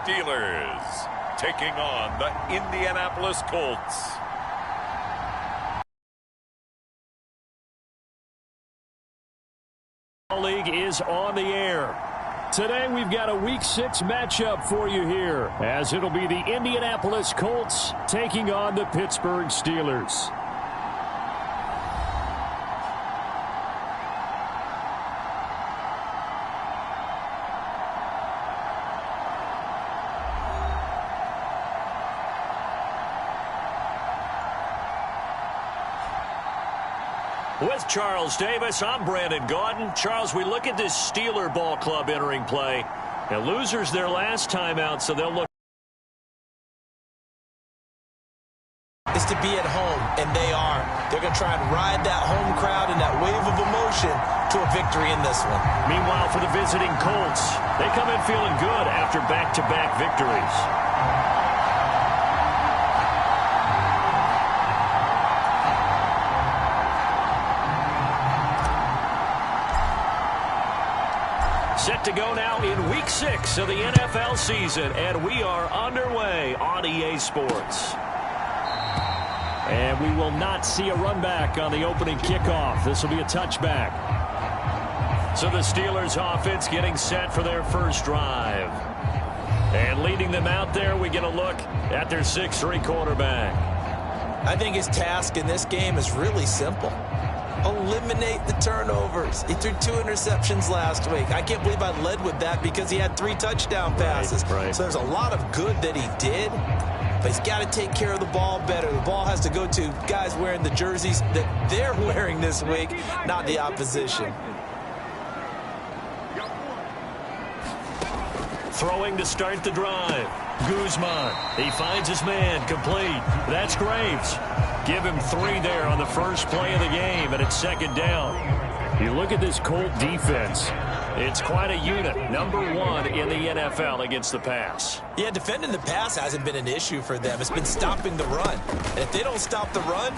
Steelers taking on the Indianapolis Colts. League is on the air. Today we've got a Week 6 matchup for you here, as it'll be the Indianapolis Colts taking on the Pittsburgh Steelers. With Charles Davis, I'm Brandon Gaudin. Charles, we look at this Steeler ball club entering play. And losers their last time out, so they'll look. Is to be at home, and they are. They're going to try and ride that home crowd and that wave of emotion to a victory in this one. Meanwhile, for the visiting Colts, they come in feeling good after back-to-back victories. Set to go now in Week 6 of the NFL season, and we are underway on EA Sports. And we will not see a run back on the opening kickoff. This will be a touchback. So the Steelers offense getting set for their first drive. And leading them out there, we get a look at their 6'3" quarterback. I think his task in this game is really simple. Eliminate the turnovers. He threw 2 interceptions last week. I can't believe I led with that because he had 3 touchdown passes. Right. So there's a lot of good that he did, but he's got to take care of the ball better. The ball has to go to guys wearing the jerseys that they're wearing this week, not the opposition. Throwing to start the drive. Guzman. He finds his man. Complete. That's Graves. Give him 3 there on the first play of the game, and it's second down. You look at this Colt defense. It's quite a unit. Number 1 in the NFL against the pass. Yeah, defending the pass hasn't been an issue for them. It's been stopping the run. And if they don't stop the run,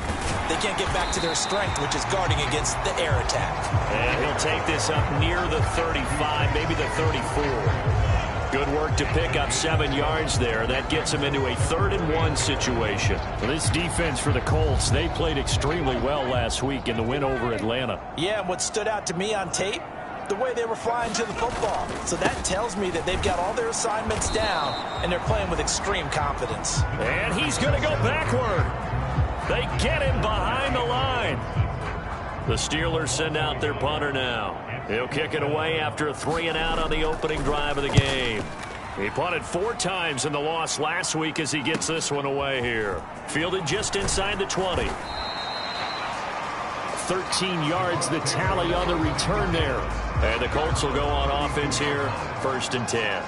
they can't get back to their strength, which is guarding against the air attack. And he'll take this up near the 35, maybe the 34. Good work to pick up 7 yards there. That gets him into a 3rd-and-1 situation. Well, this defense for the Colts, they played extremely well last week in the win over Atlanta. Yeah, and what stood out to me on tape, the way they were flying to the football. So that tells me that they've got all their assignments down, and they're playing with extreme confidence. And he's going to go backward. They get him behind the line. The Steelers send out their punter now. He'll kick it away after a 3-and-out on the opening drive of the game. He punted 4 times in the loss last week as he gets this one away here. Fielded just inside the 20. 13 yards the tally on the return there. And the Colts will go on offense here, 1st and 10.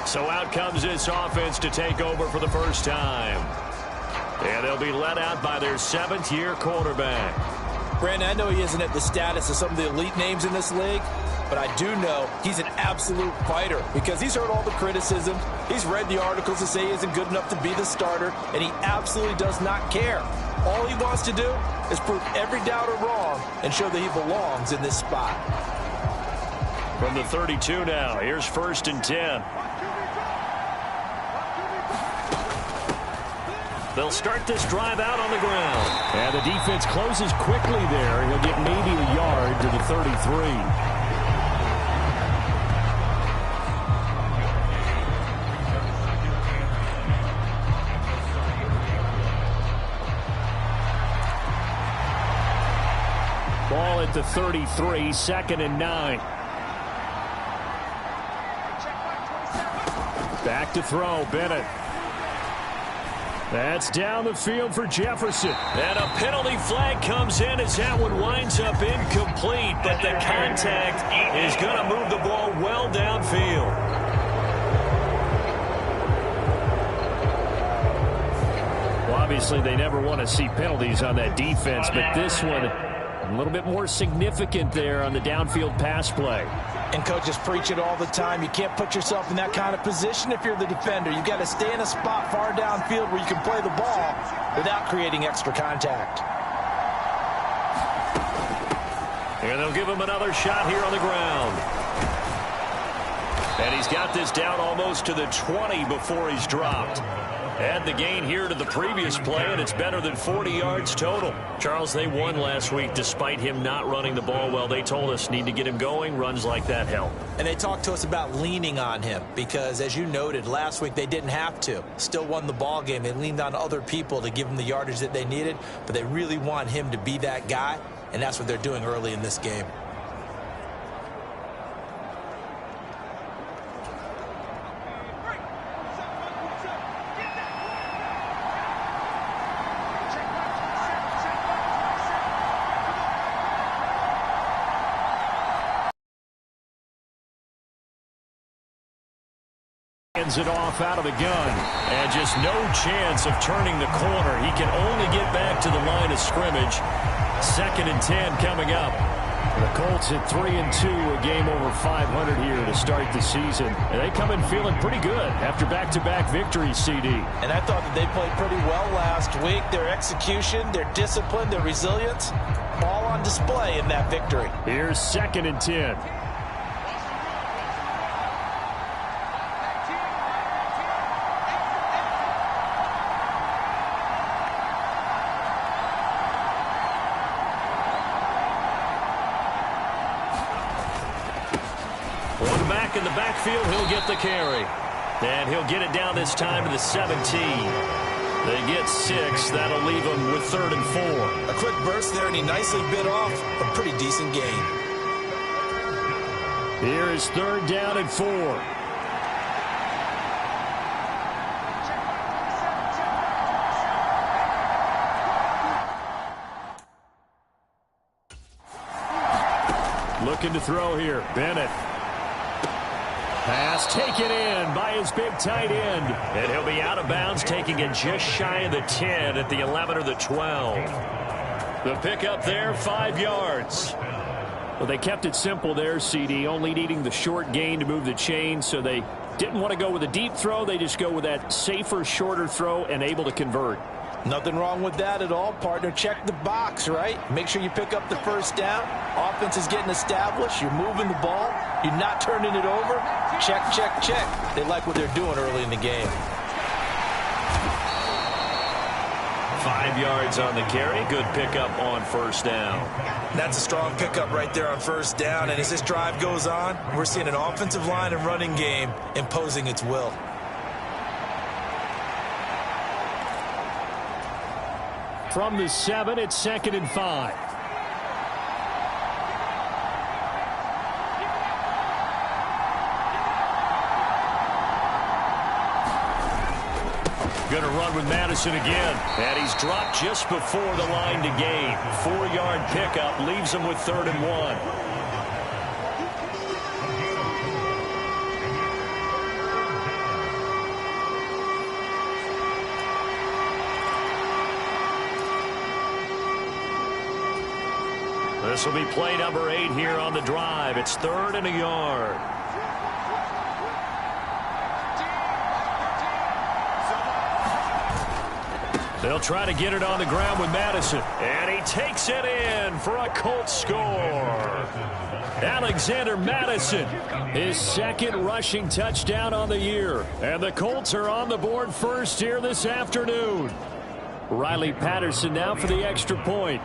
So out comes this offense to take over for the first time. And they'll be led out by their 7th-year quarterback. Brandon, I know he isn't at the status of some of the elite names in this league, but I do know he's an absolute fighter because he's heard all the criticism. He's read the articles that say he isn't good enough to be the starter, and he absolutely does not care. All he wants to do is prove every doubter wrong and show that he belongs in this spot. From the 32 now, here's 1st and 10. They'll start this drive out on the ground. And the defense closes quickly there. He'll get maybe a yard to the 33. Ball at the 33, 2nd and 9. Back to throw, Bennett. That's down the field for Jefferson. And a penalty flag comes in as that one winds up incomplete, but the contact is going to move the ball well downfield. Well, obviously they never want to see penalties on that defense, but this one a little bit more significant there on the downfield pass play. And coaches preach it all the time. You can't put yourself in that kind of position if you're the defender. You've got to stay in a spot far downfield where you can play the ball without creating extra contact. And they'll give him another shot here on the ground. And he's got this down almost to the 20 before he's dropped. Add the gain here to the previous play, and it's better than 40 yards total. Charles, they won last week despite him not running the ball well. They told us need to get him going. Runs like that help. And they talked to us about leaning on him because, as you noted, last week they didn't have to. Still won the ball game. They leaned on other people to give them the yardage that they needed, but they really want him to be that guy, and that's what they're doing early in this game. It off out of the gun, and just no chance of turning the corner. He can only get back to the line of scrimmage. 2nd and 10 coming up. The Colts at 3-2, a game over 500 here to start the season. And they come in feeling pretty good after back-to-back victories, CD. And I thought that they played pretty well last week. Their execution, their discipline, their resilience, all on display in that victory. Here's 2nd and 10. In the backfield, he'll get the carry. And he'll get it down this time to the 17. They get 6. That'll leave them with 3rd and 4. A quick burst there, and he nicely bit off a pretty decent gain. Here is 3rd down and 4. Looking to throw here. Bennett. Pass taken in by his big tight end. And he'll be out of bounds, taking it just shy of the 10 at the 11 or the 12. The pickup there, 5 yards. Well, they kept it simple there, CD, only needing the short gain to move the chain, so they didn't want to go with a deep throw. They just go with that safer, shorter throw and able to convert. Nothing wrong with that at all, partner. Check the box, right? Make sure you pick up the first down. Offense is getting established. You're moving the ball. You're not turning it over. Check, check, check. They like what they're doing early in the game. 5 yards on the carry. Good pickup on 1st down. That's a strong pickup right there on 1st down. And as this drive goes on, we're seeing an offensive line and running game imposing its will. From the 7, it's 2nd and 5. Going to run with Madison again. And he's dropped just before the line to gain. 4-yard pickup leaves him with 3rd and 1. This will be play number 8 here on the drive. It's 3rd and a yard. They'll try to get it on the ground with Madison. And he takes it in for a Colts score. Alexander Madison, his 2nd rushing touchdown on the year. And the Colts are on the board first here this afternoon. Riley Patterson now for the extra point.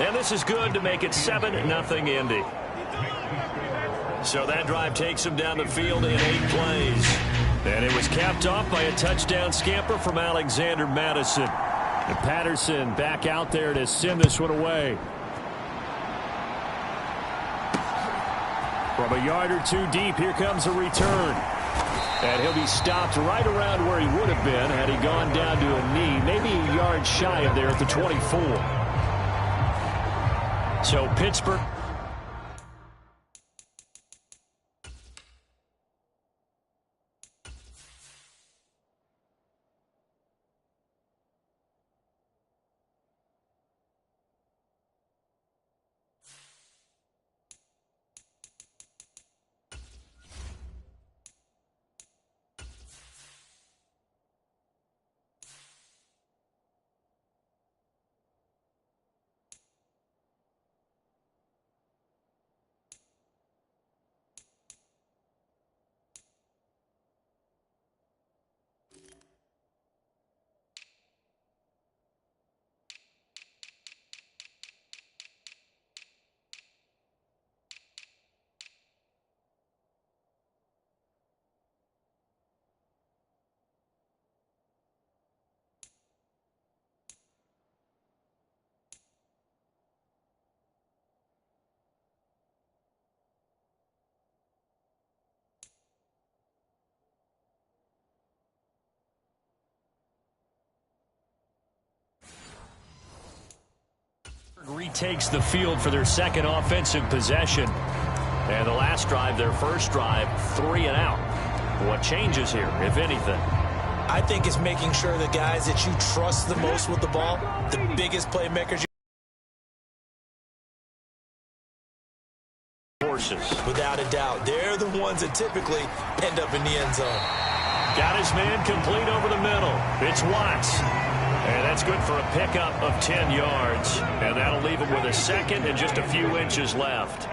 And this is good to make it 7-0 Indy. So that drive takes him down the field in 8 plays. And it was capped off by a touchdown scamper from Alexander Madison. And Patterson back out there to send this one away. From a yard or 2 deep, here comes a return. And he'll be stopped right around where he would have been had he gone down to a knee, maybe a yard shy of there at the 24. So Pittsburgh. takes the field for their second offensive possession. And the last drive, their first drive, 3 and out. What changes here, if anything? I think it's making sure the guys that you trust the most with the ball, the biggest playmakers. Without a doubt, they're the ones that typically end up in the end zone. Got his man complete over the middle. It's Watts. And that's good for a pickup of 10 yards. And that'll leave him with a second and just a few inches left.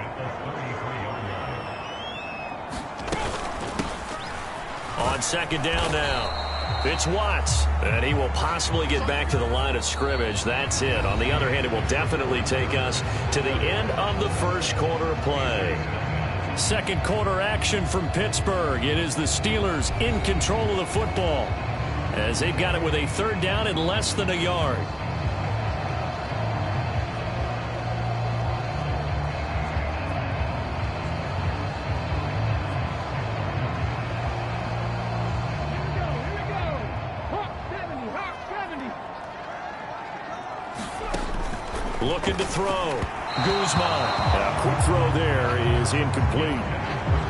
On second down now. It's Watts, and he will possibly get back to the line of scrimmage. That's it. On the other hand, it will definitely take us to the end of the first quarter play. Second quarter action from Pittsburgh. It is the Steelers in control of the football as they've got it with a third down and less than a yard. Looking to throw. Guzman. A quick throw there is incomplete.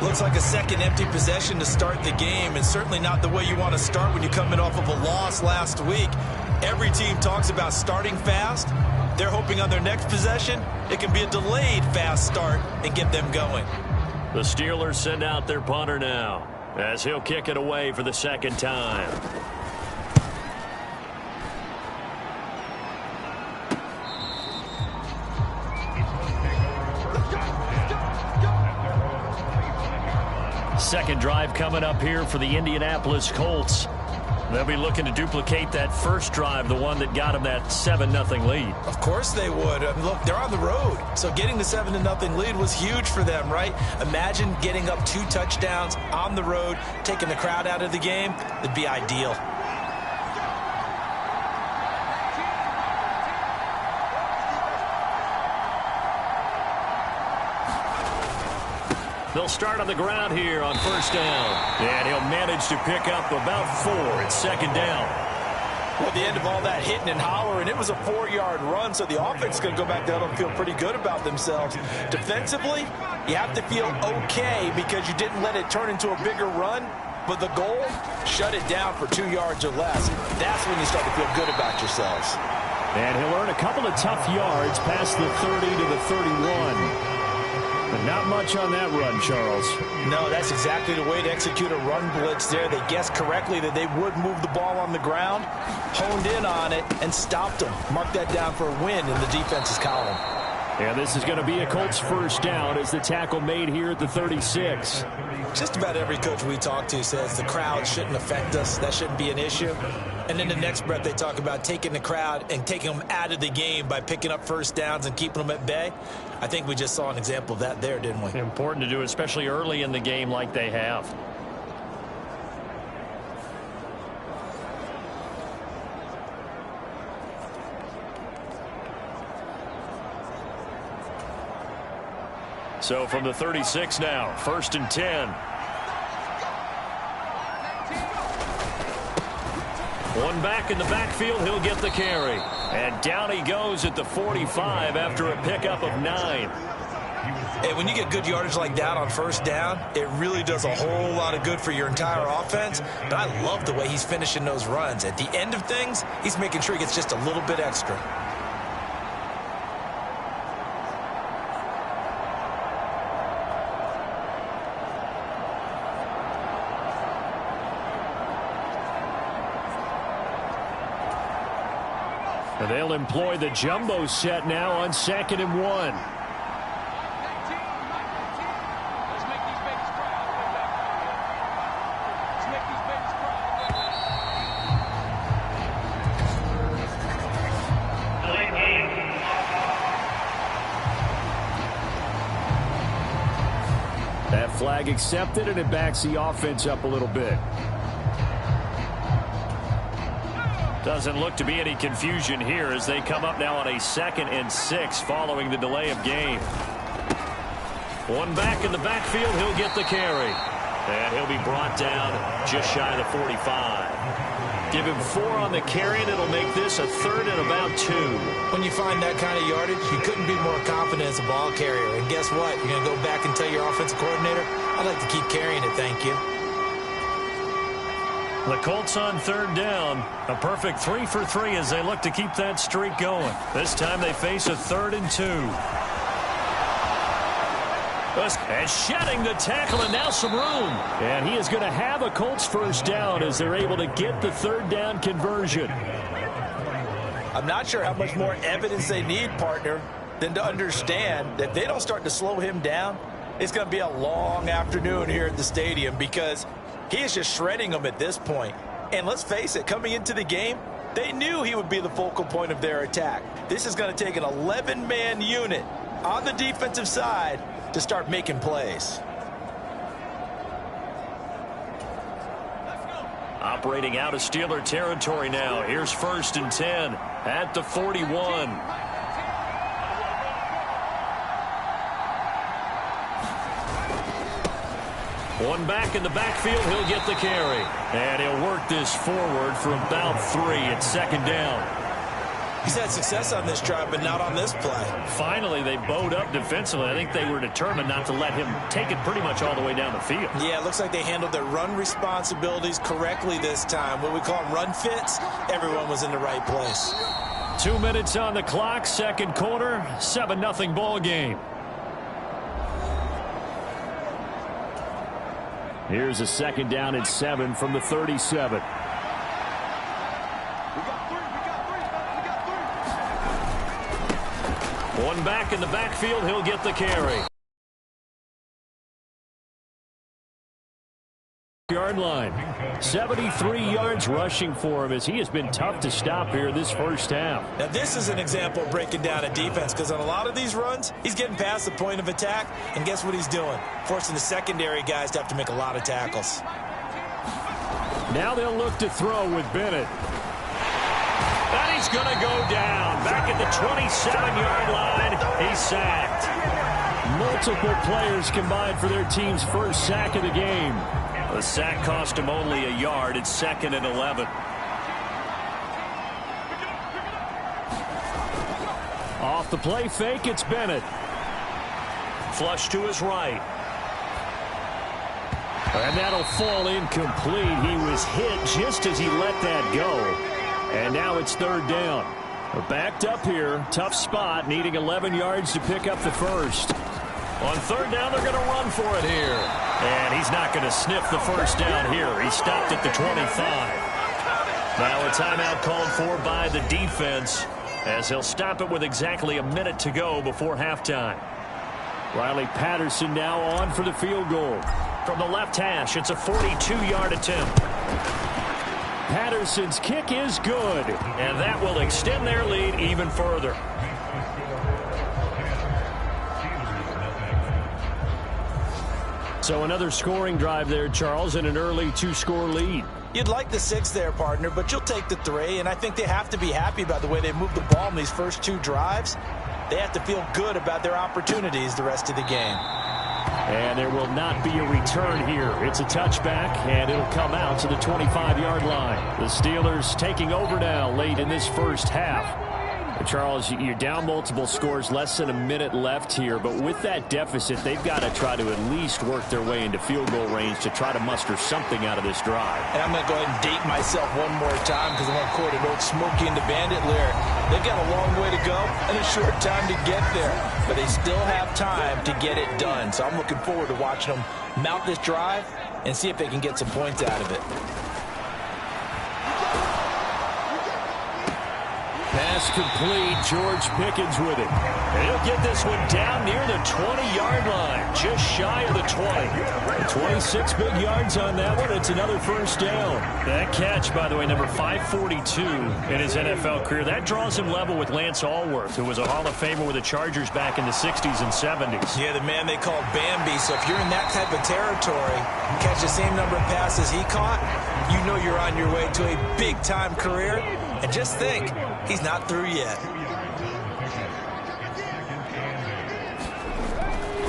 Looks like a second empty possession to start the game, and certainly not the way you want to start when you're coming off of a loss last week. Every team talks about starting fast. They're hoping on their next possession it can be a delayed fast start and get them going. The Steelers send out their punter now as he'll kick it away for the second time. Second drive coming up here for the Indianapolis Colts. They'll be looking to duplicate that first drive, the one that got them that 7-0 lead. Of course they would. Look, they're on the road, so getting the 7-0 lead was huge for them, right? Imagine getting up 2 touchdowns on the road, taking the crowd out of the game. It'd be ideal. They'll start on the ground here on first down. And he'll manage to pick up about 4 at second down. Well, at the end of all that hitting and hollering, it was a 4-yard run, so the offense is going to go back down and feel pretty good about themselves. Defensively, you have to feel okay because you didn't let it turn into a bigger run. But the goal, shut it down for 2 yards or less. That's when you start to feel good about yourselves. And he'll earn a couple of tough yards past the 30 to the 31. But not much on that run, Charles. No, that's exactly the way to execute a run blitz there. They guessed correctly that they would move the ball on the ground, honed in on it, and stopped them. Mark that down for a win in the defense's column. And this is going to be a Colts first down as the tackle made here at the 36. Just about every coach we talk to says the crowd shouldn't affect us. That shouldn't be an issue. And in the next breath, they talk about taking the crowd and taking them out of the game by picking up first downs and keeping them at bay. I think we just saw an example of that there, didn't we? Important to do, especially early in the game like they have. So from the 36 now, first and 10. One back in the backfield, he'll get the carry. And down he goes at the 45 after a pickup of 9. Hey, when you get good yardage like that on first down, it really does a whole lot of good for your entire offense. But I love the way he's finishing those runs. At the end of things, he's making sure he gets just a little bit extra. And they'll employ the jumbo set now on 2nd and 1. That flag accepted, and it backs the offense up a little bit. Doesn't look to be any confusion here as they come up now on a 2nd and 6 following the delay of game. One back in the backfield, he'll get the carry. And he'll be brought down just shy of the 45. Give him 4 on the carry, and it'll make this a 3rd and about 2. When you find that kind of yardage, you couldn't be more confident as a ball carrier. And guess what? You're going to go back and tell your offensive coordinator, I'd like to keep carrying it, thank you. The Colts on 3rd down. A perfect 3 for 3 as they look to keep that streak going. This time they face a 3rd and 2. And shedding the tackle, and now some room. And he is going to have a Colts first down as they're able to get the 3rd down conversion. I'm not sure how much more evidence they need, partner, than to understand that if they don't start to slow him down, it's going to be a long afternoon here at the stadium because he is just shredding them at this point. And let's face it, coming into the game, they knew he would be the focal point of their attack. This is going to take an 11-man unit on the defensive side to start making plays. Operating out of Steeler territory now. Here's 1st and 10 at the 41. One back in the backfield. He'll get the carry. And he'll work this forward for about 3 at 2nd down. He's had success on this drive, but not on this play. Finally, they bowed up defensively. I think they were determined not to let him take it pretty much all the way down the field. Yeah, it looks like they handled their run responsibilities correctly this time. What we call them run fits, everyone was in the right place. 2 minutes on the clock, 2nd quarter, 7-0 ball game. Here's a 2nd down and 7 from the 37. One back in the backfield, he'll get the carry. Yard line. 73 yards rushing for him as he has been tough to stop here this first half. Now this is an example of breaking down a defense because on a lot of these runs, he's getting past the point of attack, and guess what he's doing? Forcing the secondary guys to have to make a lot of tackles. Now they'll look to throw with Bennett. And he's going to go down. Back at the 27-yard line, he's sacked. Multiple players combined for their team's first sack of the game. The sack cost him only a yard. It's 2nd and 11. Off the play fake, it's Bennett. Flush to his right. And that'll fall incomplete. He was hit just as he let that go. And now it's 3rd down. We're backed up here. Tough spot, needing 11 yards to pick up the first. On 3rd down, they're going to run for it here. And he's not going to sniff the first down here. He stopped at the 25. Now a timeout called for by the defense as he'll stop it with exactly a minute to go before halftime. Riley Patterson now on for the field goal. From the left hash, it's a 42-yard attempt. Patterson's kick is good, and that will extend their lead even further. So another scoring drive there, Charles, and an early 2-score lead. You'd like the 6 there, partner, but you'll take the 3, and I think they have to be happy about the way they moved the ball in these first 2 drives. They have to feel good about their opportunities the rest of the game. And there will not be a return here. It's a touchback, and it'll come out to the 25-yard line. The Steelers taking over now late in this first half. Charles, you're down multiple scores, less than a minute left here, but with that deficit, they've got to try to at least work their way into field goal range to try to muster something out of this drive. And I'm going to go ahead and date myself one more time because I want to quote an old Smokey and the Bandit lyric. They've got a long way to go and a short time to get there, but they still have time to get it done. So I'm looking forward to watching them mount this drive and see if they can get some points out of it. Pass complete. George Pickens with it. And he'll get this one down near the 20-yard line, just shy of the 20. 26 big yards on that one. It's another first down. That catch, by the way, number 542 in his NFL career. That draws him level with Lance Allworth, who was a Hall of Famer with the Chargers back in the 60s and 70s. Yeah, the man they called Bambi. So if you're in that type of territory, catch the same number of passes he caught, you know you're on your way to a big-time career. And just think, he's not through yet.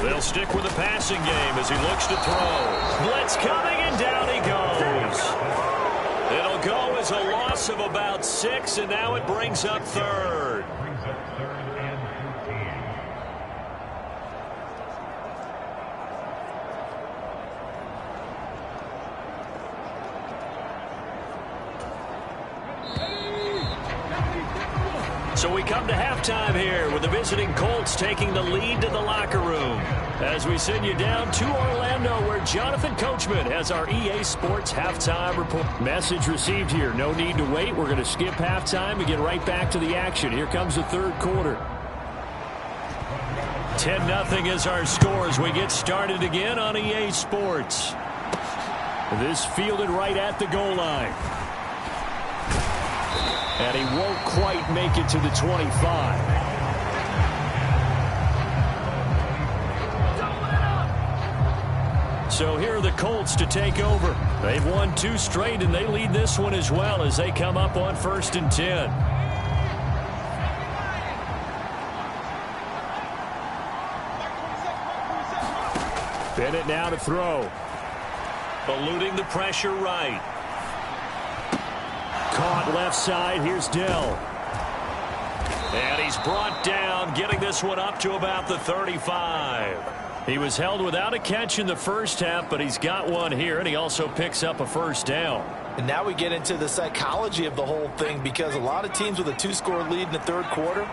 They'll stick with the passing game as he looks to throw. Blitz Blitz coming, and down he goes. It'll go as a loss of about 6, and now it brings up third. So we come to halftime here with the visiting Colts taking the lead to the locker room. As we send you down to Orlando, where Jonathan Coachman has our EA Sports halftime report. Message received here. No need to wait. We're going to skip halftime and get right back to the action. Here comes the third quarter. 10-0 is our score as we get started again on EA Sports. This fielded right at the goal line. And he won't quite make it to the 25. So here are the Colts to take over. They've won 2 straight, and they lead this one as well as they come up on 1st and 10. Bennett now to throw. Eluding the pressure right. Caught left side. Here's Dell. And he's brought down, getting this one up to about the 35. He was held without a catch in the first half, but he's got one here, and he also picks up a first down. And now we get into the psychology of the whole thing, because a lot of teams with a 2-score lead in the third quarter,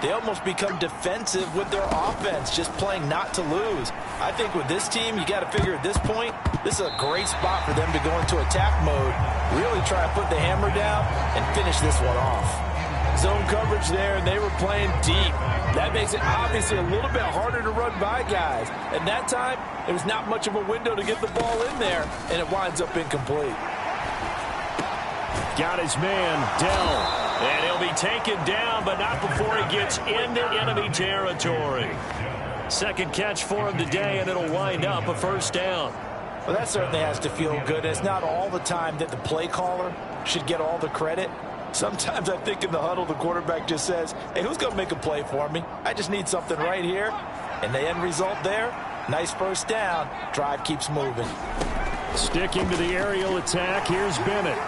they almost become defensive with their offense, just playing not to lose. I think with this team, you got to figure at this point, this is a great spot for them to go into attack mode, really try to put the hammer down and finish this one off. Zone coverage there, and they were playing deep. That makes it obviously a little bit harder to run by guys. At that time, there was not much of a window to get the ball in there, and it winds up incomplete. Got his man, Dell. And he'll be taken down, but not before he gets into enemy territory. Second catch for him today, and it'll wind up a first down. Well, that certainly has to feel good. It's not all the time that the play caller should get all the credit. Sometimes I think in the huddle, the quarterback just says, hey, who's going to make a play for me? I just need something right here. And the end result there, nice first down. Drive keeps moving. Sticking to the aerial attack, here's Bennett.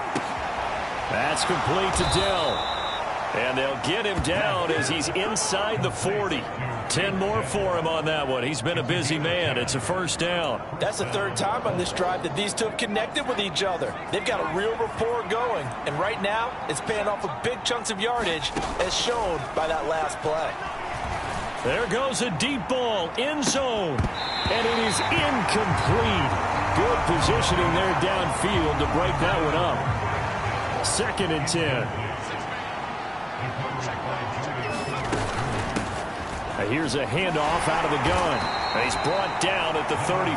That's complete to Dell. And they'll get him down as he's inside the 40. 10 more for him on that one. He's been a busy man. It's a first down. That's the third time on this drive that these two have connected with each other. They've got a real rapport going. And right now, it's paying off with big chunks of yardage, as shown by that last play. There goes a deep ball, end zone. And it is incomplete. Good positioning there downfield to break that one up. 2nd and 10. Here's a handoff out of the gun. And he's brought down at the 34.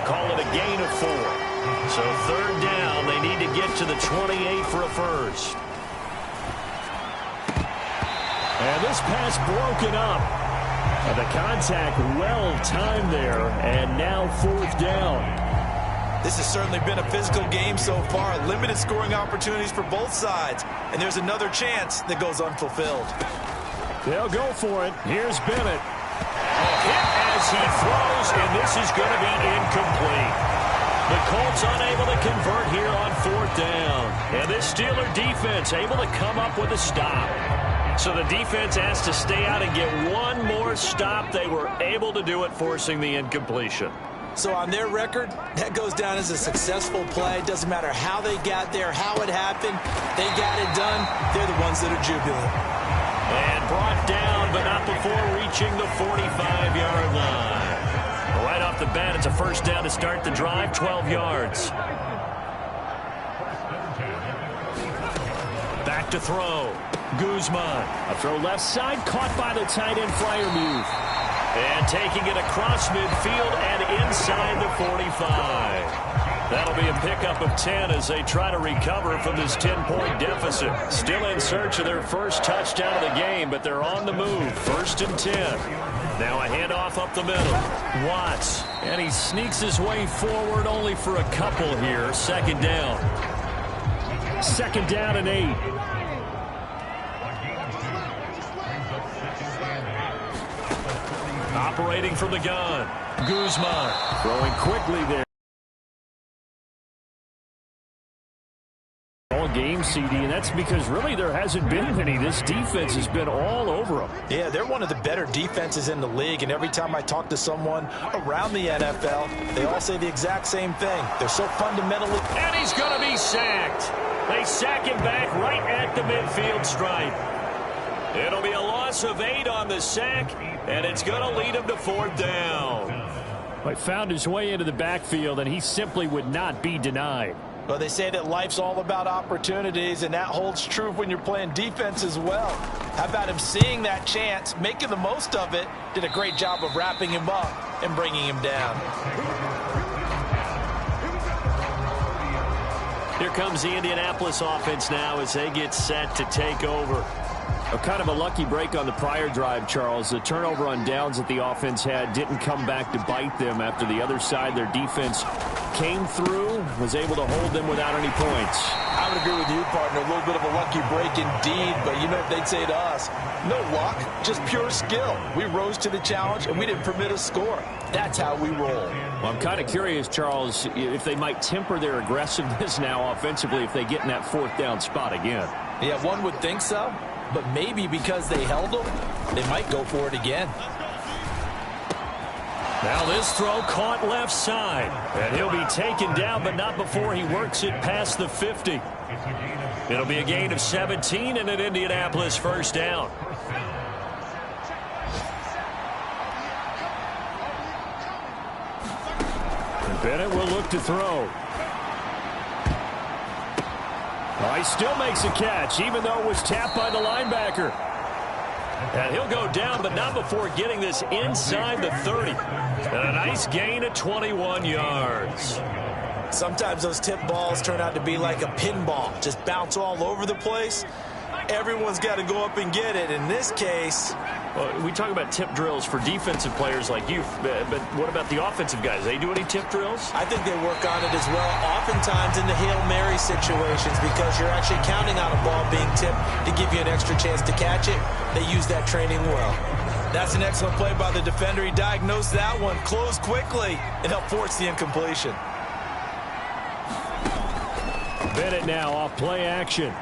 Call it a gain of 4. So 3rd down. They need to get to the 28 for a first. And this pass broken up. The contact well timed there. And now 4th down. This has certainly been a physical game so far. Limited scoring opportunities for both sides. And there's another chance that goes unfulfilled. They'll go for it. Here's Bennett. Hit as he throws, and this is going to be incomplete. The Colts unable to convert here on 4th down. And this Steeler defense able to come up with a stop. So the defense has to stay out and get one more stop. They were able to do it, forcing the incompletion. So on their record, that goes down as a successful play. Doesn't matter how they got there, how it happened. They got it done. They're the ones that are jubilant. And brought down, but not before reaching the 45-yard line. Right off the bat, it's a first down to start the drive, 12 yards. Back to throw. Guzman. A throw left side, caught by the tight end Freiermuth. And taking it across midfield and inside the 45. That'll be a pickup of 10 as they try to recover from this 10-point deficit. Still in search of their first touchdown of the game, but they're on the move. 1st and 10. Now a handoff up the middle. Watts. And he sneaks his way forward only for a couple here. 2nd down. 2nd down and 8. Operating from the gun. Guzman throwing quickly there. game, CD, and that's because really there hasn't been many. This defense has been all over them. Yeah, they're one of the better defenses in the league, and every time I talk to someone around the NFL, they all say the exact same thing. They're so fundamentally... And he's going to be sacked. They sack him back right at the midfield stripe. It'll be a loss of 8 on the sack, and it's going to lead him to 4th down. He found his way into the backfield, and he simply would not be denied. Well, they say that life's all about opportunities, and that holds true when you're playing defense as well. How about him seeing that chance, making the most of it, did a great job of wrapping him up and bringing him down. Here comes the Indianapolis offense now as they get set to take over. Kind of a lucky break on the prior drive, Charles. The turnover on downs that the offense had didn't come back to bite them after the other side. Their defense came through, was able to hold them without any points. I would agree with you, partner. A little bit of a lucky break indeed, but you know what they'd say to us? No luck, just pure skill. We rose to the challenge, and we didn't permit a score. That's how we roll. Well, I'm kind of curious, Charles, if they might temper their aggressiveness now offensively if they get in that 4th down spot again. Yeah, one would think so. But maybe because they held them, they might go for it again. Now this throw caught left side. And he'll be taken down, but not before he works it past the 50. It'll be a gain of 17 and an Indianapolis 1st down. And Bennett will look to throw. Oh, he still makes a catch, even though it was tapped by the linebacker. And he'll go down, but not before getting this inside the 30. And a nice gain of 21 yards. Sometimes those tip balls turn out to be like a pinball. Just bounce all over the place. Everyone's got to go up and get it. In this case... Well, we talk about tip drills for defensive players like you, but what about the offensive guys? They do any tip drills? I think they work on it as well, oftentimes in the Hail Mary situations, because you're actually counting on a ball being tipped to give you an extra chance to catch it. They use that training well. That's an excellent play by the defender. He diagnosed that one, closed quickly, and helped force the incompletion. Bennett now off play action.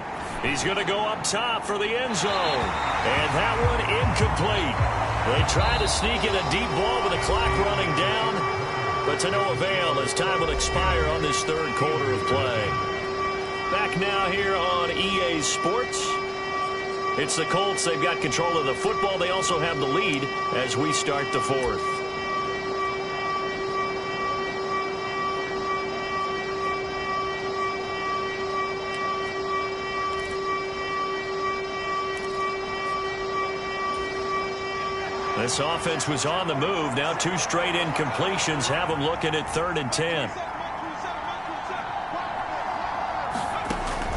He's going to go up top for the end zone. And that one incomplete. They try to sneak in a deep ball with the clock running down, but to no avail as time will expire on this 3rd quarter of play. Back now here on EA Sports. It's the Colts. They've got control of the football. They also have the lead as we start the 4th. This offense was on the move. Now 2 straight incompletions have them looking at 3rd and 10.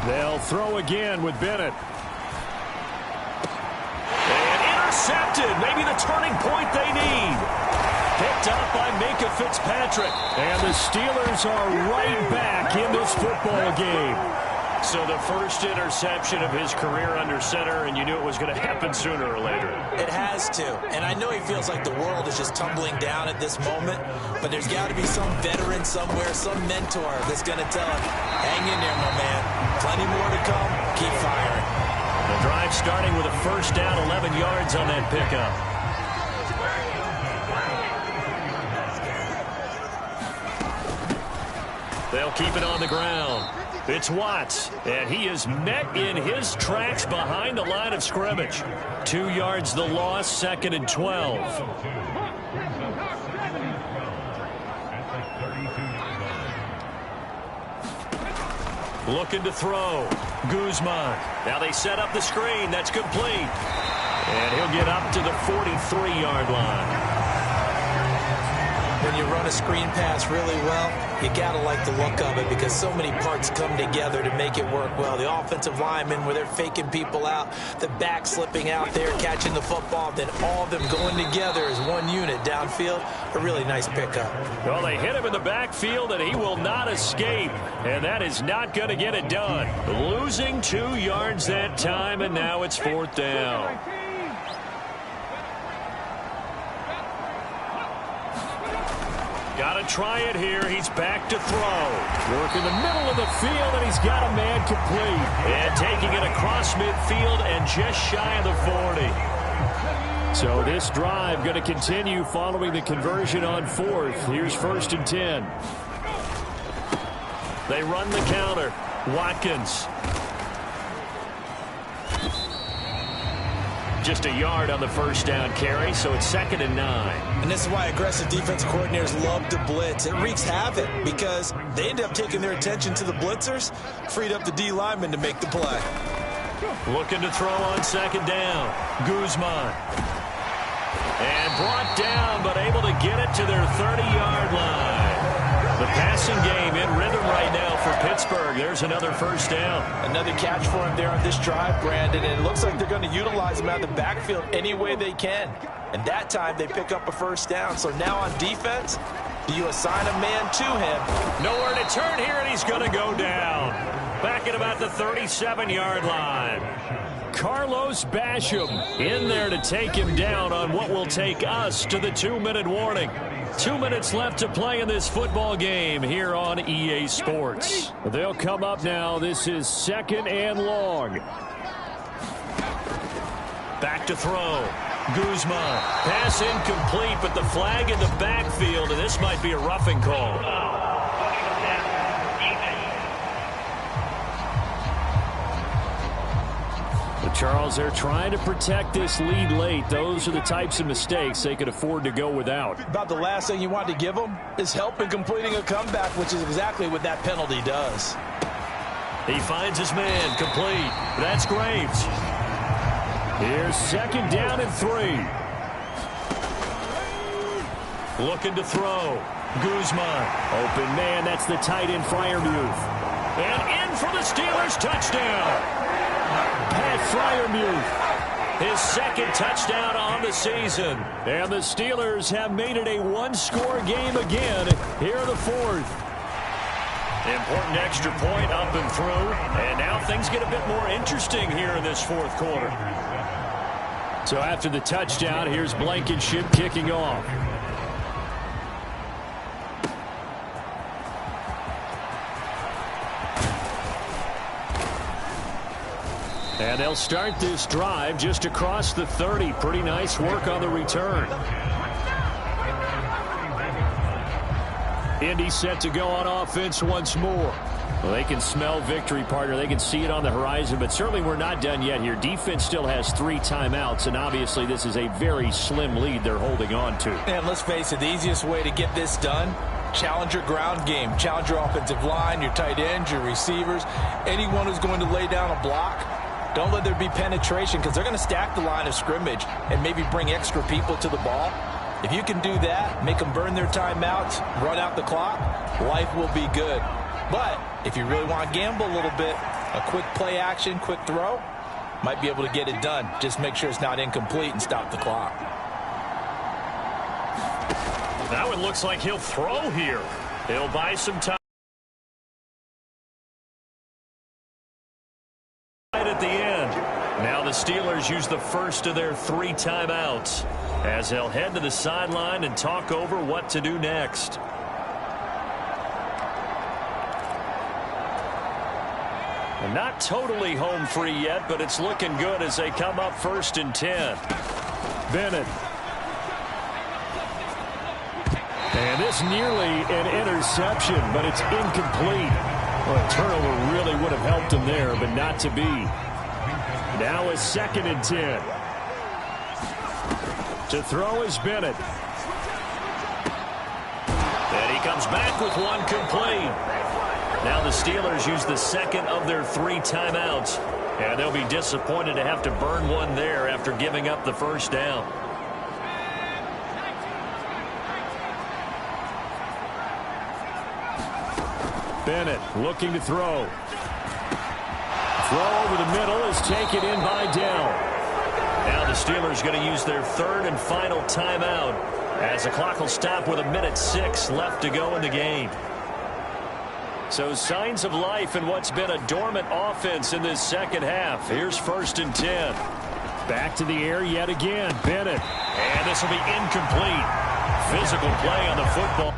They'll throw again with Bennett. And intercepted. Maybe the turning point they need. Picked up by Minkah Fitzpatrick. And the Steelers are right back in this football game. So the first interception of his career under center, and you knew it was going to happen sooner or later. It has to. And I know he feels like the world is just tumbling down at this moment, but there's got to be some veteran somewhere, some mentor that's going to tell him, hang in there, my man. Plenty more to come. Keep firing. The drive starting with a 1st down, 11 yards on that pickup. They'll keep it on the ground. It's Watts, and he is met in his tracks behind the line of scrimmage. 2 yards the loss, 2nd and 12. Looking to throw. Guzman. Now they set up the screen. That's complete. And he'll get up to the 43-yard line. When you run a screen pass really well, you got to like the look of it because so many parts come together to make it work well. The offensive linemen, where they're faking people out, the back slipping out there, catching the football, then all of them going together as one unit downfield. A really nice pickup. Well, they hit him in the backfield, and he will not escape. And that is not going to get it done. Losing 2 yards that time, and now it's 4th down. Got to try it here. He's back to throw. Work in the middle of the field, and he's got a man complete. And taking it across midfield and just shy of the 40. So this drive going to continue following the conversion on 4th. Here's 1st and 10. They run the counter. Watkins. Just a yard on the first down carry, so it's 2nd and 9. And this is why aggressive defensive coordinators love to blitz. It wreaks havoc because they end up taking their attention to the blitzers, freed up the D lineman to make the play. Looking to throw on 2nd down. Guzman. And brought down, but able to get it to their 30-yard line. The passing game in rhythm right now for Pittsburgh. There's another first down. Another catch for him there on this drive, Brandon, and it looks like they're going to utilize him out of the backfield any way they can. And that time they pick up a first down. So now on defense, do you assign a man to him? Nowhere to turn here, and he's going to go down. Back at about the 37-yard line. Carlos Basham in there to take him down on what will take us to the 2-minute warning. 2 minutes left to play in this football game here on EA Sports. They'll come up now. This is 2nd and long. Back to throw. Guzman. Pass incomplete, but the flag in the backfield, and this might be a roughing call. Charles, they're trying to protect this lead late. Those are the types of mistakes they could afford to go without. About the last thing you want to give them is help in completing a comeback, which is exactly what that penalty does. He finds his man complete. That's Graves. Here's 2nd down and 3. Looking to throw. Guzman. Open man. That's the tight end Freiermuth. And in for the Steelers. Touchdown. Pat Freiermuth, his 2nd touchdown on the season. And the Steelers have made it a one-score game again here in the 4th. Important extra point up and through. And now things get a bit more interesting here in this 4th quarter. So after the touchdown, here's Blankenship kicking off. And they'll start this drive just across the 30. Pretty nice work on the return. Indy set to go on offense once more. Well, they can smell victory, partner. They can see it on the horizon, but certainly we're not done yet here. Defense still has 3 timeouts, and obviously this is a very slim lead they're holding on to. And let's face it, the easiest way to get this done, challenge your ground game. Challenge your offensive line, your tight ends, your receivers, anyone who's going to lay down a block. Don't let there be penetration because they're going to stack the line of scrimmage and maybe bring extra people to the ball. If you can do that, make them burn their timeouts, run out the clock, life will be good. But if you really want to gamble a little bit, a quick play action, quick throw, might be able to get it done. Just make sure it's not incomplete and stop the clock. Now it looks like he'll throw here. He'll buy some time at the end. Now the Steelers use the first of their 3 timeouts as they'll head to the sideline and talk over what to do next. And not totally home free yet, but it's looking good as they come up 1st and 10. Bennett. And this nearly an interception, but it's incomplete. Well, a turnover really would have helped him there, but not to be. Now a 2nd and 10. To throw is Bennett. And he comes back with one complete. Now the Steelers use the 2nd of their 3 timeouts. And they'll be disappointed to have to burn one there after giving up the first down. Bennett looking to throw. Throw over the middle is taken in by Dell. Now the Steelers going to use their 3rd and final timeout as the clock will stop with 1:06 left to go in the game. So signs of life in what's been a dormant offense in this 2nd half. Here's 1st and 10. Back to the air yet again. Bennett. And this will be incomplete. Physical play on the football.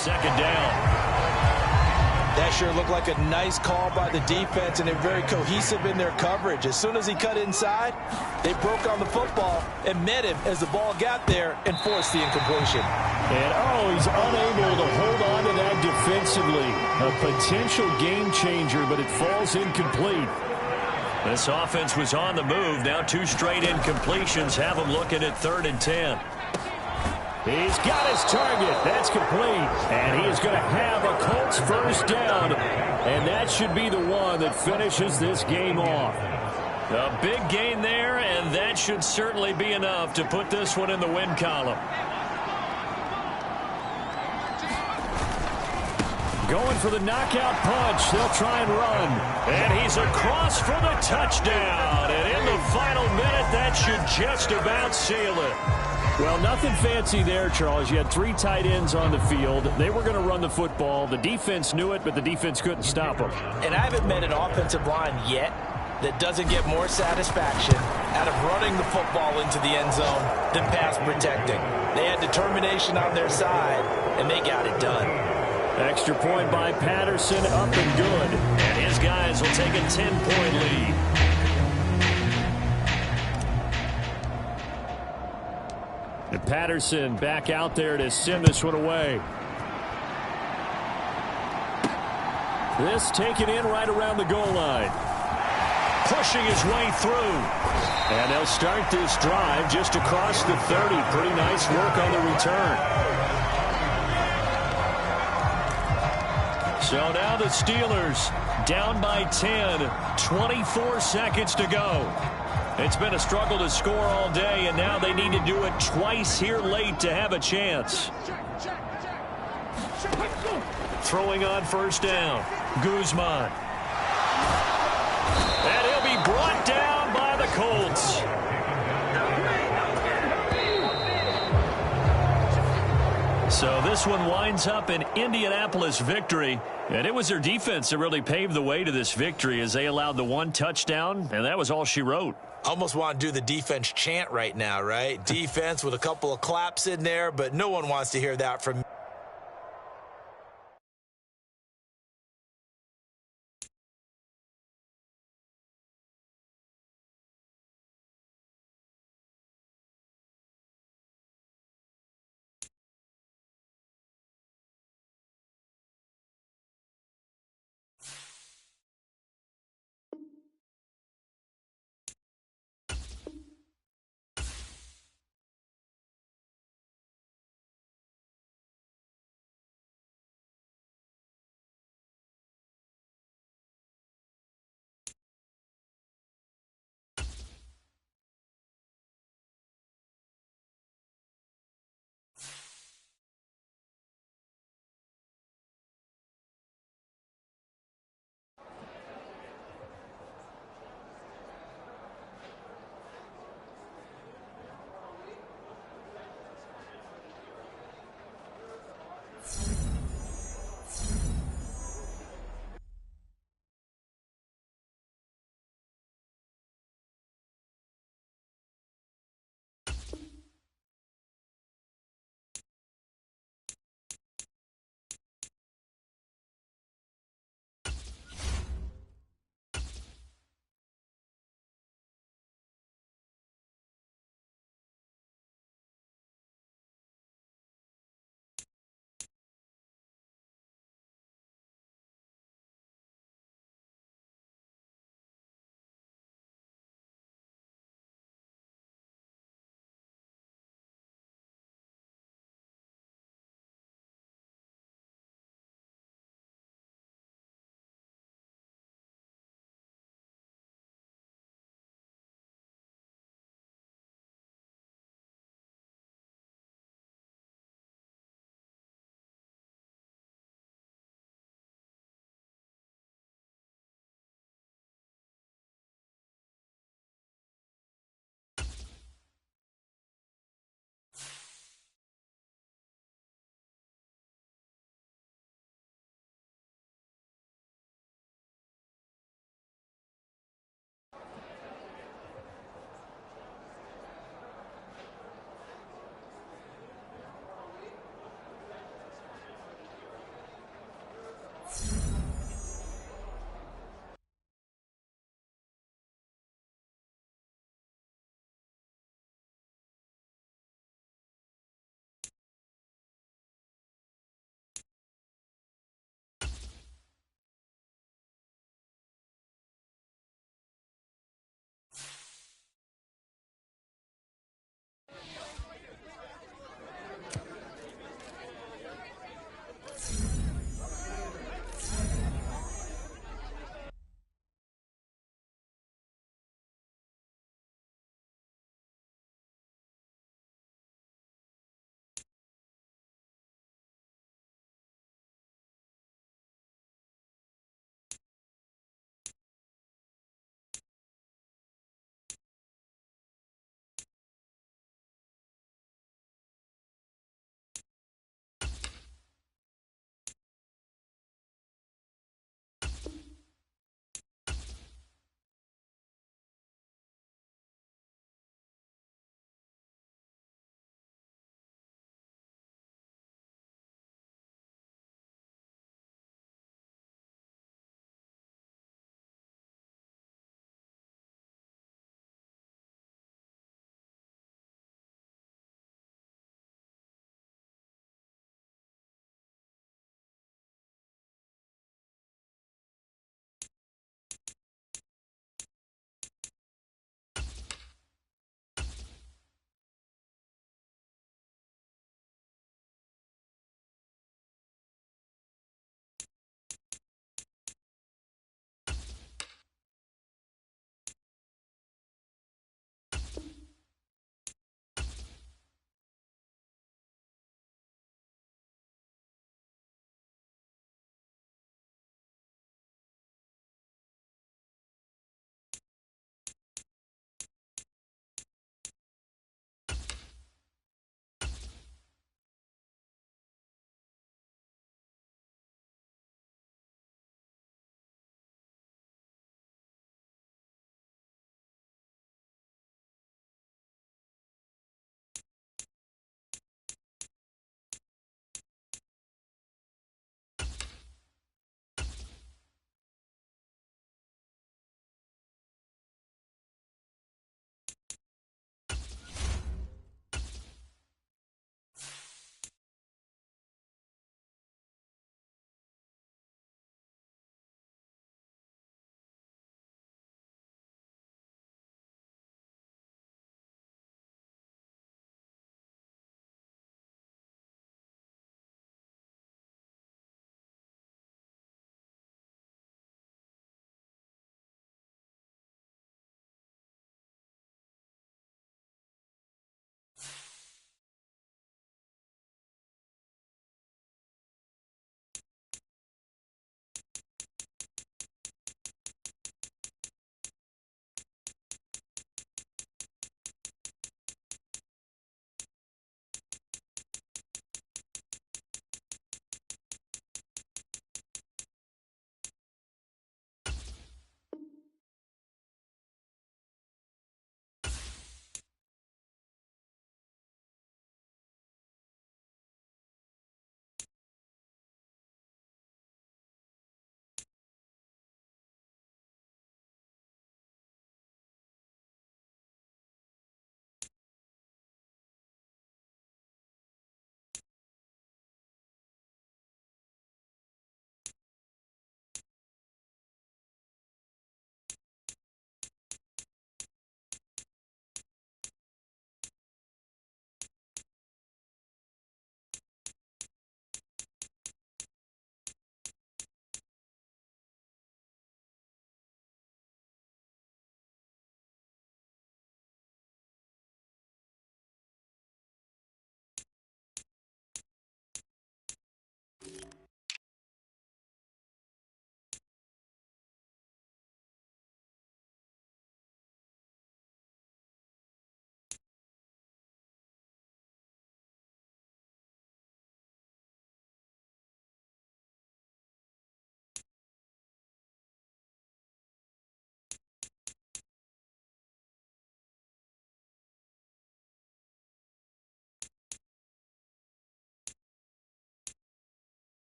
second down. That sure looked like a nice call by the defense, and they're very cohesive in their coverage. As soon as he cut inside, they broke on the football and met him as the ball got there and forced the incompletion. And, he's unable to hold on to that defensively. A potential game changer, but it falls incomplete. This offense was on the move. Now 2 straight incompletions have them looking at 3rd and 10. He's got his target. That's complete. And he is going to have a Colts first down. And that should be the one that finishes this game off. A big gain there, and that should certainly be enough to put this one in the win column. Going for the knockout punch. They'll try and run. And he's across for the touchdown. And in the final minute, that should just about seal it. Well, nothing fancy there, Charles. You had 3 tight ends on the field. They were going to run the football. The defense knew it, but the defense couldn't stop them. And I haven't met an offensive line yet that doesn't get more satisfaction out of running the football into the end zone than pass protecting. They had determination on their side, and they got it done. Extra point by Patterson, up and good. And his guys will take a 10-point lead. And Patterson back out there to send this one away. This taken in right around the goal line. Pushing his way through. And they'll start this drive just across the 30. Pretty nice work on the return. So now the Steelers down by 10. 24 seconds to go. It's been a struggle to score all day, and now they need to do it twice here late to have a chance. Throwing on first down. Guzman. And he'll be brought down by the Colts. So this one winds up an Indianapolis victory. And it was their defense that really paved the way to this victory as they allowed the 1 touchdown, and that was all she wrote. Almost want to do the defense chant right now, right? Defense with a couple of claps in there, but no one wants to hear that from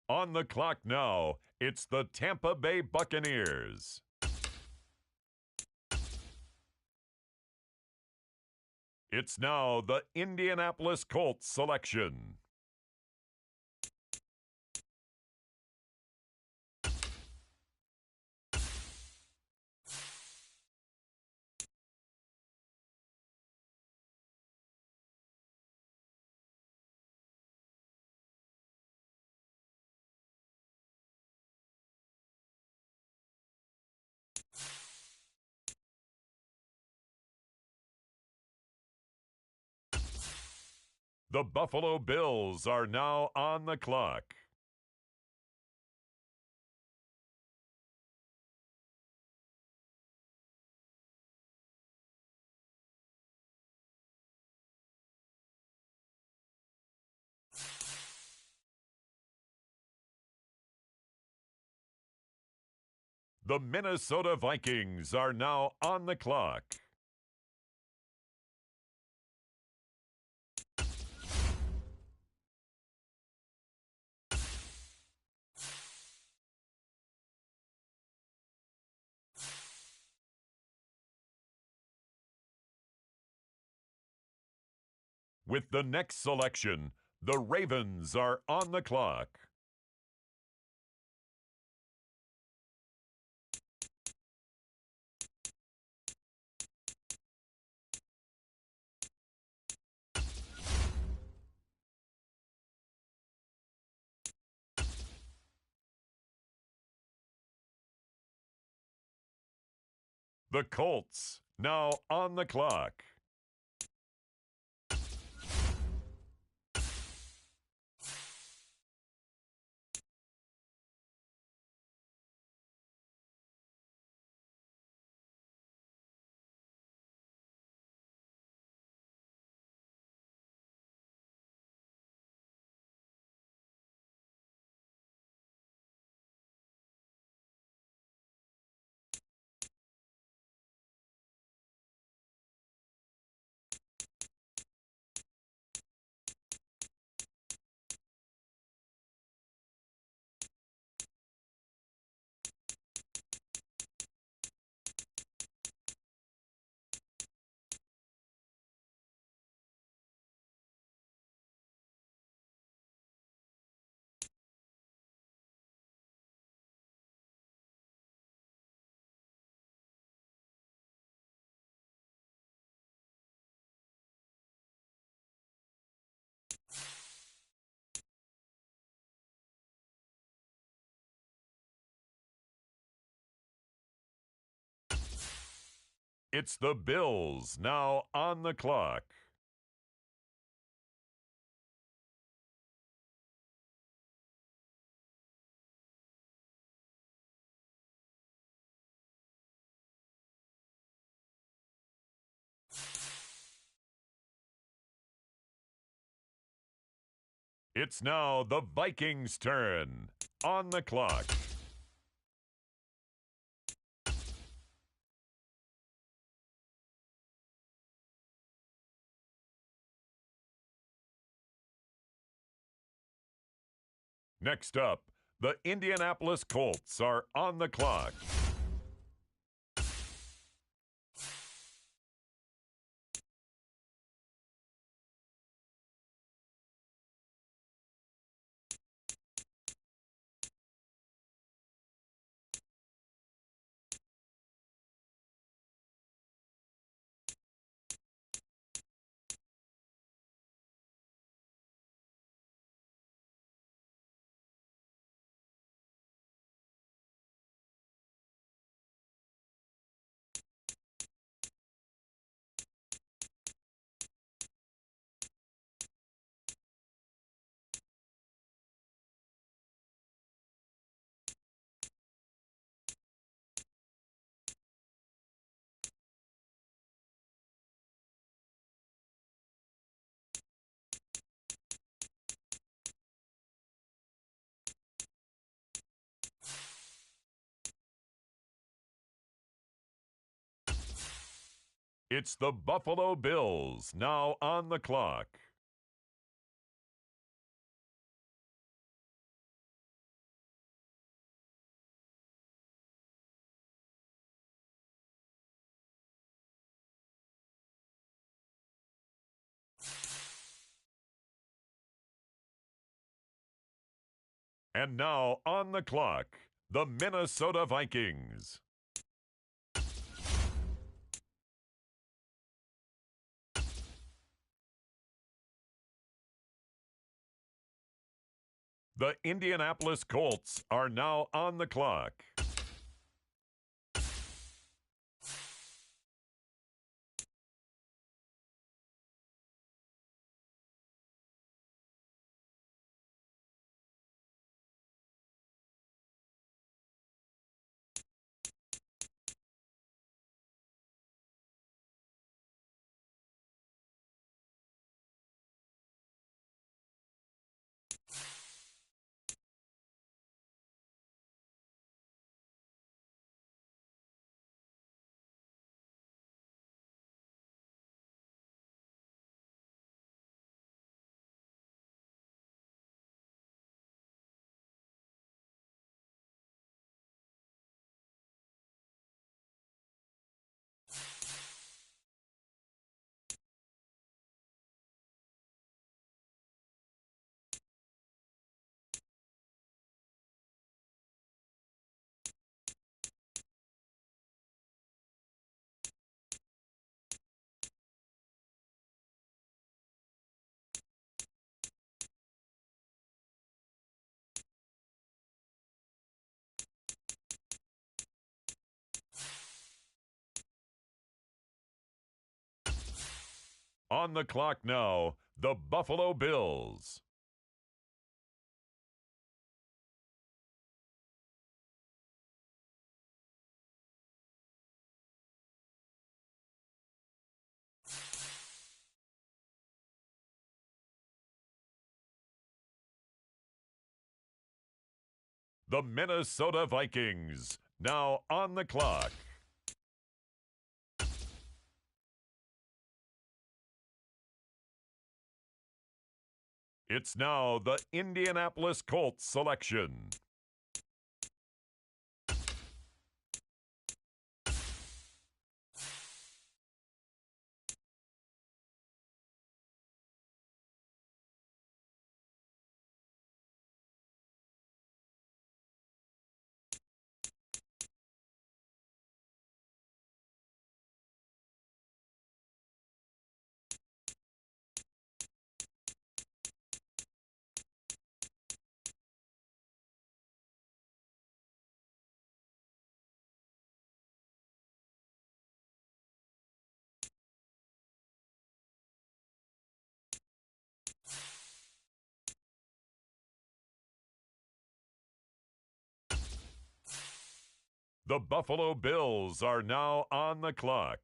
On the clock now, it's the Tampa Bay Buccaneers. It's now the Indianapolis Colts selection. The Buffalo Bills are now on the clock. The Minnesota Vikings are now on the clock. With the next selection, the Ravens are on the clock. The Colts now on the clock. It's the Bills now on the clock. It's now the Vikings' turn. On the clock. Next up, the Indianapolis Colts are on the clock. It's the Buffalo Bills now on the clock. And now on the clock, the Minnesota Vikings. The Indianapolis Colts are now on the clock. On the clock now, the Buffalo Bills. The Minnesota Vikings, now on the clock. It's now the Indianapolis Colts selection. The Buffalo Bills are now on the clock.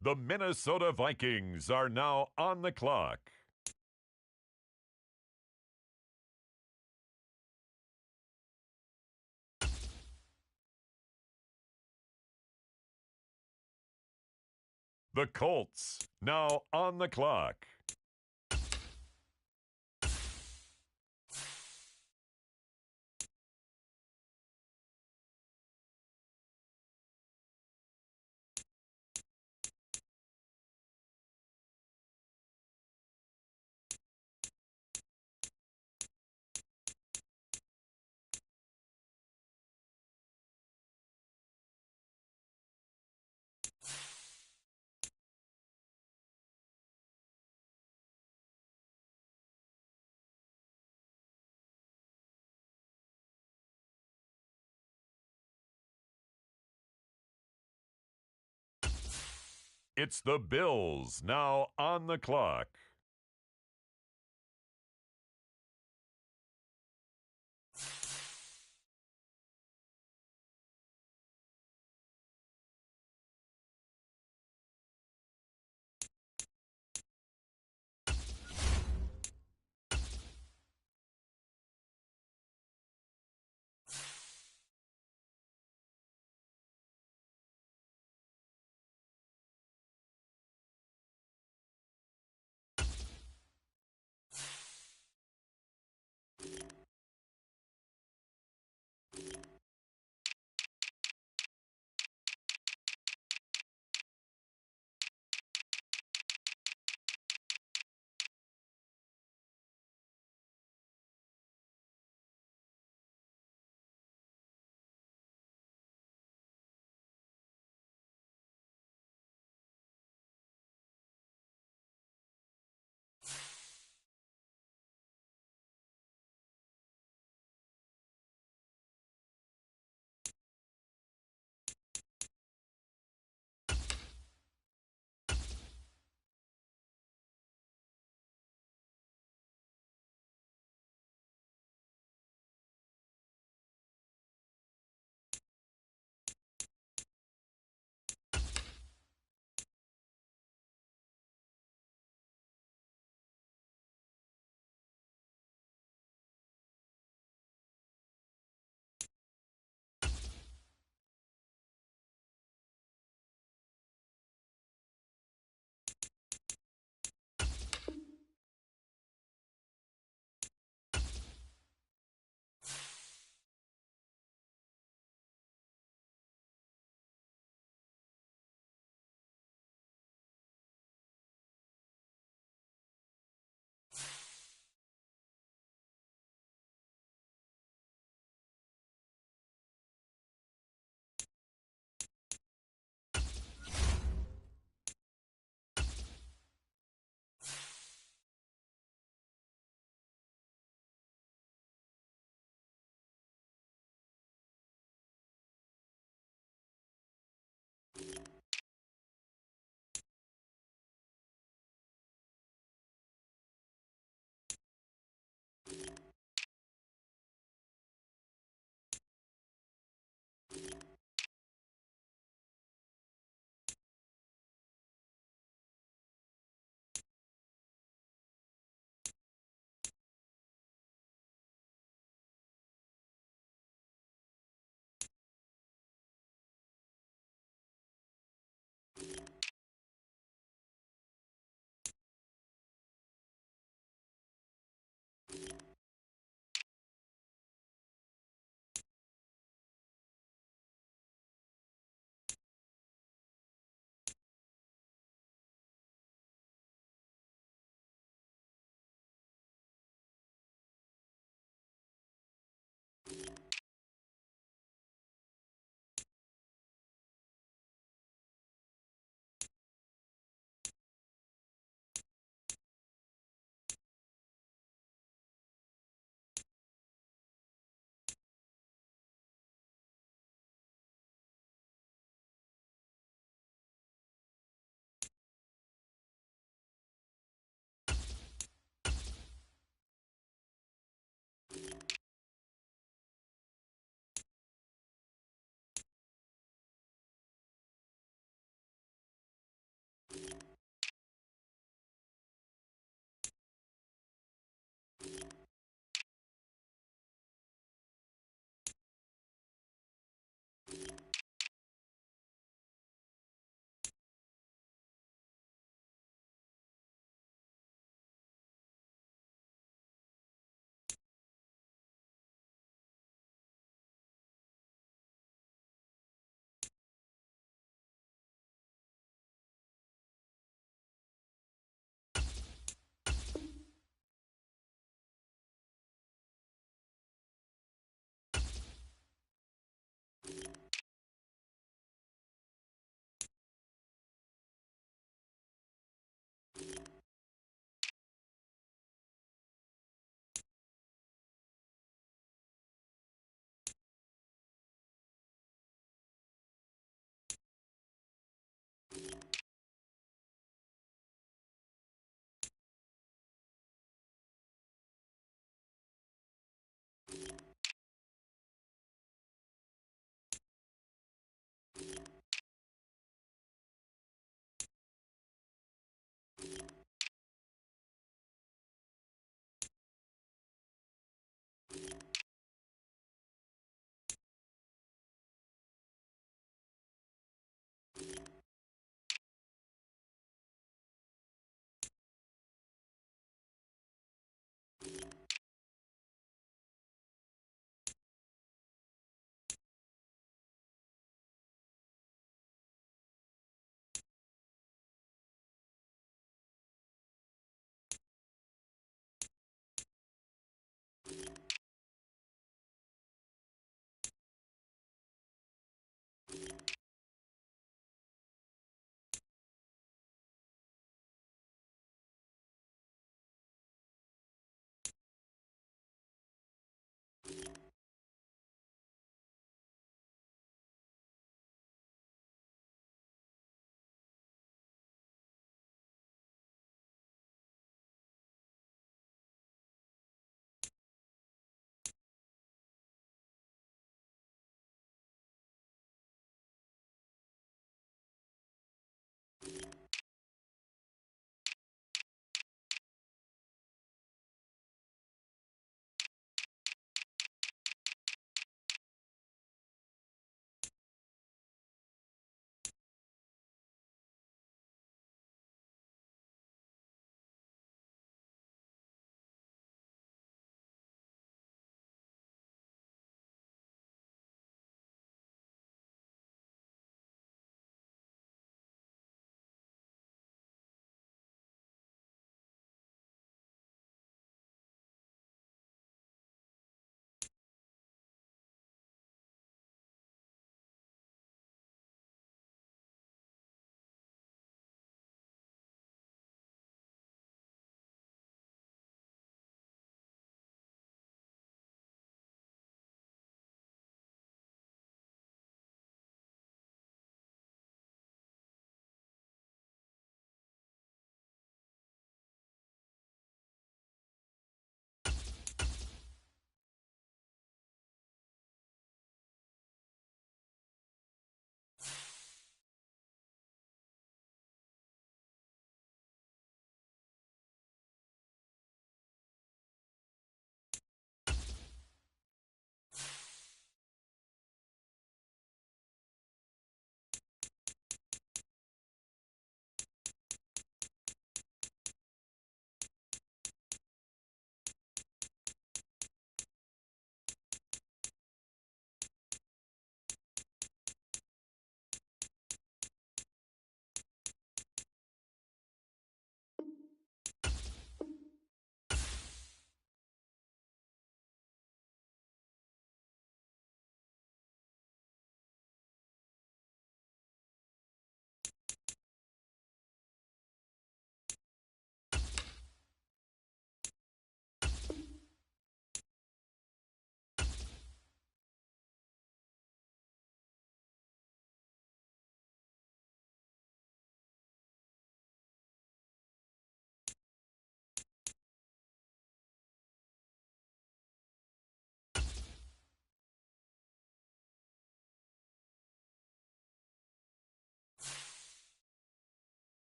The Minnesota Vikings are now on the clock. The Colts, now on the clock. It's the Bills, now on the clock.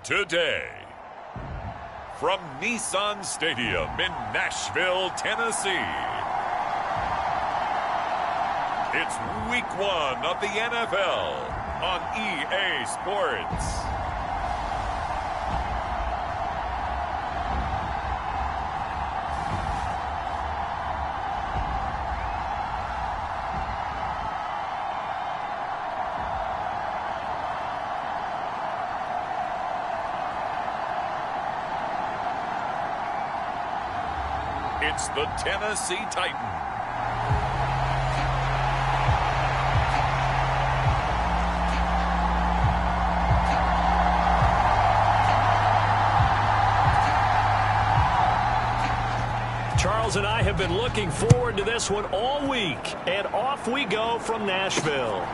today. From Nissan Stadium in Nashville, Tennessee, it's Week 1 of the NFL on EA Sports. It's the Tennessee Titans. Charles and I have been looking forward to this one all week, and off we go from Nashville.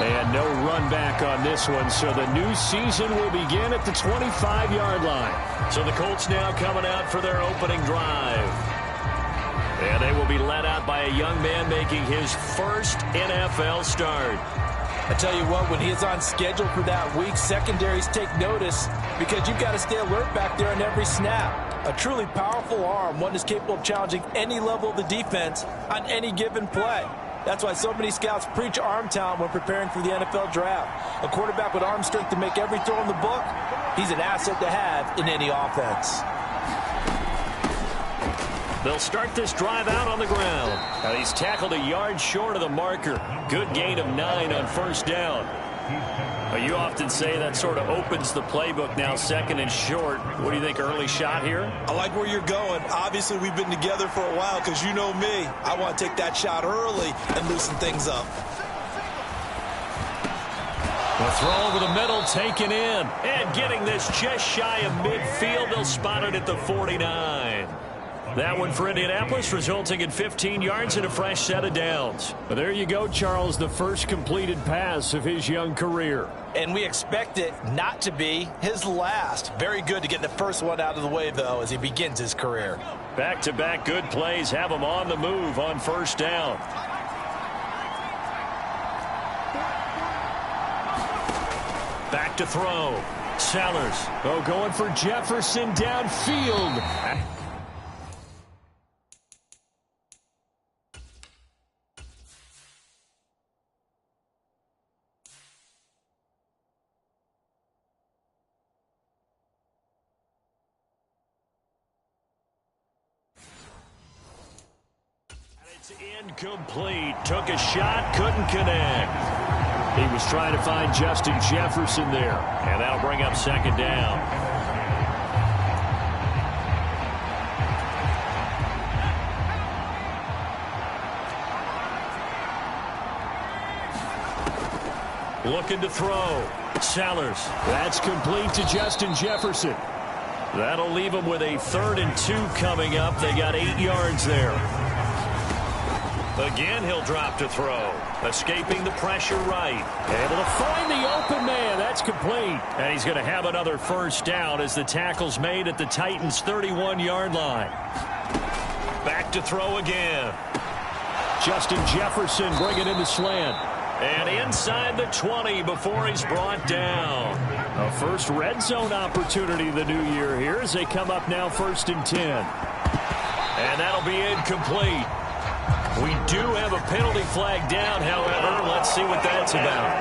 And no run back on this one, so the new season will begin at the 25-yard line. So the Colts now coming out for their opening drive. And they will be led out by a young man making his first NFL start. I tell you what, when he's on schedule for that week, secondaries take notice because you've got to stay alert back there on every snap. A truly powerful arm, one is capable of challenging any level of the defense on any given play. That's why so many scouts preach arm talent when preparing for the NFL draft. A quarterback with arm strength to make every throw in the book, he's an asset to have in any offense. They'll start this drive out on the ground. Now he's tackled a yard short of the marker. Good gain of 9 on first down. You often say that sort of opens the playbook now, second and short. What do you think, early shot here? I like where you're going. Obviously, we've been together for a while because you know me. I want to take that shot early and loosen things up. The throw over the middle, taken in. And getting this just shy of midfield. They'll spot it at the 49. That one for Indianapolis, resulting in 15 yards and a fresh set of downs. But there you go, Charles, the first completed pass of his young career. And we expect it not to be his last. Very good to get the first one out of the way, though, as he begins his career. Back-to-back good plays have him on the move on first down. Back to throw. Sellers. Oh, going for Jefferson downfield. Incomplete. Took a shot, couldn't connect. He was trying to find Justin Jefferson there. And that'll bring up second down. Looking to throw. Sellers. That's complete to Justin Jefferson. That'll leave him with a 3rd and 2 coming up. They got 8 yards there. Again, he'll drop to throw. Escaping the pressure right. Able to find the open man. That's complete. And he's going to have another first down as the tackle's made at the Titans' 31-yard line. Back to throw again. Justin Jefferson bringing in the slant. And inside the 20 before he's brought down. A first red zone opportunity of the new year here as they come up now 1st and 10. And that'll be incomplete. We do have a penalty flag down, however. Let's see what that's about.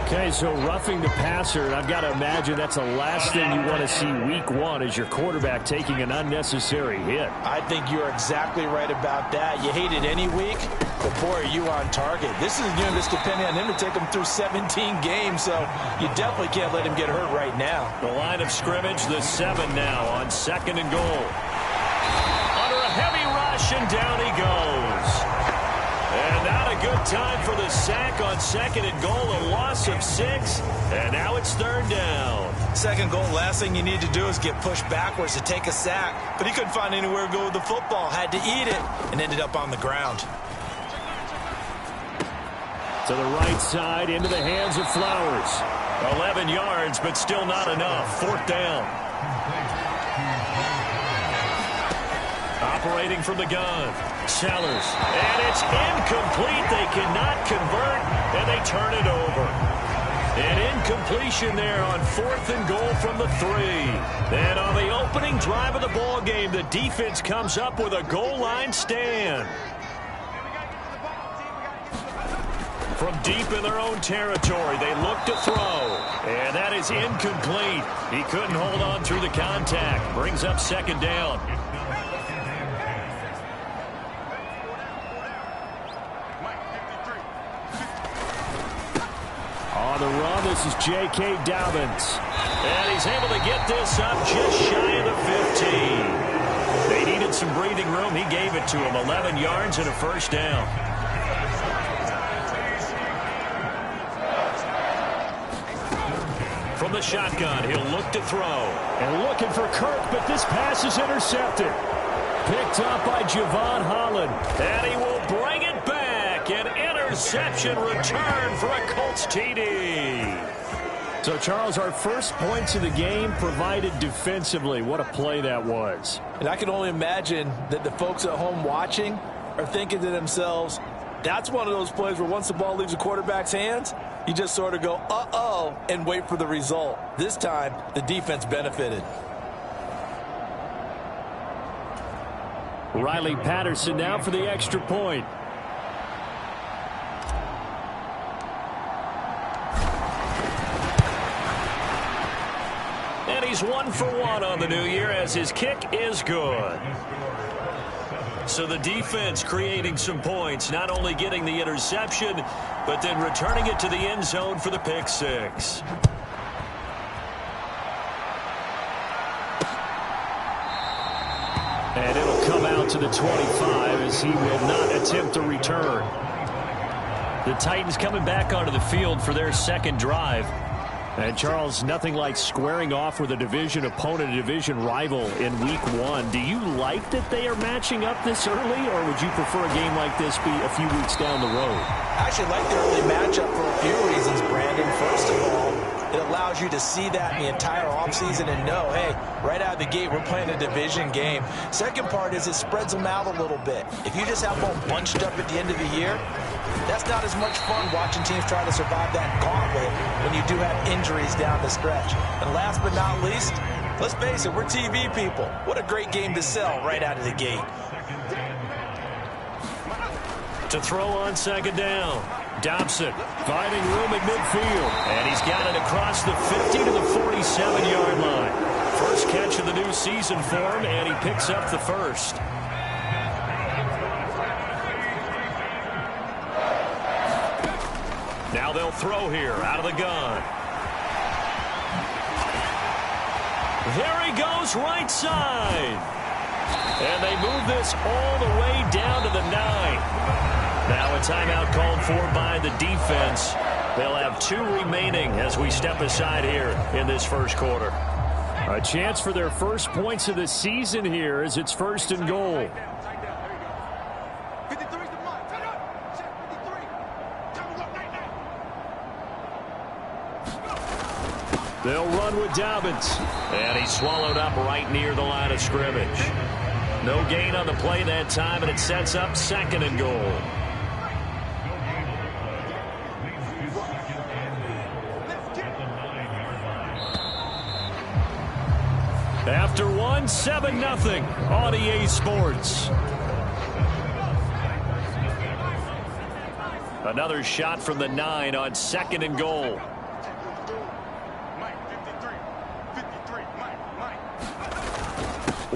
Okay, so roughing the passer, and I've got to imagine that's the last thing you want to see week 1 as your quarterback taking an unnecessary hit. I think you're exactly right about that. You hate it any week, but boy, are you on target. This is just depending on him to take him through 17 games, so you definitely can't let him get hurt right now. The line of scrimmage, the 7 now on 2nd and goal. Under a heavy rush, and down he goes. And not a good time for the sack on 2nd and goal, a loss of 6, and now it's 3rd down. 2nd goal, last thing you need to do is get pushed backwards to take a sack, but he couldn't find anywhere to go with the football, had to eat it, and ended up on the ground. To the right side, into the hands of Flowers. 11 yards, but still not enough. 4th down. operating from the gun. Sellers. And it's incomplete. They cannot convert, and they turn it over. An incompletion there on 4th and goal from the 3. And on the opening drive of the ball game, the defense comes up with a goal line stand. From deep in their own territory, they look to throw. And that is incomplete. He couldn't hold on through the contact. Brings up 2nd down. On the run, this is J.K. Dobbins. And he's able to get this up just shy of the 15. They needed some breathing room. He gave it to him. 11 yards and a 1st down. From the shotgun, he'll look to throw. And looking for Kirk, but this pass is intercepted. Picked up by Javon Holland. And he will bring it back. An interception return for a Colts TD. So, Charles, our first points of the game provided defensively. What a play that was. And I can only imagine that the folks at home watching are thinking to themselves, that's one of those plays where once the ball leaves the quarterback's hands, you just sort of go, uh-oh, and wait for the result. This time, the defense benefited. Riley Patterson now for the extra point. And he's 1 for 1 on the new year as his kick is good. So the defense creating some points, not only getting the interception, but then returning it to the end zone for the pick 6. And it'll come out to the 25 as he will not attempt a return. The Titans coming back onto the field for their 2nd drive. And, Charles, nothing like squaring off with a division opponent, a division rival in Week 1. Do you like that they are matching up this early, or would you prefer a game like this be a few weeks down the road? I actually like the early matchup for a few reasons, Brandon. First of all, it allows you to see that in the entire offseason and know, hey, right out of the gate, we're playing a division game. Second part is it spreads them out a little bit. If you just have them all bunched up at the end of the year, that's not as much fun watching teams try to survive that gauntlet when you do have injuries down the stretch. And last but not least, let's face it, we're TV people. What a great game to sell right out of the gate. To throw on 2nd down. Dobson finding room at midfield. And he's got it across the 50 to the 47-yard line. First catch of the new season for him, and he picks up the 1st. Now they'll throw here out of the gun. There he goes right side. And they move this all the way down to the 9. Now a timeout called for by the defense. They'll have 2 remaining as we step aside here in this first quarter. A chance for their first points of the season here as it's 1st and goal. They'll run with Dobbins. And he's swallowed up right near the line of scrimmage. No gain on the play that time, and it sets up 2nd and goal. After 1, 7-0 on EA Sports. Another shot from the 9 on 2nd and goal.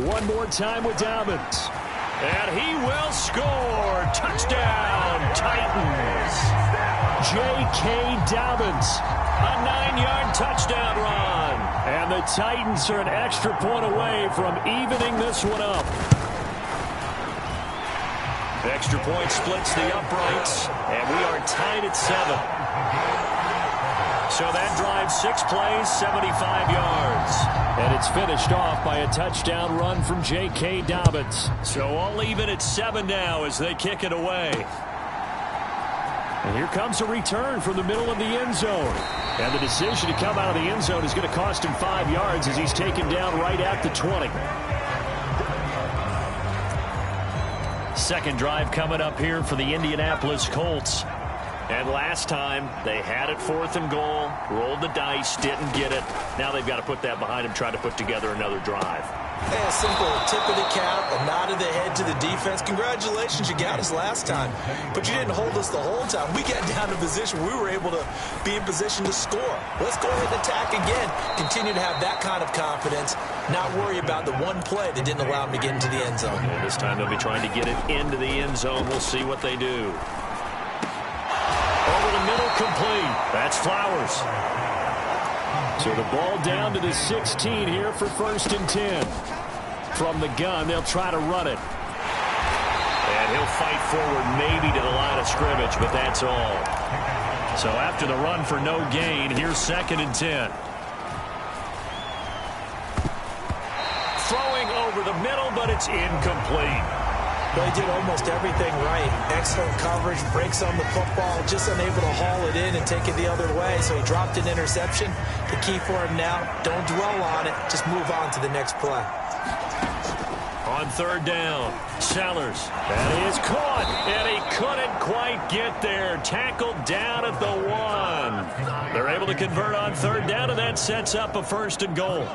One more time with Dobbins. And he will score. Touchdown, Titans. J.K. Dobbins. A 9-yard touchdown run. And the Titans are an extra point away from evening this one up. The extra point splits the uprights, and we are tied at 7. So that drives 6 plays, 75 yards. And it's finished off by a touchdown run from J.K. Dobbins. So all even at 7 now as they kick it away. And here comes a return from the middle of the end zone. And the decision to come out of the end zone is going to cost him 5 yards as he's taken down right at the 20. Second drive coming up here for the Indianapolis Colts. And last time, they had it 4th and goal, rolled the dice, didn't get it. Now they've got to put that behind them, try to put together another drive. Hey, a simple tip of the cap, a nod of the head to the defense. Congratulations, you got us last time. But you didn't hold us the whole time. We got down to position. We were able to be in position to score. Let's go ahead and attack again. Continue to have that kind of confidence. Not worry about the one play that didn't allow them to get into the end zone. And this time they'll be trying to get it into the end zone. We'll see what they do. Over the middle, complete. That's Flowers. So the ball down to the 16 here for 1st and 10. From the gun, they'll try to run it. And he'll fight forward maybe to the line of scrimmage, but that's all. So after the run for no gain, here's 2nd and 10. Throwing over the middle, but it's incomplete. They did almost everything right. Excellent coverage, breaks on the football, just unable to haul it in and take it the other way. So he dropped an interception. The key for him now, don't dwell on it. Just move on to the next play. On 3rd down, Sellers. That is caught, and he couldn't quite get there. Tackled down at the 1. They're able to convert on 3rd down, and that sets up a 1st and goal.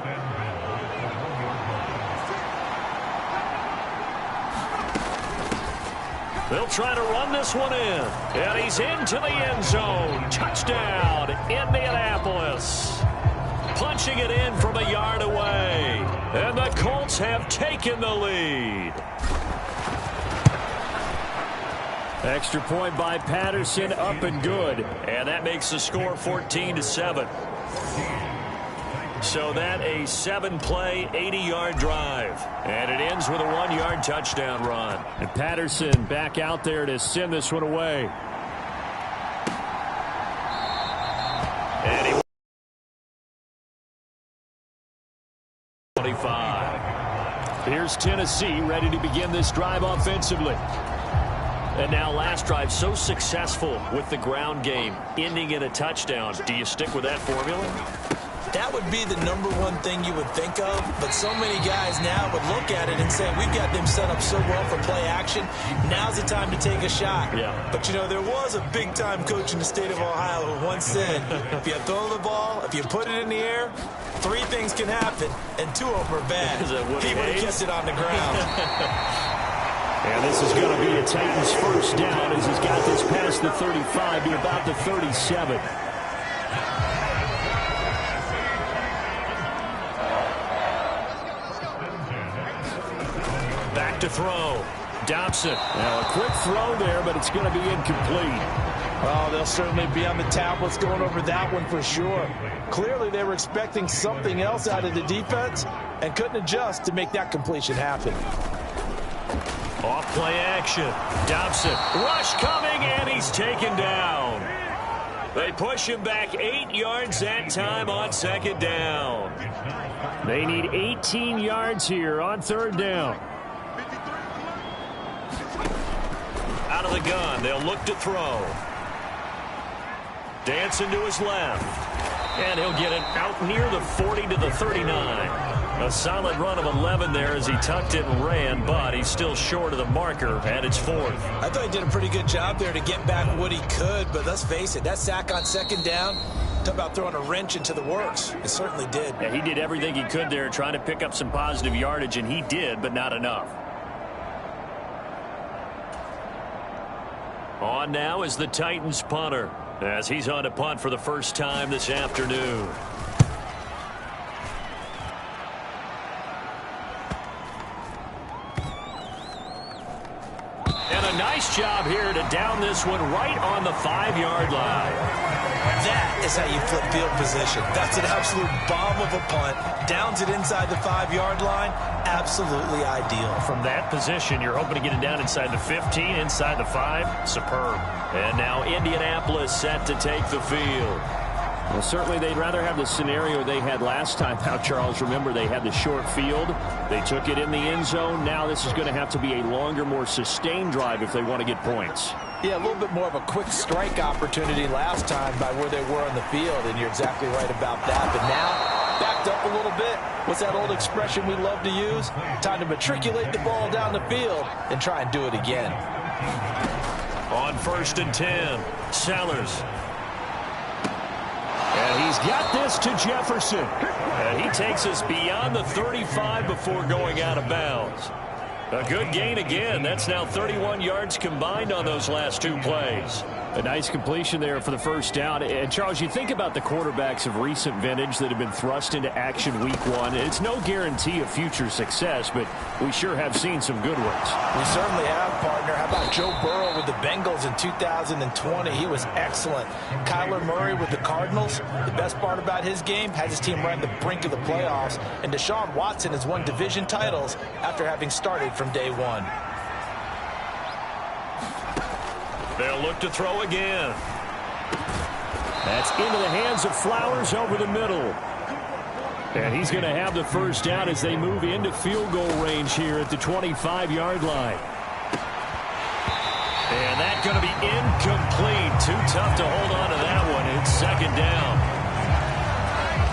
They'll try to run this one in. And he's into the end zone. Touchdown, Indianapolis. Punching it in from a yard away. And the Colts have taken the lead. Extra point by Patterson, up and good. And that makes the score 14-7. So that a 7-play, 80-yard drive. And it ends with a 1-yard touchdown run. And Patterson back out there to send this one away. And he 25. Here's Tennessee ready to begin this drive offensively. And now last drive so successful with the ground game, ending in a touchdown. Do you stick with that formula? That would be the #1 thing you would think of, but so many guys now would look at it and say, we've got them set up so well for play action. Now's the time to take a shot. Yeah. But, you know, there was a big-time coach in the state of Ohio who once said, if you throw the ball, if you put it in the air, 3 things can happen, and 2 of them are bad. He would have kept it on the ground. And this is going to be a Titans 1st down as he's got this past the 35 to about the 37. Back to throw. Dobson. Now a quick throw there, but it's going to be incomplete. Oh, they'll certainly be on the tablets going over that one for sure. Clearly they were expecting something else out of the defense and couldn't adjust to make that completion happen. Off play action. Dobson. Rush coming, and he's taken down. They push him back 8 yards that time on 2nd down. They need 18 yards here on 3rd down. Out of the gun, they'll look to throw. Dancing to his left. And he'll get it out near the 40 to the 39. A solid run of 11 there as he tucked it and ran, but he's still short of the marker, and it's 4th. I thought he did a pretty good job there to get back what he could, but let's face it, that sack on 2nd down, talk about throwing a wrench into the works. It certainly did. Yeah, he did everything he could there trying to pick up some positive yardage, and he did, but not enough. On now is the Titans punter, as he's on to punt for the first time this afternoon. And a nice job here to down this one right on the 5-yard line. That is how you flip field position. That's an absolute bomb of a punt. Downs it inside the 5-yard line. Absolutely ideal. From that position, you're hoping to get it down inside the 15, inside the 5. Superb. And now Indianapolis set to take the field. Well, certainly they'd rather have the scenario they had last time out, Charles. Remember, they had the short field. They took it in the end zone. Now this is going to have to be a longer, more sustained drive if they want to get points. Yeah, a little bit more of a quick strike opportunity last time by where they were on the field, and you're exactly right about that. But now backed up a little bit. What's that old expression we love to use? Time to matriculate the ball down the field and try and do it again. On 1st and 10, Sellers. And he's got this to Jefferson. And he takes us beyond the 35 before going out of bounds. A good gain again. That's now 31 yards combined on those last 2 plays. A nice completion there for the first down. And, Charles, you think about the quarterbacks of recent vintage that have been thrust into action week 1. It's no guarantee of future success, but we sure have seen some good ones. We certainly have, partner. How about Joe Burrow with the Bengals in 2020? He was excellent. Kyler Murray with the Cardinals. The best part about his game, has his team right on the brink of the playoffs. And Deshaun Watson has won division titles after having started from day 1. They'll look to throw again. That's into the hands of Flowers over the middle. And he's going to have the first down as they move into field goal range here at the 25-yard line. And that's going to be incomplete. Too tough to hold on to that one. It's 2nd down.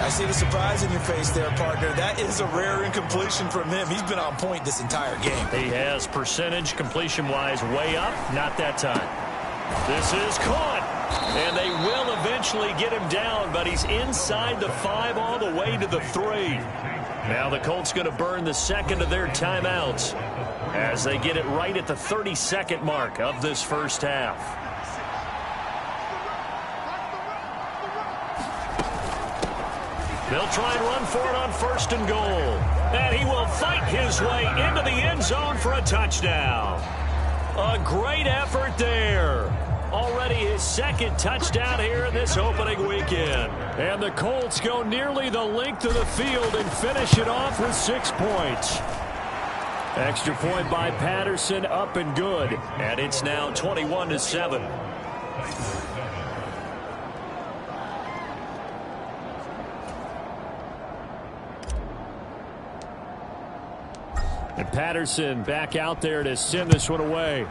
I see the surprise in your face there, partner. That is a rare incompletion from him. He's been on point this entire game. He has percentage completion-wise way up. Not that time. This is caught. And they will eventually get him down, but he's inside the 5 all the way to the 3. Now the Colts going to burn the second of their timeouts as they get it right at the 32nd mark of this first half. They'll try and run for it on 1st and goal. And he will fight his way into the end zone for a touchdown. A great effort there. Already his 2nd touchdown here in this opening weekend. And the Colts go nearly the length of the field and finish it off with 6 points. Extra point by Patterson, up and good. And it's now 21-7. And Patterson back out there to send this one away.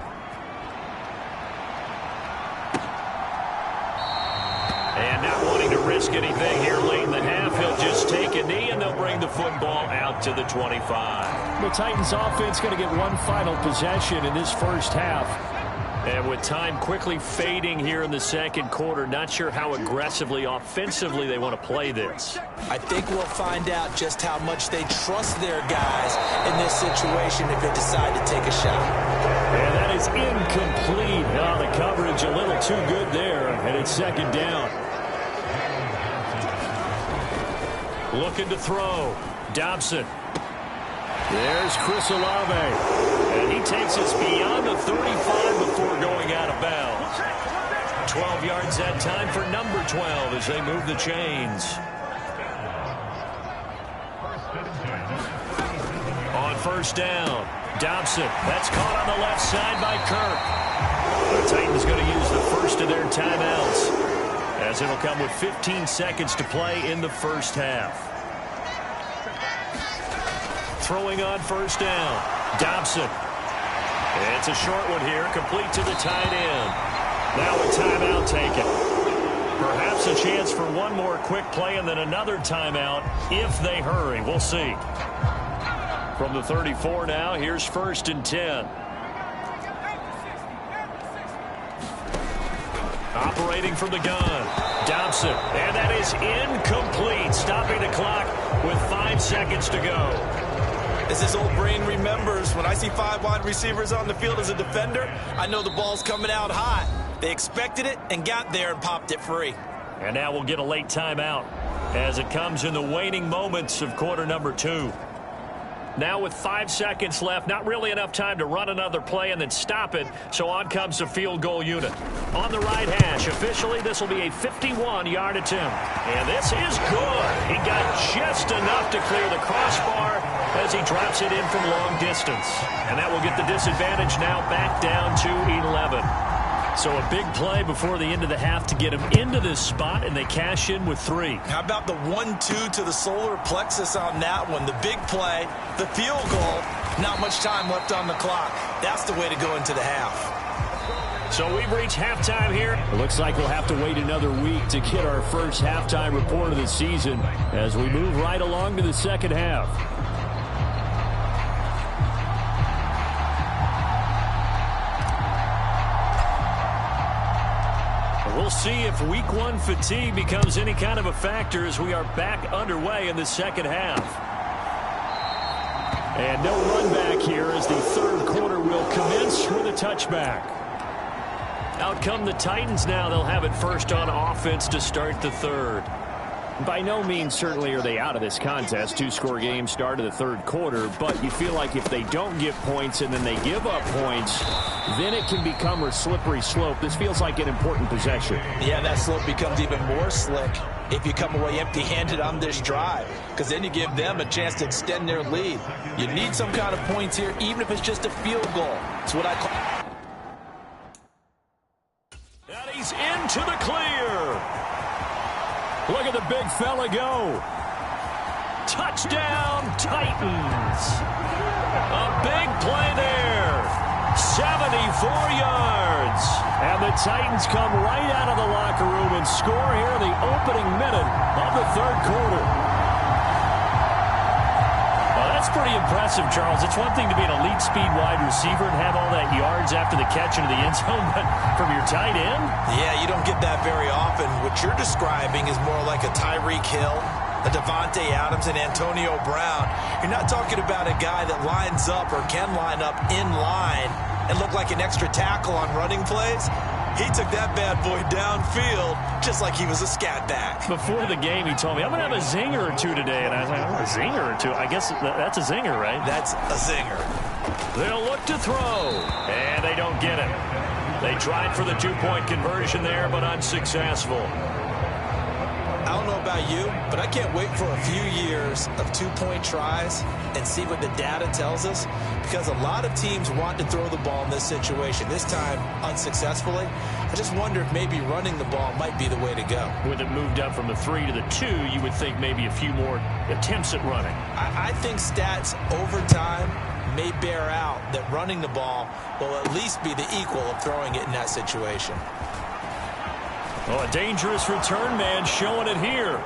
And not wanting to risk anything here late in the half, he'll just take a knee and they'll bring the football out to the 25. The Titans offense going to get one final possession in this first half. And with time quickly fading here in the 2nd quarter, not sure how aggressively, offensively they want to play this. I think we'll find out just how much they trust their guys in this situation if they decide to take a shot. And that is incomplete. Oh, the coverage a little too good there, and it's 2nd down. Looking to throw. Dobson. There's Chris Olave. And he takes us beyond the 35 before going out of bounds. 12 yards that time for number 12 as they move the chains. On 1st down, Dobson. That's caught on the left side by Kirk. The Titans going to use the first of their timeouts as it'll come with 15 seconds to play in the first half. Throwing on 1st down. Dobson. It's a short one here, complete to the tight end. Now a timeout taken. Perhaps a chance for one more quick play and then another timeout if they hurry. We'll see. From the 34 now, here's 1st and 10. Operating from the gun. Dobson. And that is incomplete. Stopping the clock with 5 seconds to go. As his old brain remembers, when I see 5 wide receivers on the field as a defender, I know the ball's coming out hot. They expected it and got there and popped it free. And now we'll get a late timeout as it comes in the waning moments of quarter number 2. Now with 5 seconds left, not really enough time to run another play and then stop it, so on comes the field goal unit. On the right hash, officially this will be a 51-yard attempt. And this is good. He got just enough to clear the crossbar as he drops it in from long distance. And that will get the disadvantage now back down to 11. So a big play before the end of the half to get him into this spot, and they cash in with 3. How about the 1-2 to the solar plexus on that one? The big play, the field goal, not much time left on the clock. That's the way to go into the half. So we've reached halftime here. It looks like we'll have to wait another week to get our first halftime report of the season as we move right along to the second half. We'll see if week one fatigue becomes any kind of a factor as we are back underway in the second half. And no run back here as the third quarter will commence with a touchback. Out come the Titans now. They'll have it first on offense to start the third. By no means certainly are they out of this contest. Two-score game start of the third quarter, but you feel like if they don't get points and then they give up points, then it can become a slippery slope. This feels like an important possession. Yeah, that slope becomes even more slick if you come away empty-handed on this drive, because then you give them a chance to extend their lead. You need some kind of points here, even if it's just a field goal. It's what I call... And he's into the clear. Look at the big fella go. Touchdown, Titans. A big play there. 74 yards. And the Titans come right out of the locker room and score here in the opening minute of the third quarter. Well, that's pretty impressive, Charles. It's one thing to be an elite speed wide receiver and have all that yards after the catch into the end zone, but from your tight end? Yeah, you don't get that very often. What you're describing is more like a Tyreek Hill, a Devontae Adams, and Antonio Brown. You're not talking about a guy that lines up or can line up in line and look like an extra tackle on running plays. He took that bad boy downfield just like he was a scat back. Before the game, he told me, I'm going to have a zinger or two today. And I was like, oh, a zinger or two? I guess that's a zinger, right? That's a zinger. They'll look to throw, and they don't get it. They tried for the two-point conversion there, but unsuccessful. I don't know about you, but I can't wait for a few years of two-point tries and see what the data tells us, because a lot of teams want to throw the ball in this situation, this time unsuccessfully. I just wonder if maybe running the ball might be the way to go. With it moved up from the 3 to the 2, you would think maybe a few more attempts at running. I think stats over time may bear out that running the ball will at least be the equal of throwing it in that situation. Oh, a dangerous return man showing it here.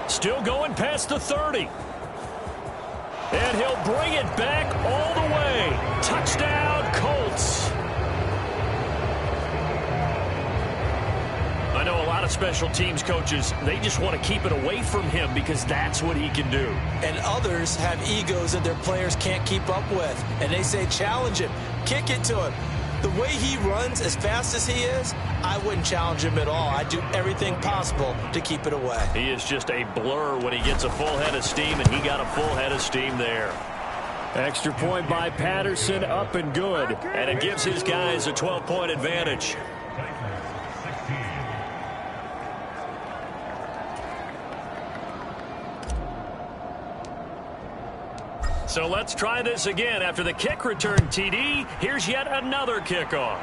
Still going past the 30. And he'll bring it back all the way. Touchdown, Colts. I know a lot of special teams coaches, they just want to keep it away from him because that's what he can do. And others have egos that their players can't keep up with. And they say, challenge him, kick it to him. The way he runs as fast as he is, I wouldn't challenge him at all. I'd do everything possible to keep it away. He is just a blur when he gets a full head of steam, and he got a full head of steam there. Extra point by Patterson, up and good. And it gives his guys a 12-point advantage. So let's try this again. After the kick return TD, here's yet another kickoff.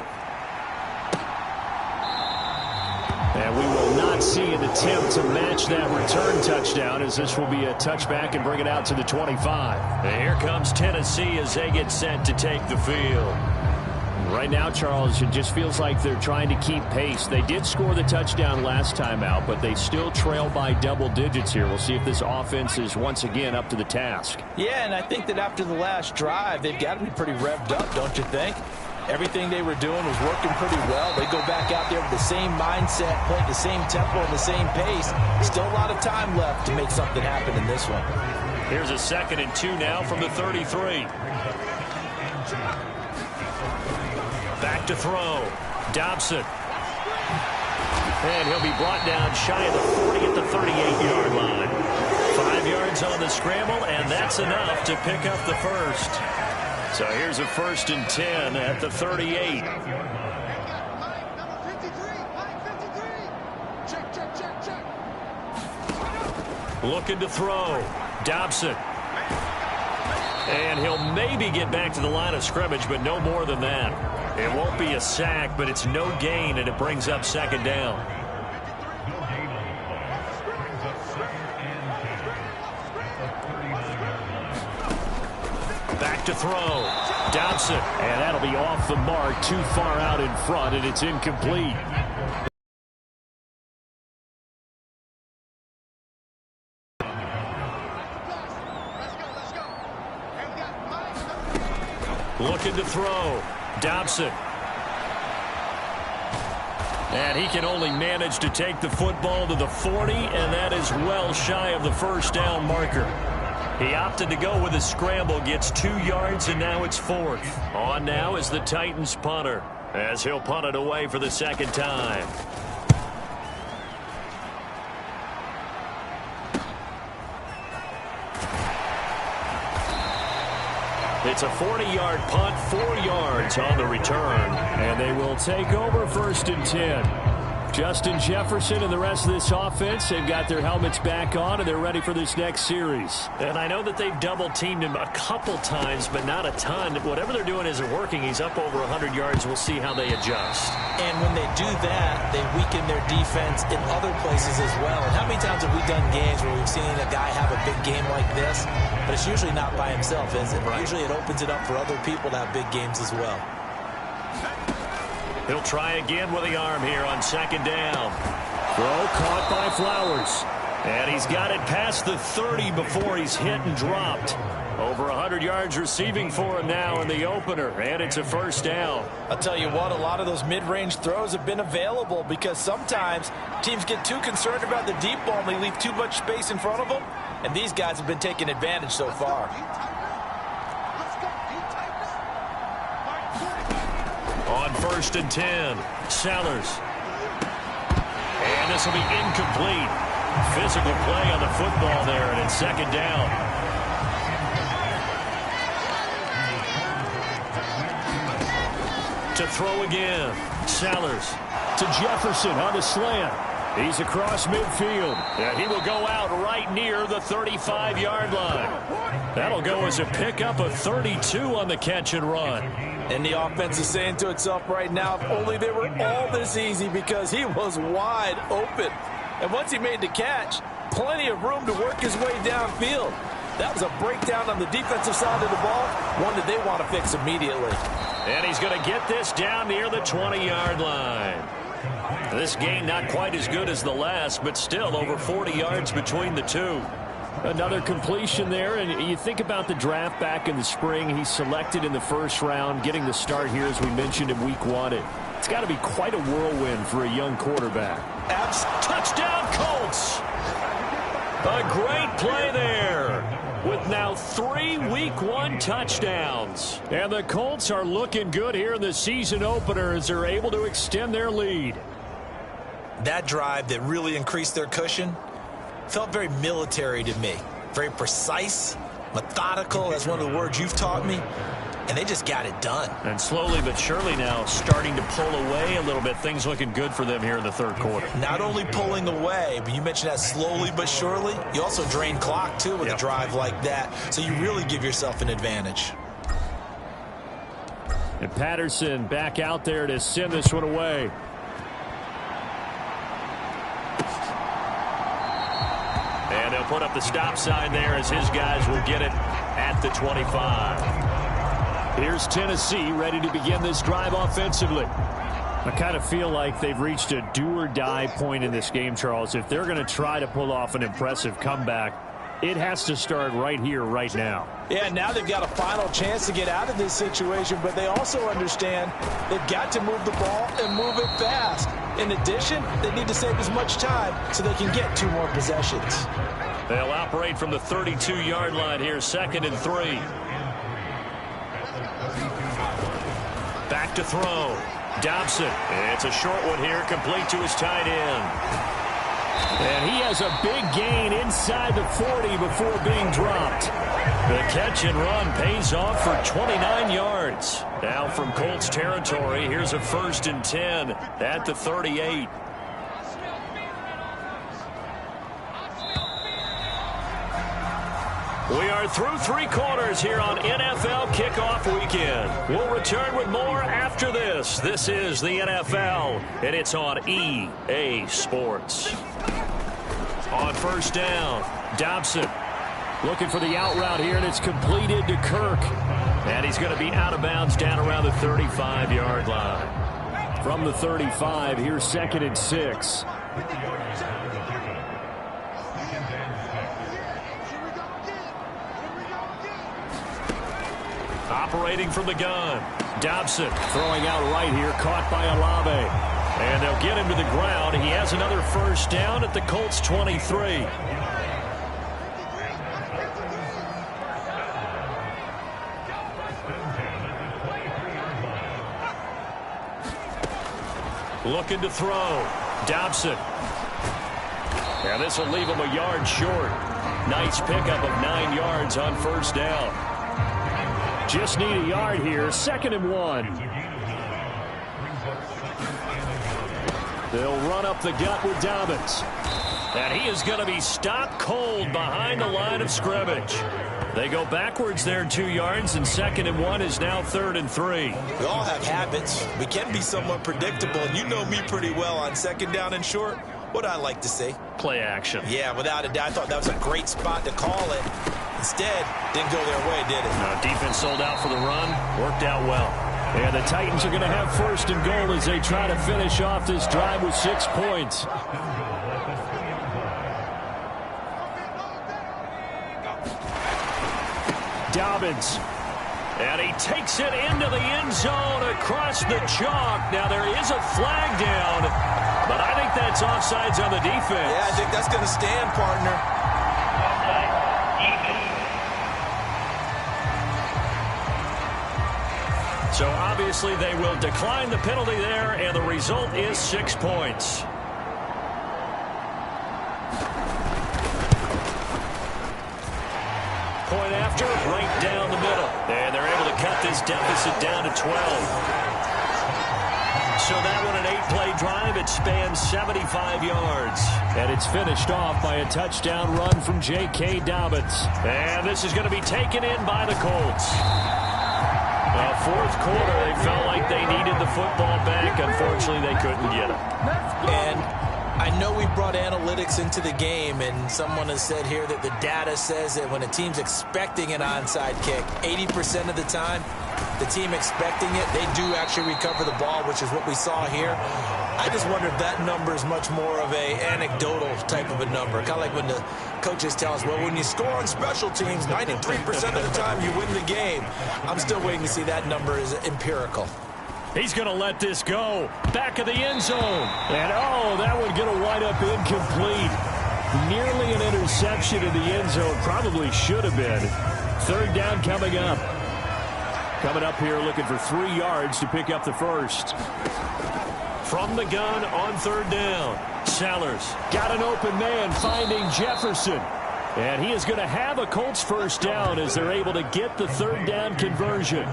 And we will not see an attempt to match that return touchdown, as this will be a touchback and bring it out to the 25. And here comes Tennessee as they get set to take the field. Right now, Charles, it just feels like they're trying to keep pace. They did score the touchdown last time out, but they still trail by double digits here. We'll see if this offense is once again up to the task. Yeah, and I think that after the last drive, they've got to be pretty revved up, don't you think? Everything they were doing was working pretty well. They go back out there with the same mindset, playing the same tempo and the same pace. Still a lot of time left to make something happen in this one. Here's a 2nd and 2 now from the 33. Back to throw. Dobson. And he'll be brought down shy of the 40 at the 38-yard line. 5 yards on the scramble, and that's enough to pick up the first. So here's a 1st and 10 at the 38. Looking to throw. Dobson. And he'll maybe get back to the line of scrimmage, but no more than that. It won't be a sack, but it's no gain, and it brings up 2nd down. Back Back to throw. Dobson. And that'll be off the mark, too far out in front, and it's incomplete. Looking to throw. Dobson. And he can only manage to take the football to the 40, and that is well shy of the first down marker. He opted to go with a scramble, gets 2 yards, and now it's 4th. On now is the Titans punter, as he'll punt it away for the second time. It's a 40-yard punt, 4 yards on the return. And they will take over 1st and 10. Justin Jefferson and the rest of this offense, they've got their helmets back on, and they're ready for this next series. And I know that they've double-teamed him a couple times, but not a ton. Whatever they're doing isn't working. He's up over 100 yards. We'll see how they adjust. And when they do that, they weaken their defense in other places as well. And how many times have we done games where we've seen a guy have a big game like this? But it's usually not by himself, is it? Right. Usually it opens it up for other people to have big games as well. He'll try again with the arm here on 2nd down. Throw caught by Flowers. And he's got it past the 30 before he's hit and dropped. Over 100 yards receiving for him now in the opener, and it's a 1st down. I'll tell you what, a lot of those mid-range throws have been available because sometimes teams get too concerned about the deep ball and they leave too much space in front of them, and these guys have been taking advantage so far. On 1st and 10, Sellers. And this will be incomplete. Physical play on the football there, and it's 2nd down. To throw again, Sellers. To Jefferson on the slant. He's across midfield. And he will go out right near the 35-yard line. That'll go as a pickup of 32 on the catch and run. And the offense is saying to itself right now, if only they were all this easy, because he was wide open. And once he made the catch, plenty of room to work his way downfield. That was a breakdown on the defensive side of the ball, one that they want to fix immediately. And he's going to get this down near the 20-yard line. This game not quite as good as the last, but still over 40 yards between the two. Another completion there, and you think about the draft back in the spring. He's selected in the 1st round, getting the start here, as we mentioned, in week 1. It's got to be quite a whirlwind for a young quarterback. Touchdown, Colts! A great play there, with now 3 week 1 touchdowns. And the Colts are looking good here in the season opener as they're able to extend their lead. That drive that really increased their cushion felt very military to me. Very precise, methodical, that's one of the words you've taught me. And they just got it done. And slowly but surely now starting to pull away a little bit. Things looking good for them here in the 3rd quarter. Not only pulling away, but you mentioned that slowly but surely. You also drain clock, too, with a drive like that. So you really give yourself an advantage. And Patterson back out there to send this one away. And they'll put up the stop sign there as his guys will get it at the 25. Here's Tennessee ready to begin this drive offensively. I kind of feel like they've reached a do-or-die point in this game, Charles. If they're going to try to pull off an impressive comeback, it has to start right here, right now. Yeah, now they've got a final chance to get out of this situation, but they also understand they've got to move the ball and move it fast. In addition, they need to save as much time so they can get 2 more possessions. They'll operate from the 32-yard line here, 2nd and 3. Back to throw. Dobson. It's a short one here, complete to his tight end. And he has a big gain inside the 40 before being dropped. The catch and run pays off for 29 yards. Now from Colts territory, here's a 1st and 10 at the 38. We are through 3 quarters here on NFL Kickoff Weekend. We'll return with more after this. This is the NFL, and it's on EA Sports. On 1st down, Dobson. Looking for the out route here, and it's completed to Kirk. And he's going to be out of bounds down around the 35-yard line. From the 35, here's 2nd and 6. Operating from the gun. Dobson throwing out right here, caught by Olave. And they'll get him to the ground. He has another first down at the Colts 23. Looking to throw. Dobson. And this will leave him a yard short. Nice pickup of 9 yards on first down. Just need a yard here. 2nd and 1. They'll run up the gut with Dobbins. And he is going to be stopped cold behind the line of scrimmage. They go backwards there 2 yards, and 2nd and 1 is now 3rd and 3. We all have habits. We can be somewhat predictable, and you know me pretty well on 2nd down and short. What I like to say? Play action. Yeah, without a doubt. I thought that was a great spot to call it. Instead, didn't go their way, did it? No, defense sold out for the run. Worked out well. And the Titans are going to have 1st and goal as they try to finish off this drive with 6 points. Dobbins. And he takes it into the end zone across the chalk. Now there is a flag down, but I think that's offsides on the defense. Yeah, I think that's going to stand, partner. So obviously they will decline the penalty there, and the result is 6 points. Point after, right down the middle. And they're able to cut this deficit down to 12. So that one an 8-play drive. It spans 75 yards. And it's finished off by a touchdown run from J.K. Dobbins. And this is going to be taken in by the Colts. Fourth quarter, they felt like they needed the football back. Unfortunately, they couldn't get it. And I know we brought analytics into the game, and someone has said here that the data says that when a team's expecting an onside kick, 80% of the time, the team expecting it, they do actually recover the ball, which is what we saw here. I just wonder if that number is much more of a anecdotal type of a number. Kind of like when the coaches tell us, well, when you score on special teams, 93% of the time you win the game. I'm still waiting to see that number is empirical. He's going to let this go. Back of the end zone. And, oh, that one going to wind up incomplete. Nearly an interception in the end zone. Probably should have been. 3rd down coming up. Coming up here looking for 3 yards to pick up the first. From the gun on 3rd down. Sellers got an open man finding Jefferson. And he is going to have a Colts first down as they're able to get the 3rd down conversion.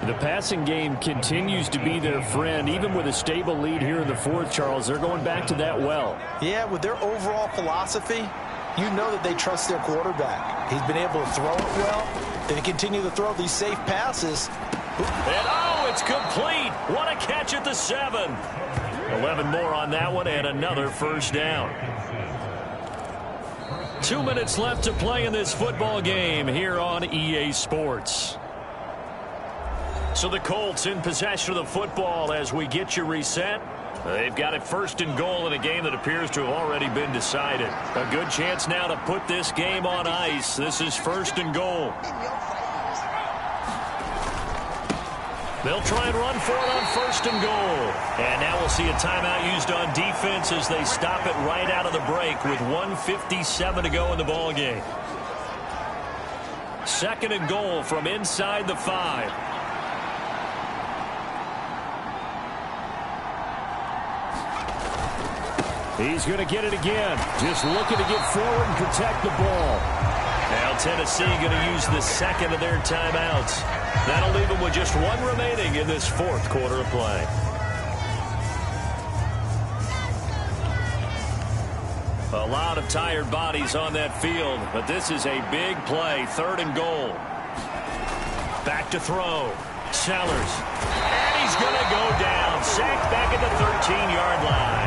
The passing game continues to be their friend. Even with a stable lead here in the 4th, Charles, they're going back to that well. Yeah, with their overall philosophy, you know that they trust their quarterback. He's been able to throw it well. They continue to throw these safe passes. And, oh, it's complete. What a catch at the 7. 11 more on that one and another first down. 2 minutes left to play in this football game here on EA Sports. So the Colts in possession of the football as we get you reset. They've got it 1st and goal in a game that appears to have already been decided. A good chance now to put this game on ice. This is 1st and goal. They'll try and run for it on 1st and goal. And now we'll see a timeout used on defense as they stop it right out of the break with 1:57 to go in the ball game. 2nd and goal from inside the 5. He's going to get it again. Just looking to get forward and protect the ball. Now Tennessee going to use the 2nd of their timeouts. That'll leave them with just 1 remaining in this 4th quarter of play. A lot of tired bodies on that field, but this is a big play. 3rd and goal. Back to throw. Sellers. And he's going to go down. Sacked back at the 13-yard line.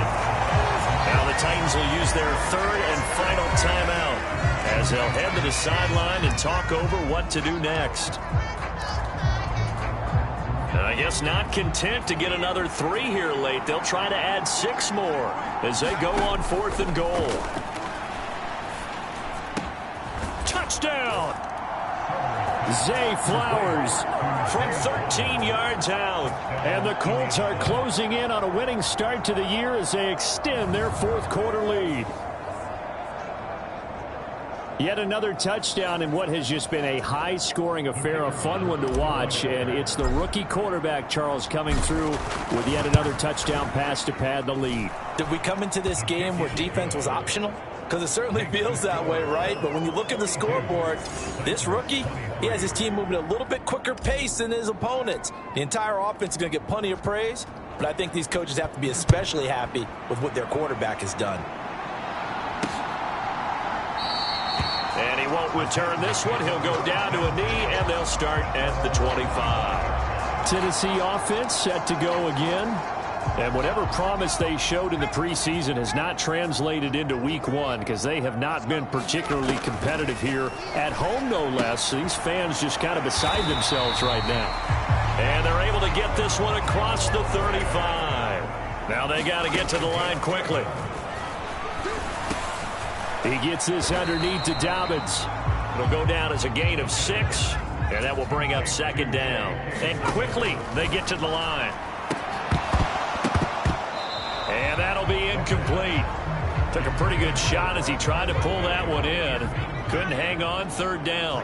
Now the Titans will use their third and final timeout as they'll head to the sideline and talk over what to do next. I guess not content to get another 3 here late. They'll try to add 6 more as they go on 4th and goal. Touchdown! Zay Flowers from 13 yards out. And the Colts are closing in on a winning start to the year as they extend their 4th quarter lead. Yet another touchdown in what has just been a high-scoring affair, a fun one to watch. And it's the rookie quarterback, Charles, coming through with yet another touchdown pass to pad the lead. Did we come into this game where defense was optional? Because it certainly feels that way, right? But when you look at the scoreboard, this rookie, he has his team moving at a little bit quicker pace than his opponents. The entire offense is going to get plenty of praise, but I think these coaches have to be especially happy with what their quarterback has done. And he won't return this one. He'll go down to a knee, and they'll start at the 25. Tennessee offense set to go again. And whatever promise they showed in the preseason has not translated into week 1 because they have not been particularly competitive here at home, no less. These fans just kind of beside themselves right now. And they're able to get this one across the 35. Now they got to get to the line quickly. He gets this underneath to Dobbins. It'll go down as a gain of 6, and that will bring up 2nd down. And quickly they get to the line. And that'll be incomplete. Took a pretty good shot as he tried to pull that one in. Couldn't hang on, 3rd down.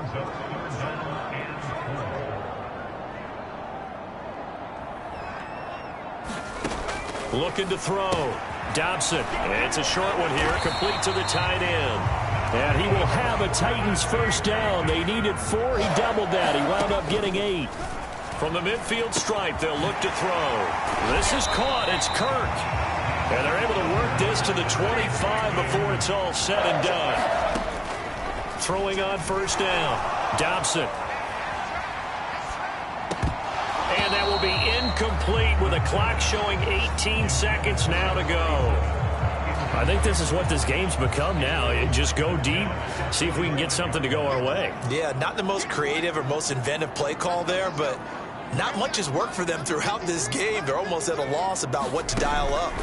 Looking to throw. Dobson. It's a short one here, complete to the tight end. And he will have a Titans 1st down. They needed 4. He doubled that. He wound up getting 8. From the midfield stripe, they'll look to throw. This is caught. It's Kirk. And they're able to work this to the 25 before it's all said and done. Throwing on 1st down. Dobson. And that will be incomplete with a clock showing 18 seconds now to go. I think this is what this game's become now. Just go deep, see if we can get something to go our way. Yeah, not the most creative or most inventive play call there, but not much has worked for them throughout this game. They're almost at a loss about what to dial up.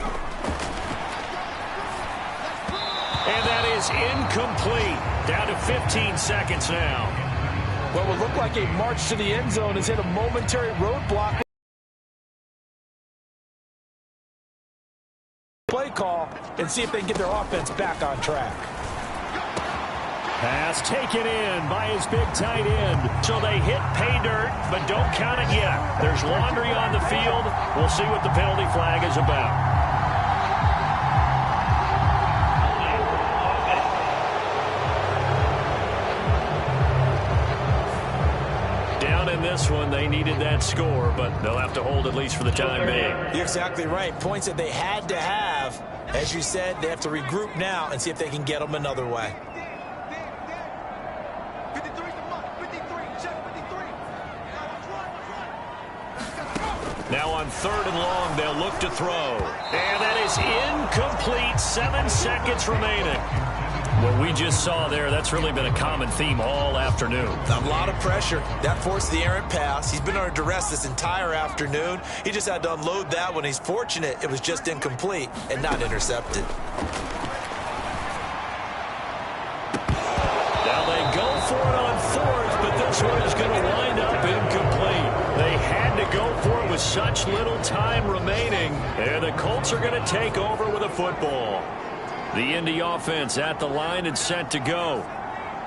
And that is incomplete. Down to 15 seconds now. What will look like a march to the end zone has hit a momentary roadblock. Play call and see if they can get their offense back on track. Pass taken in by his big tight end. So they hit pay dirt, but don't count it yet. There's laundry on the field. We'll see what the penalty flag is about. In this one, they needed that score, but they'll have to hold at least for the time being. You're exactly right. Points that they had to have. As you said, they have to regroup now and see if they can get them another way. Now on 3rd and long, they'll look to throw. And that is incomplete. 7 seconds remaining. What we just saw there, that's really been a common theme all afternoon. A lot of pressure. That forced the errant pass. He's been under duress this entire afternoon. He just had to unload that one. He's fortunate it was just incomplete and not intercepted. Now they go for it on 4th, but this one is going to wind up incomplete. They had to go for it with such little time remaining. And the Colts are going to take over with a football. The Indy offense at the line and set to go.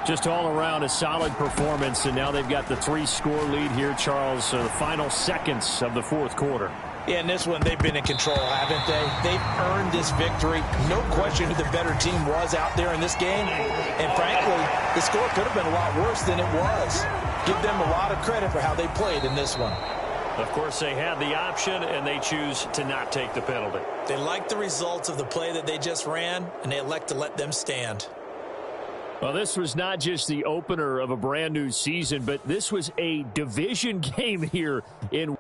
Just all around a solid performance, and now they've got the 3-score lead here, Charles. So the final seconds of the 4th quarter. Yeah, in this one, they've been in control, haven't they? They've earned this victory. No question who the better team was out there in this game. And frankly, the score could have been a lot worse than it was. Give them a lot of credit for how they played in this one. Of course, they had the option, and they choose to not take the penalty. They like the results of the play that they just ran, and they elect to let them stand. Well, this was not just the opener of a brand new season, but this was a division game here in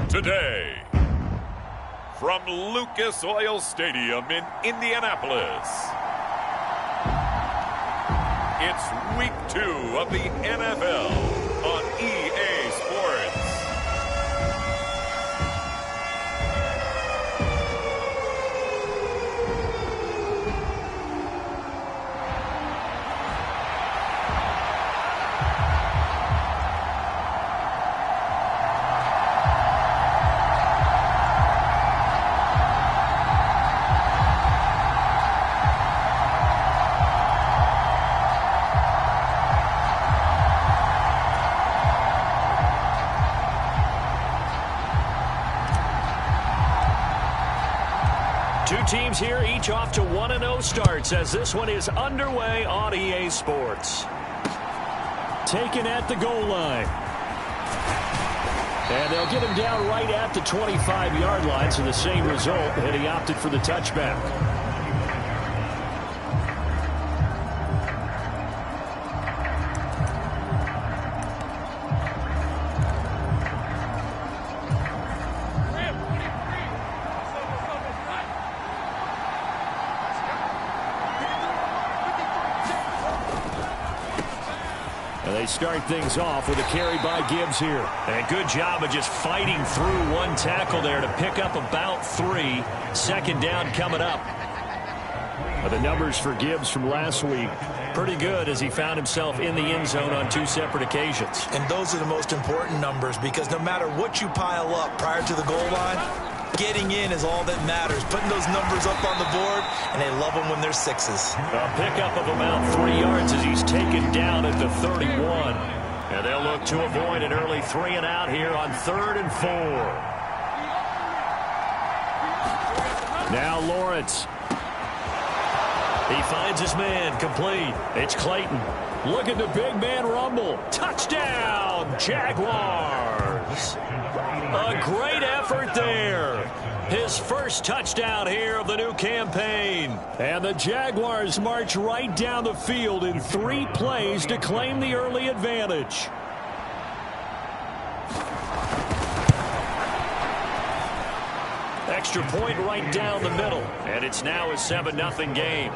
Today, from Lucas Oil Stadium in Indianapolis, it's Week 2 of the NFL on EA Sports. Two teams here, each off to 1-0 starts as this one is underway on EA Sports. Taken at the goal line. And they'll get him down right at the 25-yard line, so the same result, and he opted for the touchback. They start things off with a carry by Gibbs here. And a good job of just fighting through one tackle there to pick up about 3. Second down coming up. The numbers for Gibbs from last week, pretty good as he found himself in the end zone on 2 separate occasions. And those are the most important numbers because no matter what you pile up prior to the goal line, getting in is all that matters. Putting those numbers up on the board, and they love them when they're 6s. A pickup of about 3 yards as he's taken down at the 31. And they'll look to avoid an early 3 and out here on 3rd and 4. Now Lawrence. He finds his man complete. It's Clayton. Look at the big man rumble. Touchdown, Jaguars. A great effort there. His first touchdown here of the new campaign. And the Jaguars march right down the field in 3 plays to claim the early advantage. Extra point right down the middle. And it's now a 7-0 game.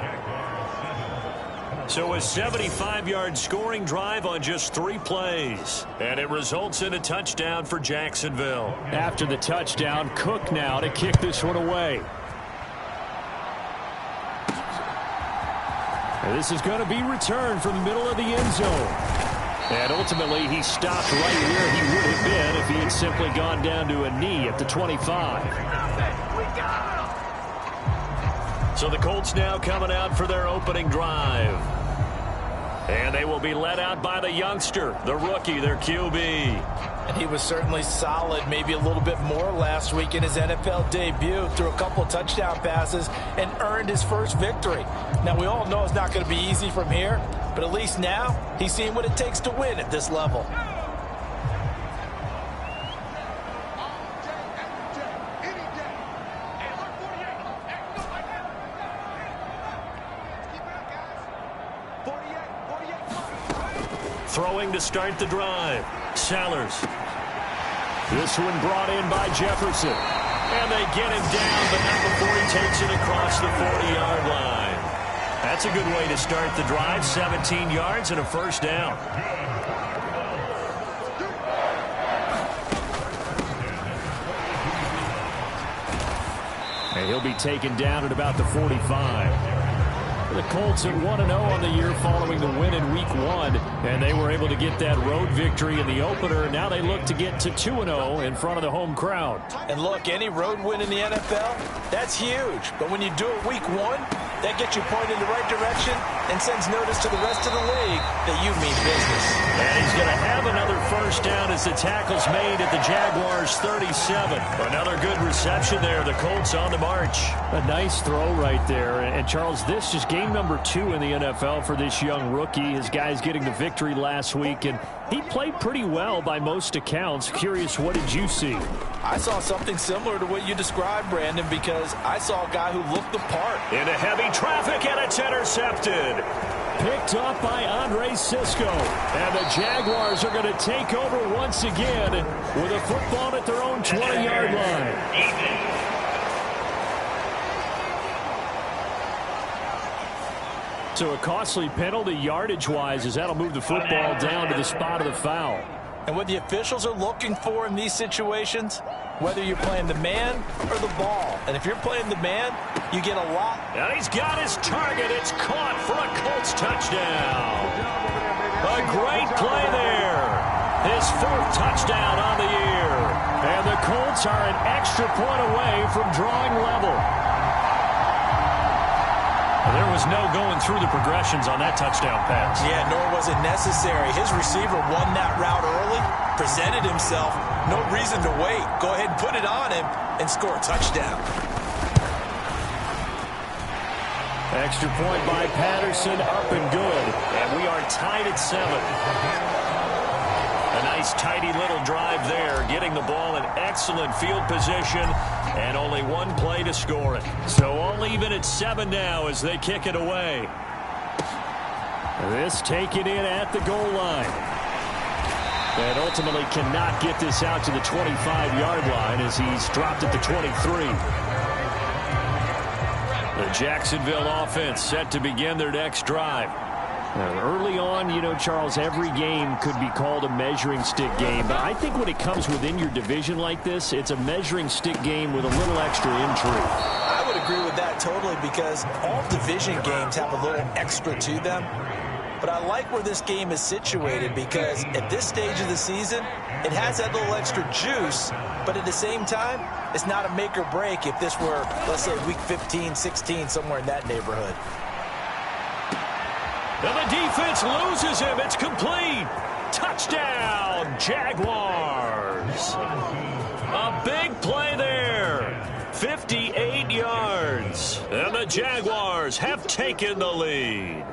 So a 75-yard scoring drive on just 3 plays. And it results in a touchdown for Jacksonville. After the touchdown, Cook now to kick this one away. And this is going to be returned from the middle of the end zone. And ultimately, he stopped right where he would have been if he had simply gone down to a knee at the 25. So the Colts now coming out for their opening drive. And they will be led out by the youngster, the rookie, their QB. And he was certainly solid, maybe a little bit more last week in his NFL debut. Threw a couple of touchdown passes and earned his first victory. Now, we all know it's not going to be easy from here, but at least now he's seen what it takes to win at this level. Throwing to start the drive. Sellers. This one brought in by Jefferson. And they get him down, but not before he takes it across the 40-yard line. That's a good way to start the drive. 17 yards and a first down. And he'll be taken down at about the 45. The Colts at 1-0 on the year following the win in Week 1, and they were able to get that road victory in the opener. Now they look to get to 2-0 in front of the home crowd. And look, any road win in the NFL, that's huge. But when you do it Week 1, that gets you pointed in the right direction and sends notice to the rest of the league that you mean business. And he's going to have another first down as the tackle's made at the Jaguars' 37. Another good reception there. The Colts on the march. A nice throw right there. And Charles, this is game number 2 in the NFL for this young rookie. His guys getting the victory last week, and he played pretty well by most accounts. Curious, what did you see? I saw something similar to what you described, Brandon, because I saw a guy who looked the part. Into heavy traffic, and it's intercepted. Picked up by Andre Cisco. And the Jaguars are going to take over once again with a football at their own 20-yard line. So a costly penalty yardage-wise as that'll move the football down to the spot of the foul. And what the officials are looking for in these situations, whether you're playing the man or the ball. And if you're playing the man, you get a lot. And he's got his target. It's caught for a Colts touchdown. A great play there. His fourth touchdown on the year. And the Colts are an extra point away from drawing level. There was no going through the progressions on that touchdown pass. Yeah, nor was it necessary. His receiver won that route early, presented himself. No reason to wait. Go ahead and put it on him and score a touchdown. Extra point by Patterson, up and good. And we are tied at 7. A nice, tidy little drive there, getting the ball in excellent field position, and only one play to score it. So all even at 7 now as they kick it away. This taken in at the goal line. And ultimately cannot get this out to the 25-yard line as he's dropped at the 23. The Jacksonville offense set to begin their next drive. Early on, you know, Charles, every game could be called a measuring stick game. But I think when it comes within your division like this, it's a measuring stick game with a little extra intrigue. I would agree with that totally because all division games have a little extra to them. But I like where this game is situated because at this stage of the season, it has that little extra juice. But at the same time, it's not a make or break if this were, let's say, week 15, 16, somewhere in that neighborhood. And the defense loses him. It's complete. Touchdown, Jaguars. A big play there. 58 yards. And the Jaguars have taken the lead.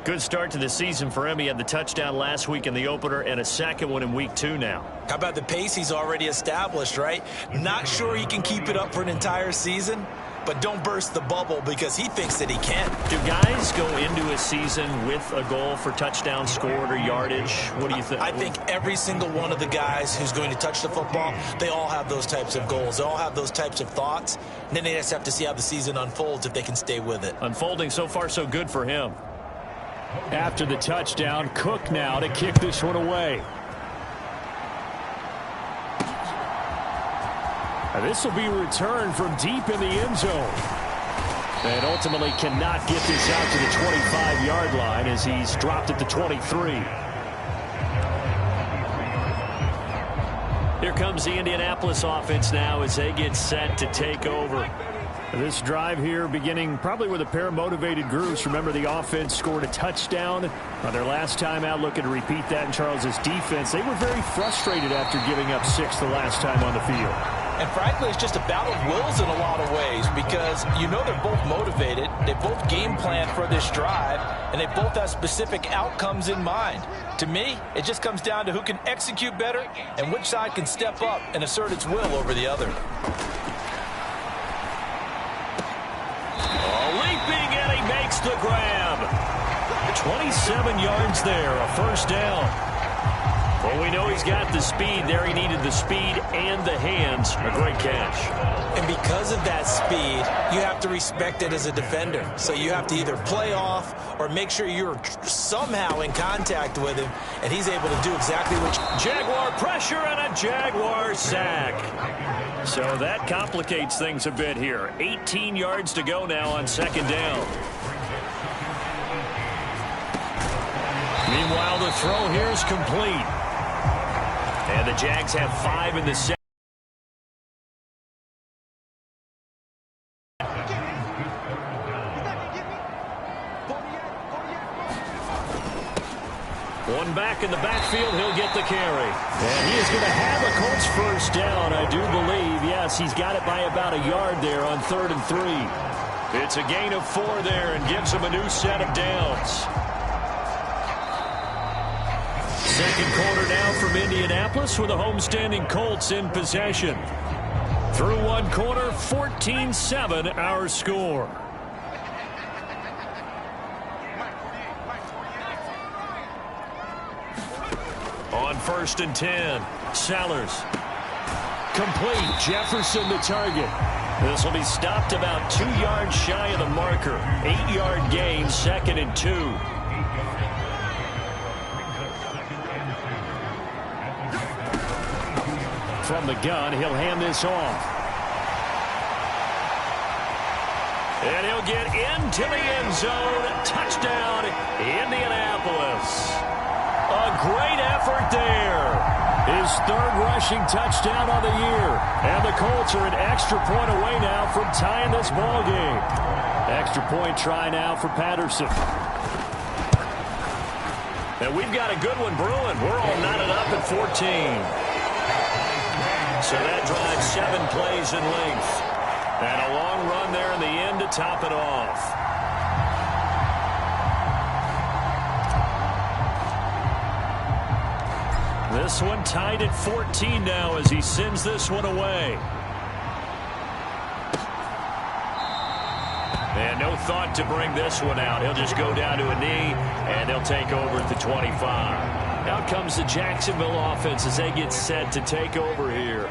Good start to the season for him. He had the touchdown last week in the opener and a second one in week 2 now. How about the pace he's already established, right? Not sure he can keep it up for an entire season, but don't burst the bubble because he thinks that he can. Do guys go into a season with a goal for touchdown scored or yardage? What do you think? I think every single one of the guys who's going to touch the football, they all have those types of goals. They all have those types of thoughts. And then they just have to see how the season unfolds if they can stay with it. Unfolding so far so good for him. After the touchdown, Cook now to kick this one away. This will be returned from deep in the end zone. And ultimately cannot get this out to the 25-yard line as he's dropped at the 23. Here comes the Indianapolis offense now as they get set to take over. This drive here beginning probably with a pair of motivated groups. Remember, the offense scored a touchdown on their last time out, looking to repeat that in Charles's defense. They were very frustrated after giving up 6 the last time on the field. And frankly, it's just a battle of wills in a lot of ways because you know they're both motivated. They both game plan for this drive, and they both have specific outcomes in mind. To me, it just comes down to who can execute better and which side can step up and assert its will over the other. Leaping, and he makes the grab. 27 yards there, a first down. Well, we know he's got the speed there. He needed the speed and the hands. A great catch. And because of that speed, you have to respect it as a defender. So you have to either play off or make sure you're somehow in contact with him, and he's able to do exactly what Jaguar pressure and a Jaguar sack. So that complicates things a bit here. 18 yards to go now on second down. Meanwhile, the throw here is complete. And the Jags have 5 in the second. One back in the backfield, he'll get the carry. And he is going to have a Colts first down, I do believe. Yes, he's got it by about a yard there on 3rd and 3. It's a gain of 4 there and gives him a new set of downs. Second quarter now from Indianapolis with the homestanding Colts in possession. Through one quarter, 14-7 our score. On 1st and 10, Sellers. Complete. Jefferson the target. This will be stopped about 2 yards shy of the marker. 8-yard gain, 2nd and 2. From the gun, he'll hand this off. And he'll get into the end zone. Touchdown, Indianapolis. A great effort there. His 3rd rushing touchdown of the year. And the Colts are an extra point away now from tying this ball game. Extra point try now for Patterson. And we've got a good one brewing. We're all knotted up at 14. So that drives 7 plays in length. And a long run there in the end to top it off. This one tied at 14 now as he sends this one away. And no thought to bring this one out. He'll just go down to a knee, and they'll take over at the 25. Out comes the Jacksonville offense as they get set to take over here.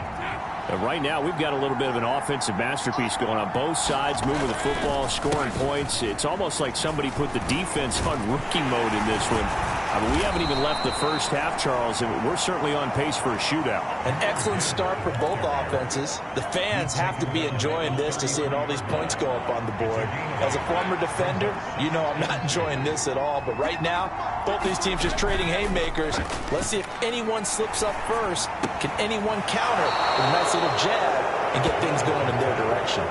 And right now, we've got a little bit of an offensive masterpiece going on both sides, moving the football, scoring points. It's almost like somebody put the defense on rookie mode in this one. I mean, we haven't even left the first half, Charles, and we're certainly on pace for a shootout. An excellent start for both offenses. The fans have to be enjoying this to seeing all these points go up on the board. As a former defender, you know I'm not enjoying this at all. But right now, both these teams just trading haymakers. Let's see if anyone slips up first. Can anyone counter with a nice little jab and get things going in their direction?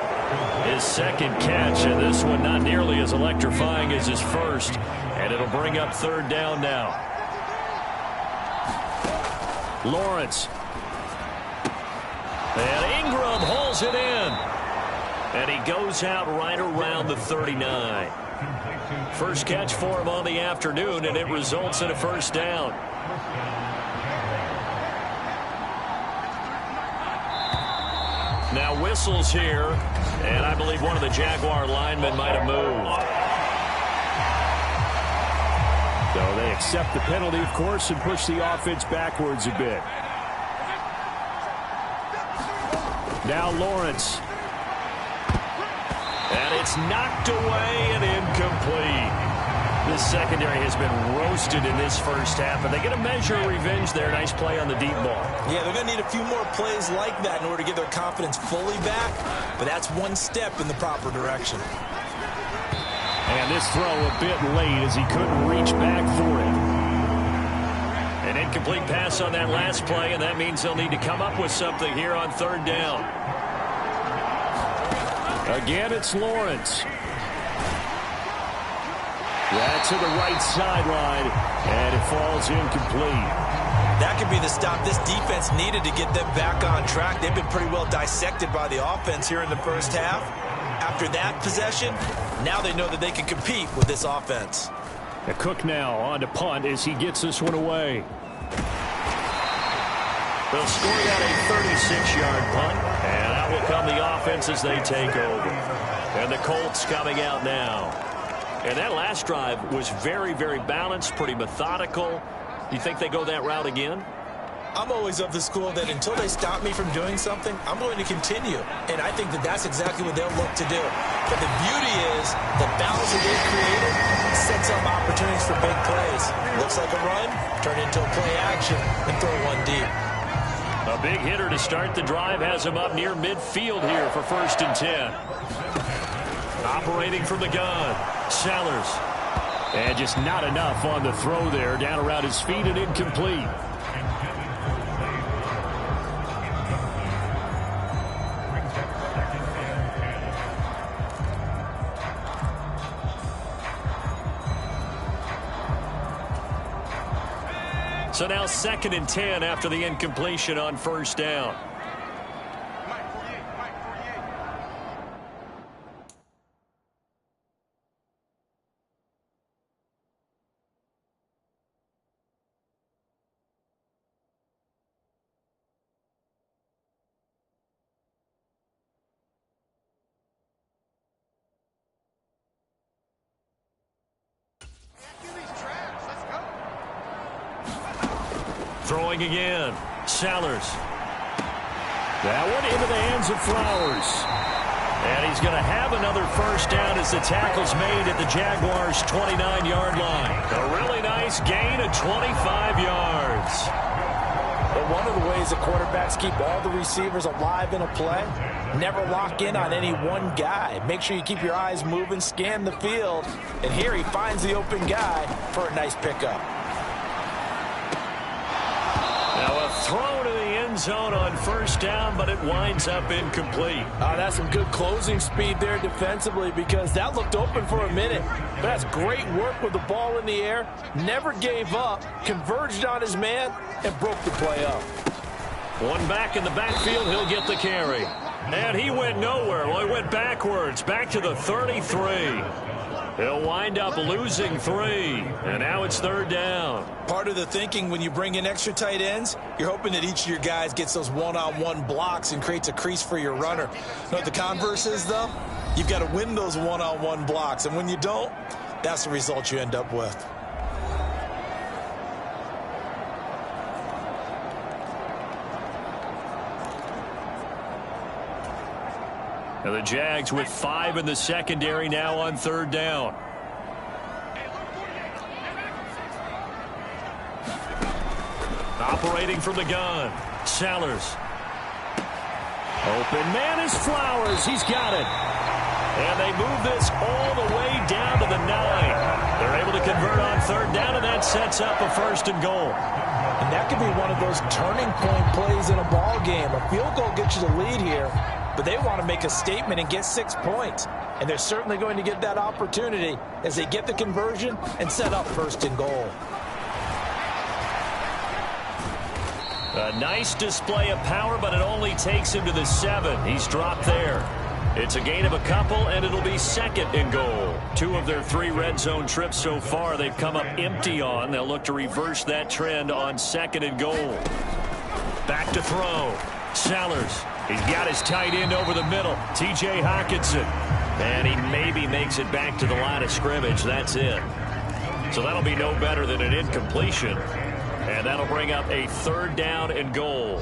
His 2nd catch, and this one not nearly as electrifying as his first. And it'll bring up 3rd down now. Lawrence. And Ingram hauls it in. And he goes out right around the 39. First catch for him on the afternoon, and it results in a 1st down. Now whistles here, and I believe one of the Jaguar linemen might have moved. So they accept the penalty, of course, and push the offense backwards a bit. Now Lawrence. And it's knocked away and incomplete. This secondary has been roasted in this first half, but they get a measure of revenge there. Nice play on the deep ball. Yeah, they're going to need a few more plays like that in order to get their confidence fully back, but that's one step in the proper direction. And this throw a bit late as he couldn't reach back for it. An incomplete pass on that last play, and that means they'll need to come up with something here on 3rd down. Again, it's Lawrence. That's to the right sideline, and it falls incomplete. That could be the stop this defense needed to get them back on track. They've been pretty well dissected by the offense here in the first half. After that possession, now they know that they can compete with this offense. Cook now on to punt as he gets this one away. They'll score out a 36-yard punt, and out will come the offense as they take over. And the Colts coming out now. And that last drive was very, very balanced, pretty methodical. Do you think they go that route again? I'm always of the school that until they stop me from doing something, I'm going to continue. And I think that that's exactly what they'll look to do. But the beauty is the balance that they've created sets up opportunities for big plays. Looks like a run, turn into a play action, and throw one deep. A big hitter to start the drive has him up near midfield here for 1st and 10. Operating from the gun, Sellers. And just not enough on the throw there. Down around his feet and incomplete. So now 2nd and 10 after the incompletion on 1st down. Throwing again. Sellers. That one into the hands of Flowers. And he's going to have another first down as the tackle's made at the Jaguars' 29-yard line. A really nice gain of 25 yards. But one of the ways the quarterbacks keep all the receivers alive in a play, never lock in on any one guy. Make sure you keep your eyes moving, scan the field. And here he finds the open guy for a nice pickup. Now a throw to the end zone on first down, but it winds up incomplete. That's some good closing speed there defensively because that looked open for a minute. But that's great work with the ball in the air. Never gave up, converged on his man, and broke the play up. One back in the backfield, he'll get the carry. And he went nowhere. Well, he went backwards, back to the 33. He'll wind up losing 3, and now it's third down. Part of the thinking when you bring in extra tight ends, you're hoping that each of your guys gets those one-on-one blocks and creates a crease for your runner. You know what the converse is, though? You've got to win those one-on-one blocks, and when you don't, that's the result you end up with. And the Jags with 5 in the secondary now on third down. Operating from the gun. Sellers. Open man is Flowers. He's got it. And they move this all the way down to the 9. They're able to convert on third down, and that sets up a first and goal. And that could be one of those turning point plays in a ball game. A field goal gets you the lead here, but they want to make a statement and get 6 points. And they're certainly going to get that opportunity as they get the conversion and set up first and goal. A nice display of power, but it only takes him to the 7. He's dropped there. It's a gain of a couple, and it'll be second and goal. 2 of their 3 red zone trips so far they've come up empty on. They'll look to reverse that trend on second and goal. Back to throw. Sellers. He's got his tight end over the middle, T.J. Hockenson. And he maybe makes it back to the line of scrimmage. That's it. So that'll be no better than an incompletion. And that'll bring up a third down and goal.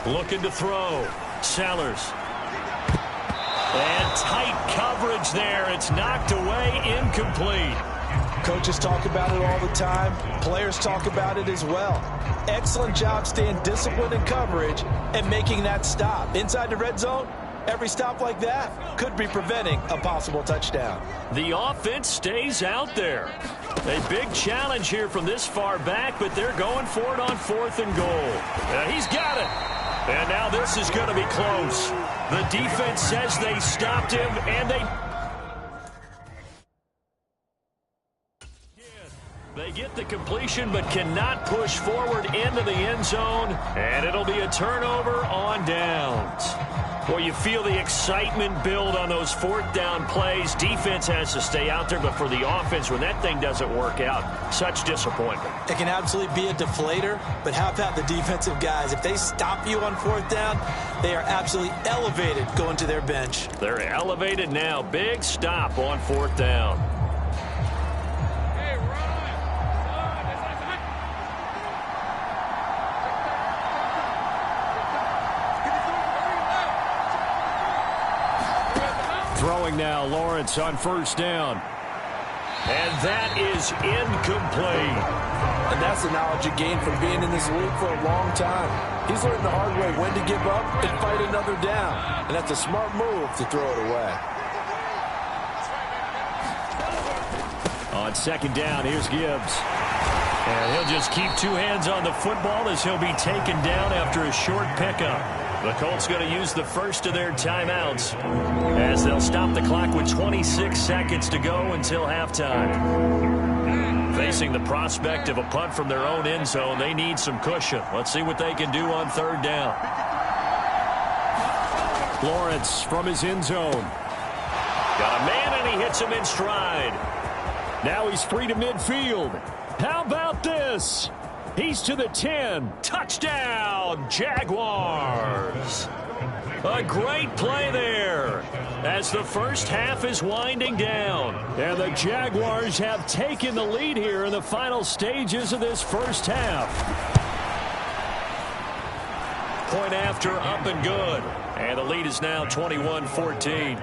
Looking to throw. Sellers. And tight coverage there. It's knocked away, incomplete. Coaches talk about it all the time. Players talk about it as well. Excellent job staying disciplined in coverage and making that stop. Inside the red zone, every stop like that could be preventing a possible touchdown. The offense stays out there. A big challenge here from this far back, but they're going for it on fourth and goal. He's got it. And now this is going to be close. The defense says they stopped him, and they get the completion but cannot push forward into the end zone, and it'll be a turnover on downs. Well, you feel the excitement build on those fourth down plays. Defense has to stay out there, but for the offense, when that thing doesn't work out, such disappointment. It can absolutely be a deflator, but how about the defensive guys? If they stop you on fourth down, they are absolutely elevated going to their bench. They're elevated now. Big stop on fourth down. Throwing now, Lawrence on first down. And that is incomplete. And that's the knowledge you gain from being in this league for a long time. He's learned the hard way when to give up and fight another down. And that's a smart move to throw it away. On second down, here's Gibbs. And he'll just keep 2 hands on the football as he'll be taken down after a short pickup. The Colts going to use the first of their timeouts as they'll stop the clock with 26 seconds to go until halftime. Facing the prospect of a punt from their own end zone, they need some cushion. Let's see what they can do on third down. Lawrence from his end zone. Got a man, and he hits him in stride. Now he's free to midfield. How about this? He's to the 10. Touchdown, Jaguars. A great play there. as the first half is winding down. And the Jaguars have taken the lead here in the final stages of this first half. Point after, up and good. And the lead is now 21-14.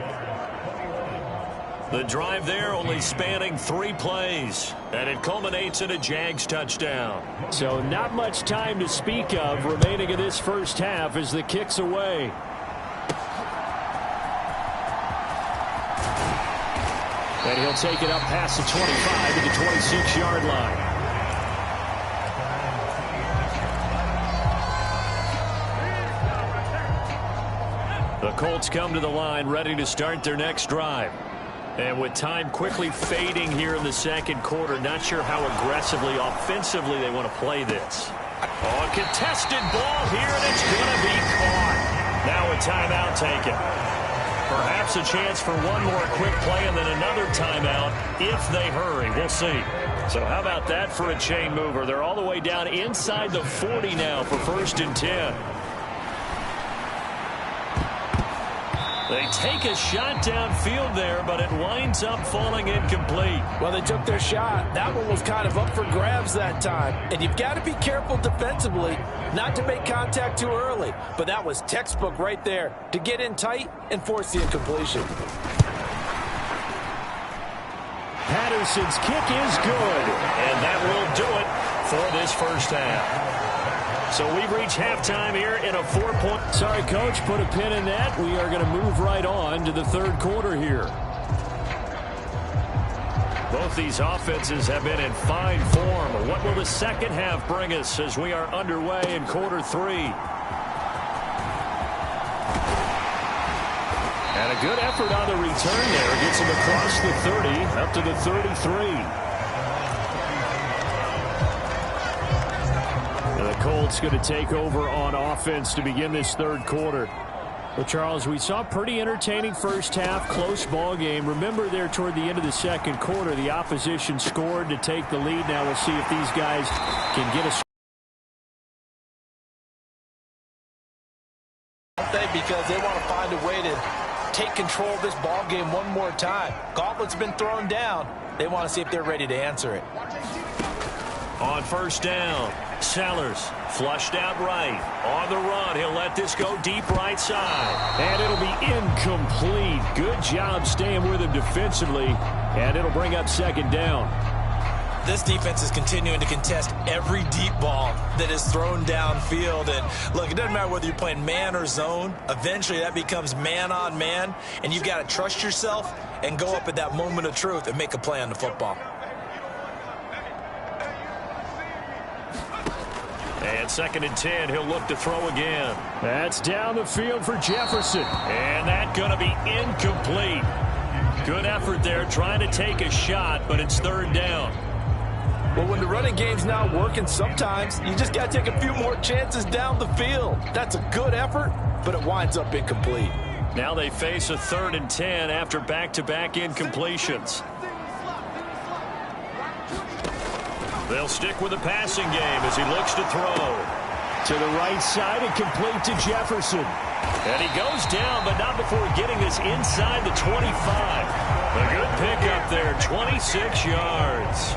The drive there only spanning 3 plays, and it culminates in a Jags touchdown. So not much time to speak of remaining in this first half as the kick's away. And he'll take it up past the 25 to the 26-yard line. The Colts come to the line ready to start their next drive. And with time quickly fading here in the second quarter, not sure how aggressively, offensively they want to play this. Oh, a contested ball here, and it's going to be caught. Now a timeout taken. Perhaps a chance for one more quick play and then another timeout if they hurry. We'll see. So how about that for a chain mover? They're all the way down inside the 40 now for 1st and 10. They take a shot downfield there, but it winds up falling incomplete. Well, they took their shot. That one was kind of up for grabs that time. And you've got to be careful defensively not to make contact too early. But that was textbook right there to get in tight and force the incompletion. Patterson's kick is good. And that will do it for this first half. So we've reached halftime here in a 4-point. Sorry, Coach, put a pin in that. We are going to move right on to the third quarter here. Both these offenses have been in fine form. What will the second half bring us as we are underway in quarter 3? And a good effort on the return there. Gets him across the 30 up to the 33. Colts going to take over on offense to begin this third quarter. Well, Charles, we saw a pretty entertaining first half, close ball game. Remember there toward the end of the second quarter, the opposition scored to take the lead. Now we'll see if these guys can get a because they want to find a way to take control of this ball game one more time. Gauntlet's been thrown down. They want to see if they're ready to answer it. On first down, Sellers flushed out right. On the run, he'll let this go deep right side. And it'll be incomplete. Good job staying with him defensively. And it'll bring up second down. This defense is continuing to contest every deep ball that is thrown downfield. And look, it doesn't matter whether you're playing man or zone. Eventually that becomes man on man. And you've got to trust yourself and go up at that moment of truth and make a play on the football. And 2nd and 10, he'll look to throw again. That's down the field for Jefferson. And that's going to be incomplete. Good effort there trying to take a shot, but it's third down. Well, when the running game's not working, sometimes you just got to take a few more chances down the field. That's a good effort, but it winds up incomplete. Now they face a 3rd and 10 after back-to-back incompletions. They'll stick with the passing game as he looks to throw. To the right side and complete to Jefferson. And he goes down, but not before getting this inside the 25. A good pickup there, 26 yards.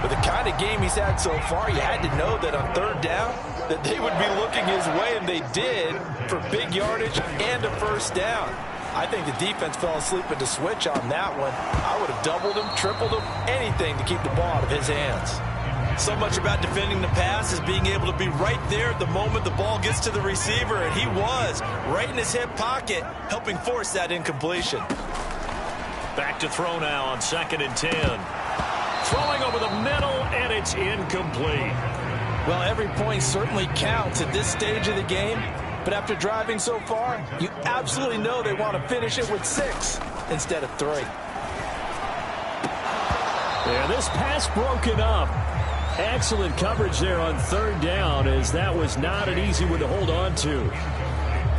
With the kind of game he's had so far, you had to know that on third down that they would be looking his way, and they did, for big yardage and a first down. I think the defense fell asleep at the switch on that one. I would have doubled him, tripled him, anything to keep the ball out of his hands. So much about defending the pass is being able to be right there at the moment the ball gets to the receiver, and he was right in his hip pocket, helping force that incompletion. Back to throw now on 2nd and 10. Throwing over the middle, and it's incomplete. Well, every point certainly counts at this stage of the game. But after driving so far, you absolutely know they want to finish it with 6 instead of 3. Yeah, this pass broken up. Excellent coverage there on third down, as that was not an easy one to hold on to.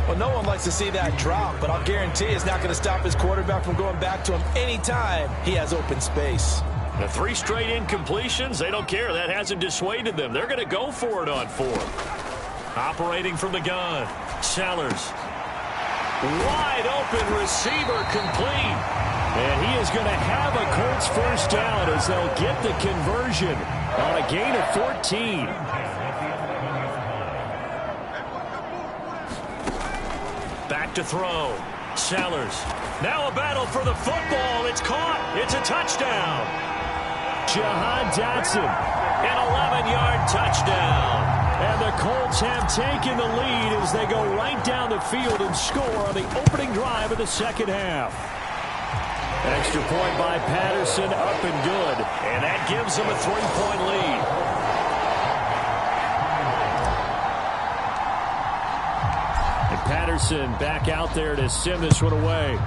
Well, no one likes to see that drop, but I'll guarantee it's not going to stop his quarterback from going back to him anytime he has open space. The 3 straight incompletions, they don't care. That hasn't dissuaded them. They're going to go for it on 4th. Operating from the gun, Sellers. Wide open receiver complete. And he is going to have a Colts first down as they'll get the conversion on a gain of 14. Back to throw. Sellers. Now a battle for the football. It's caught. It's a touchdown. Jahan Dotson. An 11-yard touchdown. And the Colts have taken the lead as they go right down the field and score on the opening drive of the second half. Extra point by Patterson, up and good. And that gives them a 3-point lead. And Patterson back out there to send this one away.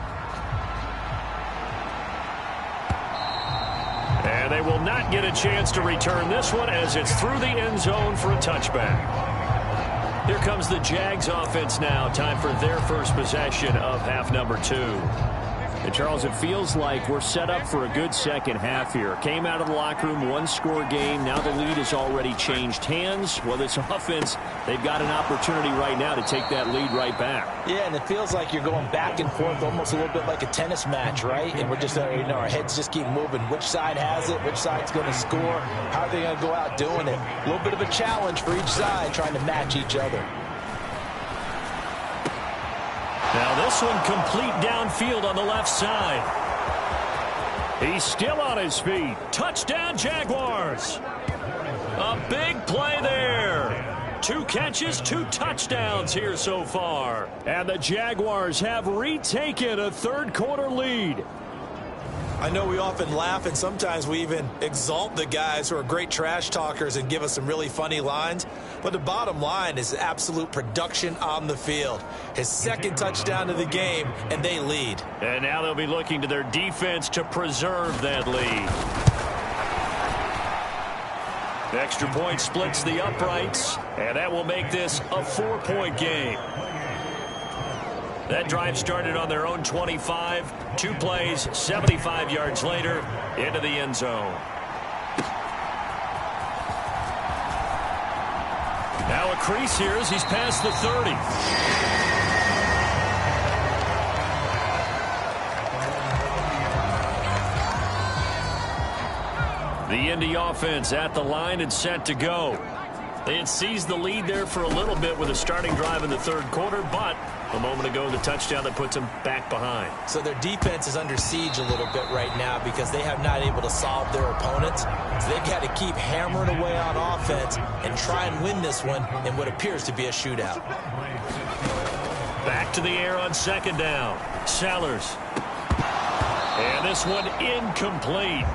And they will not get a chance to return this one as it's through the end zone for a touchback. Here comes the Jags offense now. Time for their first possession of half number 2. And Charles, it feels like we're set up for a good second half here. Came out of the locker room, one-score game. Now the lead has already changed hands. Well, this offense, they've got an opportunity right now to take that lead right back. Yeah, and it feels like you're going back and forth almost a little bit like a tennis match, right? And we're just, our heads just keep moving. Which side has it? Which side's going to score? How are they going to go out doing it? A little bit of a challenge for each side trying to match each other. Now this one complete downfield on the left side. He's still on his feet. Touchdown Jaguars. A big play there. 2 catches, 2 touchdowns here so far. And the Jaguars have retaken a third-quarter lead. I know we often laugh and sometimes we even exalt the guys who are great trash talkers and give us some really funny lines. But the bottom line is absolute production on the field. His second touchdown of the game, and they lead. And now they'll be looking to their defense to preserve that lead. The extra point splits the uprights, and that will make this a 4-point game. That drive started on their own 25. 2 plays, 75 yards later, into the end zone. Now a crease here as he's past the 30. The Indy offense at the line and set to go. They had seized the lead there for a little bit with a starting drive in the third quarter, but a moment ago the touchdown that puts them back behind. So their defense is under siege a little bit right now because they have not able to solve their opponents. So they've got to keep hammering away on offense and try and win this one in what appears to be a shootout. Back to the air on second down. Sellers. And this one incomplete.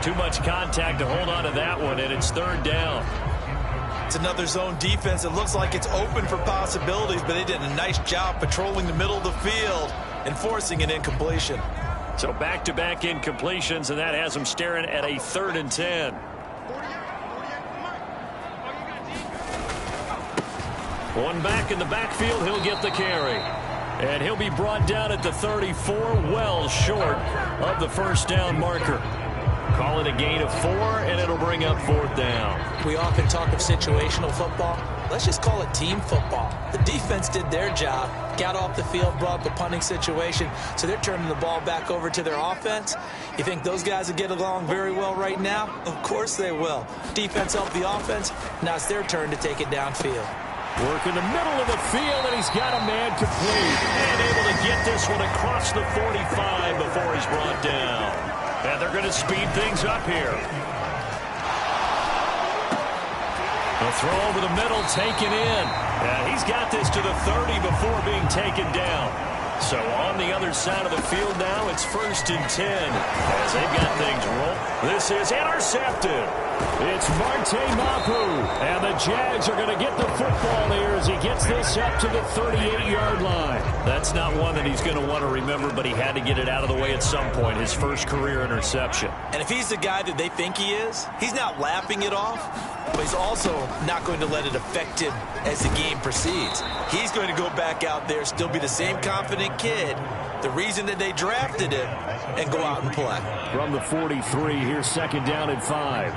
Too much contact to hold on to that one, and it's third down. It's another zone defense. It looks like it's open for possibilities, but they did a nice job patrolling the middle of the field and forcing an incompletion. So back-to-back incompletions, and that has them staring at a 3rd and 10. One back in the backfield, he'll get the carry. And he'll be brought down at the 34, well short of the first down marker. Call it a gain of 4, and it'll bring up 4th down. We often talk of situational football. Let's just call it team football. The defense did their job, got off the field, brought the punting situation, so they're turning the ball back over to their offense. You think those guys will get along very well right now? Of course they will. Defense helped the offense. Now it's their turn to take it downfield. Work in the middle of the field, and he's got a man complete. And able to get this one across the 45 before he's brought down. And they're going to speed things up here. The throw over the middle, taken in. And he's got this to the 30 before being taken down. So on the other side of the field now, it's 1st and 10 as they've got things rolled. This is intercepted. It's Marte Mapu, and the Jags are going to get the football here as he gets this up to the 38-yard line. That's not one that he's going to want to remember, but he had to get it out of the way at some point, his first career interception. And if he's the guy that they think he is, he's not laughing it off, but he's also not going to let it affect him as the game proceeds. He's going to go back out there, still be the same confident kid, the reason that they drafted him, and go out and play. From the 43, here's 2nd down and 5.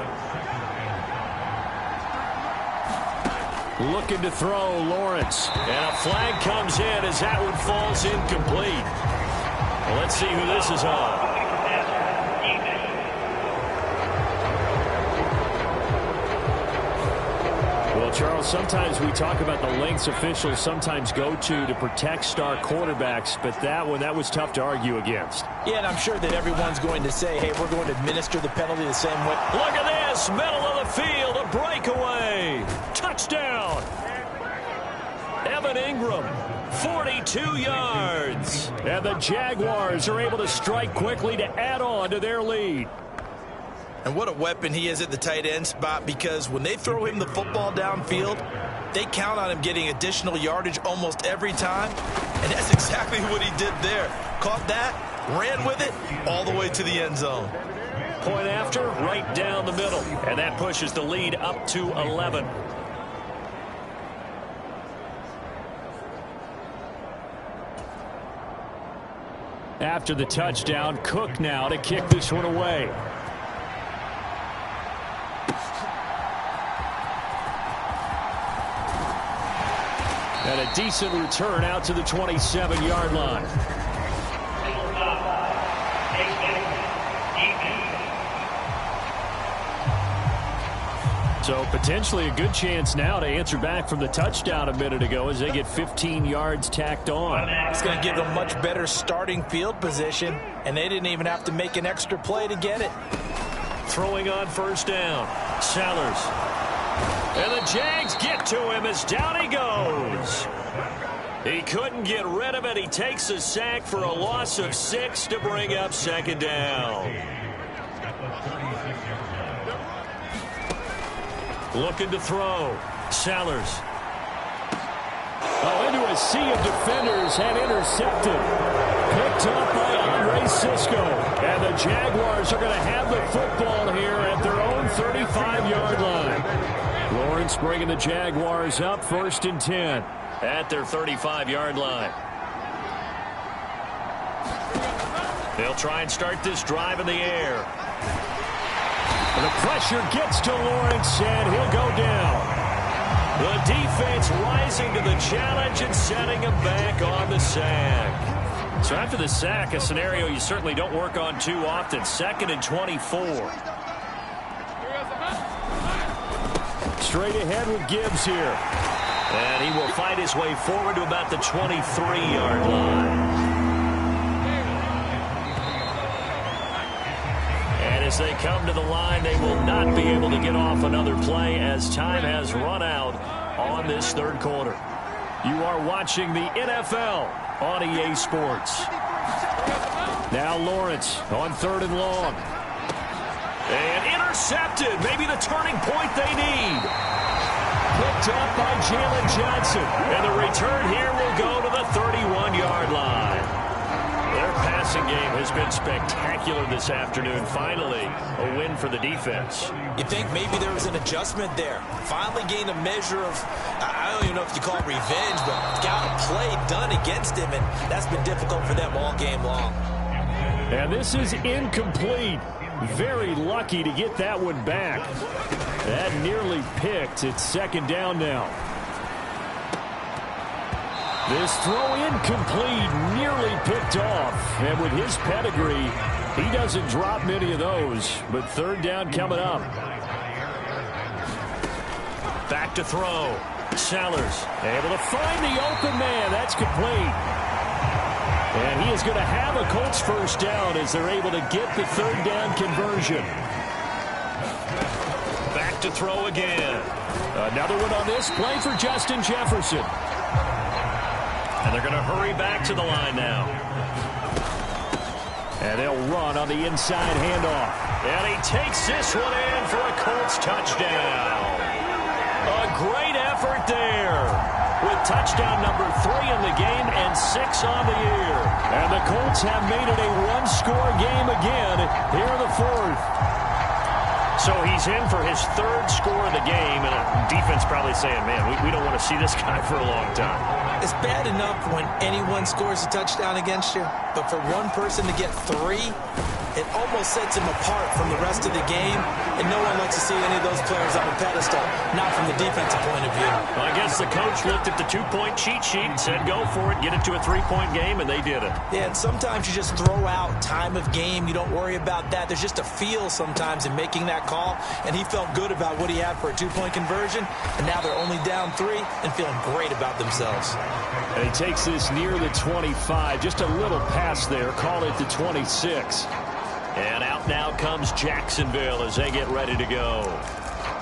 Looking to throw, Lawrence. And a flag comes in as that one falls incomplete. Well, let's see who this is on. Well, Charles, sometimes we talk about the lengths officials sometimes go to protect star quarterbacks, but that was tough to argue against. Yeah, and I'm sure that everyone's going to say, hey, we're going to administer the penalty the same way. Look at this, middle of the field, a breakaway. Touchdown. Evan Ingram, 42 yards. And the Jaguars are able to strike quickly to add on to their lead. And what a weapon he is at the tight end spot, because when they throw him the football downfield, they count on him getting additional yardage almost every time. And that's exactly what he did there. Caught that, ran with it, all the way to the end zone. Point after, right down the middle. And that pushes the lead up to 11. After the touchdown, Cook now to kick this one away. And a decent return out to the 27-yard line. So potentially a good chance now to answer back from the touchdown a minute ago as they get 15 yards tacked on. It's going to give them much better starting field position, and they didn't even have to make an extra play to get it. Throwing on first down, Sellers. And the Jags get to him as down he goes. He couldn't get rid of it. He takes a sack for a loss of 6 to bring up second down. Looking to throw. Sellers. Oh, into a sea of defenders and intercepted. Picked up by Andre Cisco. And the Jaguars are going to have the football here at their own 35-yard line. Lawrence bringing the Jaguars up 1st and 10. At their 35-yard line. They'll try and start this drive in the air. And the pressure gets to Lawrence, and he'll go down. The defense rising to the challenge and setting him back on the sack. So after the sack, a scenario you certainly don't work on too often. 2nd and 24. Straight ahead with Gibbs here. And he will fight his way forward to about the 23-yard line. And as they come to the line, they will not be able to get off another play as time has run out on this third quarter. You are watching the NFL on EA Sports. Now Lawrence on 3rd and long. And intercepted. Maybe the turning point they need. Picked up by Jalen Johnson. And the return here will go to the 31-yard line. Their passing game has been spectacular this afternoon. Finally, a win for the defense. You think maybe there was an adjustment there. Finally gained a measure of, I don't even know if you call it revenge, but got a play done against him, and that's been difficult for them all game long. And this is incomplete. Very lucky to get that one back. That nearly picked. It's 2nd down now. This throw incomplete, nearly picked off. And with his pedigree, he doesn't drop many of those. But 3rd down coming up. Back to throw. Sellers able to find the open man. That's complete. And he is going to have a Colts 1st down as they're able to get the 3rd down conversion. Back to throw again. Another one on this play for Justin Jefferson. And they're going to hurry back to the line now. And they'll run on the inside handoff. And he takes this one in for a Colts touchdown. A great effort there. With touchdown number 3 in the game and 6 on the year. And the Colts have made it a one-score game again here in the 4th. So he's in for his third score of the game, and defense probably saying, man, we don't want to see this guy for a long time. It's bad enough when anyone scores a touchdown against you, but for one person to get 3, it almost sets him apart from the rest of the game, and no one likes to see any of those players on a pedestal, not from the defensive point of view. Well, I guess the coach looked at the 2-point cheat sheet and said, go for it, get it to a 3-point game, and they did it. Yeah, and sometimes you just throw out time of game. You don't worry about that. There's just a feel sometimes in making that call, and he felt good about what he had for a 2-point conversion, and now they're only down 3 and feeling great about themselves. And he takes this near the 25, just a little pass there, call it the 26. And out now comes Jacksonville as they get ready to go.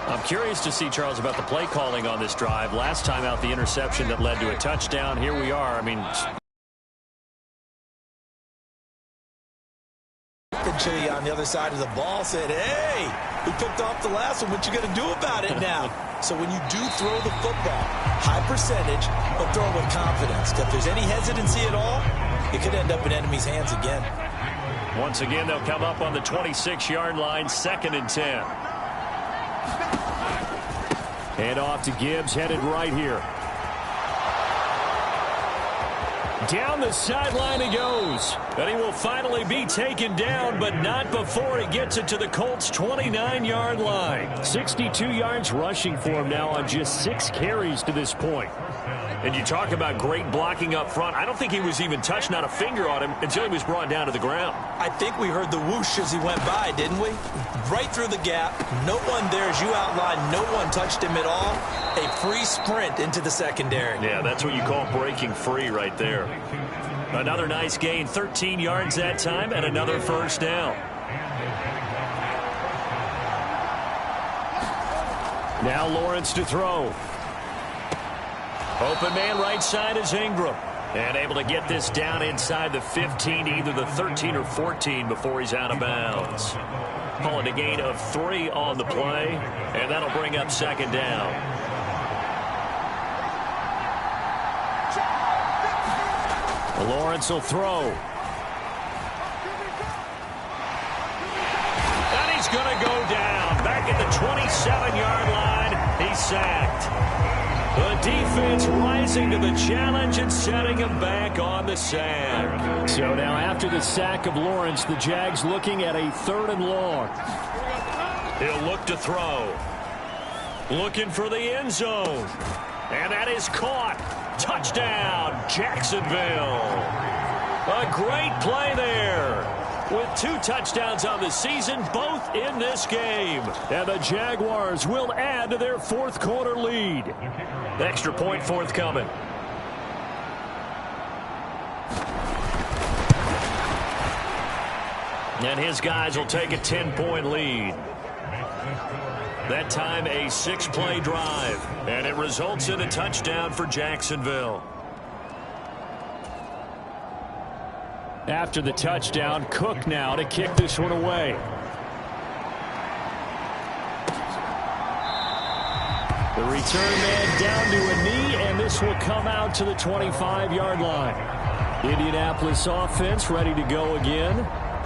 I'm curious to see, Charles, about the play calling on this drive. Last time out, the interception that led to a touchdown. Here we are. I mean, Chili on the other side of the ball said, hey, we picked off the last one. What you going to do about it now? So when you do throw the football, high percentage, but throw it with confidence. If there's any hesitancy at all, it could end up in enemy's hands again. Once again, they'll come up on the 26-yard line, 2nd and 10. Hand off to Gibbs, headed right here. Down the sideline he goes. And he will finally be taken down, but not before he gets it to the Colts' 29-yard line. 62 yards rushing for him now on just 6 carries to this point. And you talk about great blocking up front. I don't think he was even touched, not a finger on him, until he was brought down to the ground. I think we heard the whoosh as he went by, didn't we? Right through the gap. No one there, as you outlined. No one touched him at all. A free sprint into the secondary. Yeah, that's what you call breaking free right there. Another nice gain, 13 yards that time, and another first down. Now Lawrence to throw. Open man right side is Ingram. And able to get this down inside the 15, either the 13 or 14 before he's out of bounds. Calling a gain of 3 on the play, and that'll bring up 2nd down. Lawrence will throw. And he's going to go down. Back at the 27-yard line, he's sacked. The defense rising to the challenge and setting him back on the sack. So now after the sack of Lawrence, the Jags looking at a 3rd and long. He'll look to throw. Looking for the end zone. And that is caught. Touchdown, Jacksonville. A great play there. With 2 touchdowns on the season, both in this game. And the Jaguars will add to their 4th quarter lead. Extra point forthcoming. And his guys will take a 10-point lead. That time a 6-play drive. And it results in a touchdown for Jacksonville. After the touchdown, Cook now to kick this one away. The return man down to a knee, and this will come out to the 25-yard line. Indianapolis offense ready to go again.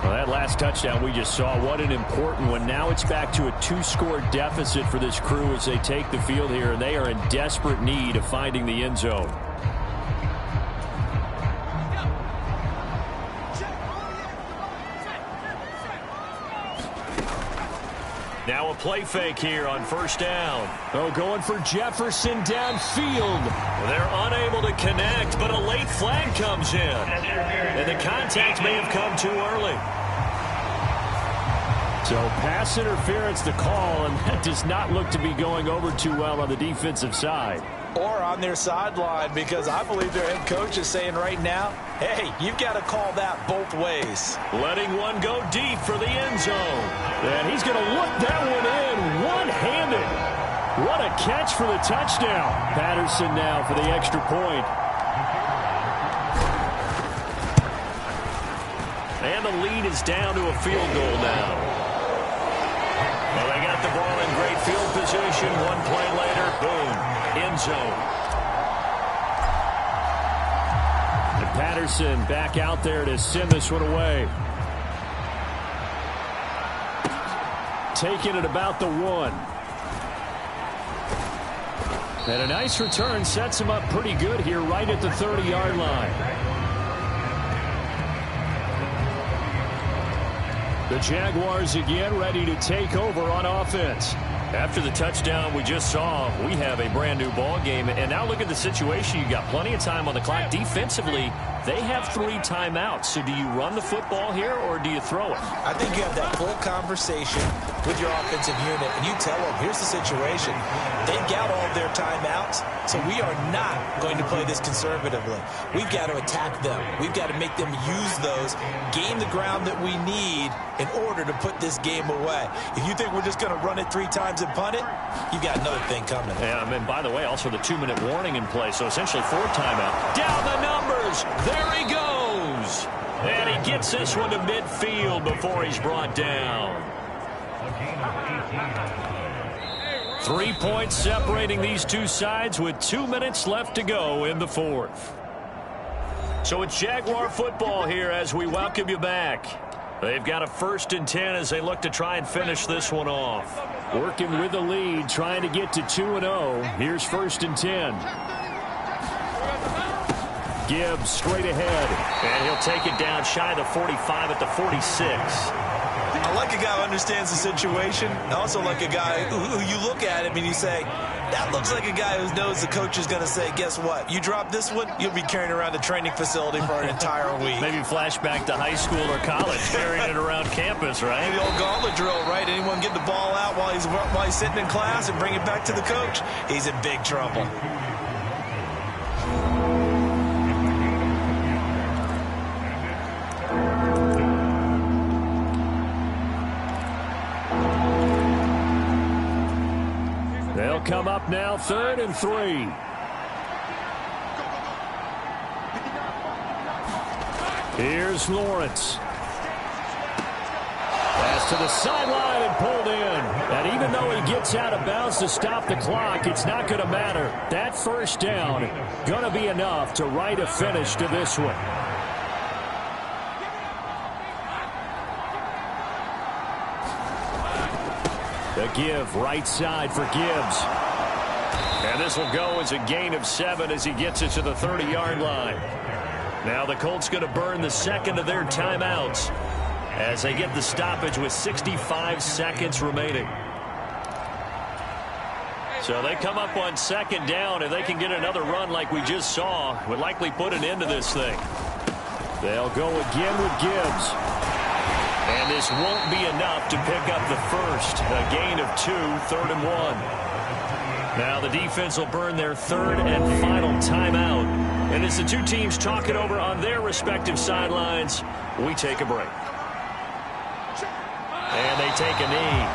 Well, that last touchdown we just saw, what an important one. Now it's back to a 2-score deficit for this crew as they take the field here, and they are in desperate need of finding the end zone. Now a play fake here on 1st down. Oh, going for Jefferson downfield. They're unable to connect, but a late flag comes in. And the contact may have come too early. So pass interference the call, and that does not look to be going over too well on the defensive side. Or on their sideline, because I believe their head coach is saying right now, hey, you've got to call that both ways. Letting one go deep for the end zone. And he's going to look that one in one-handed. What a catch for the touchdown. Patterson now for the extra point. And the lead is down to a field goal now. Well, they got the ball in great field position. One play later, boom, end zone. And Patterson back out there to send this one away. taken at about the 1. And a nice return sets him up pretty good here right at the 30-yard line. The Jaguars again ready to take over on offense. After the touchdown we just saw, we have a brand new ball game. And now look at the situation. You got plenty of time on the clock. Defensively, they have 3 timeouts. So do you run the football here or do you throw it? I think you have that full conversation with your offensive unit, and you tell them, here's the situation. They've got all their timeouts, so we are not going to play this conservatively. We've got to attack them. We've got to make them use those, gain the ground that we need in order to put this game away. If you think we're just going to run it 3 times and punt it, you've got another thing coming. Yeah, and by the way, also the 2-minute warning in play, so essentially 4 timeout. Down the numbers. There he goes. And he gets this one to midfield before he's brought down. 3 points separating these two sides with 2 minutes left to go in the 4th. So it's Jaguar football here as we welcome you back. They've got a 1st and 10 as they look to try and finish this one off. Working with the lead, trying to get to 2-0. Here's 1st and 10. Gibbs straight ahead. And he'll take it down shy of the 45 at the 46. I like a guy who understands the situation. I also like a guy who you look at him and you say, that looks like a guy who knows the coach is going to say, guess what? You drop this one, you'll be carrying around a training facility for an entire week. Maybe flashback to high school or college, carrying it around campus, right? The old gauntlet drill, right? Anyone get the ball out while he's sitting in class and bring it back to the coach? He's in big trouble. They'll come up now 3rd and 3. Here's Lawrence. Pass to the sideline and pulled in. And even though he gets out of bounds to stop the clock, it's not going to matter. That 1st down going to be enough to write a finish to this one. The give right side for Gibbs. And this will go as a gain of 7 as he gets it to the 30-yard line. Now the Colts going to burn the 2nd of their timeouts as they get the stoppage with 65 seconds remaining. So they come up on 2nd down. If they can get another run like we just saw, would likely put an end to this thing. They'll go again with Gibbs. And this won't be enough to pick up the 1st. A gain of 2, 3rd and 1. Now the defense will burn their 3rd and final timeout. And as the two teams talk it over on their respective sidelines, we take a break. And they take a knee.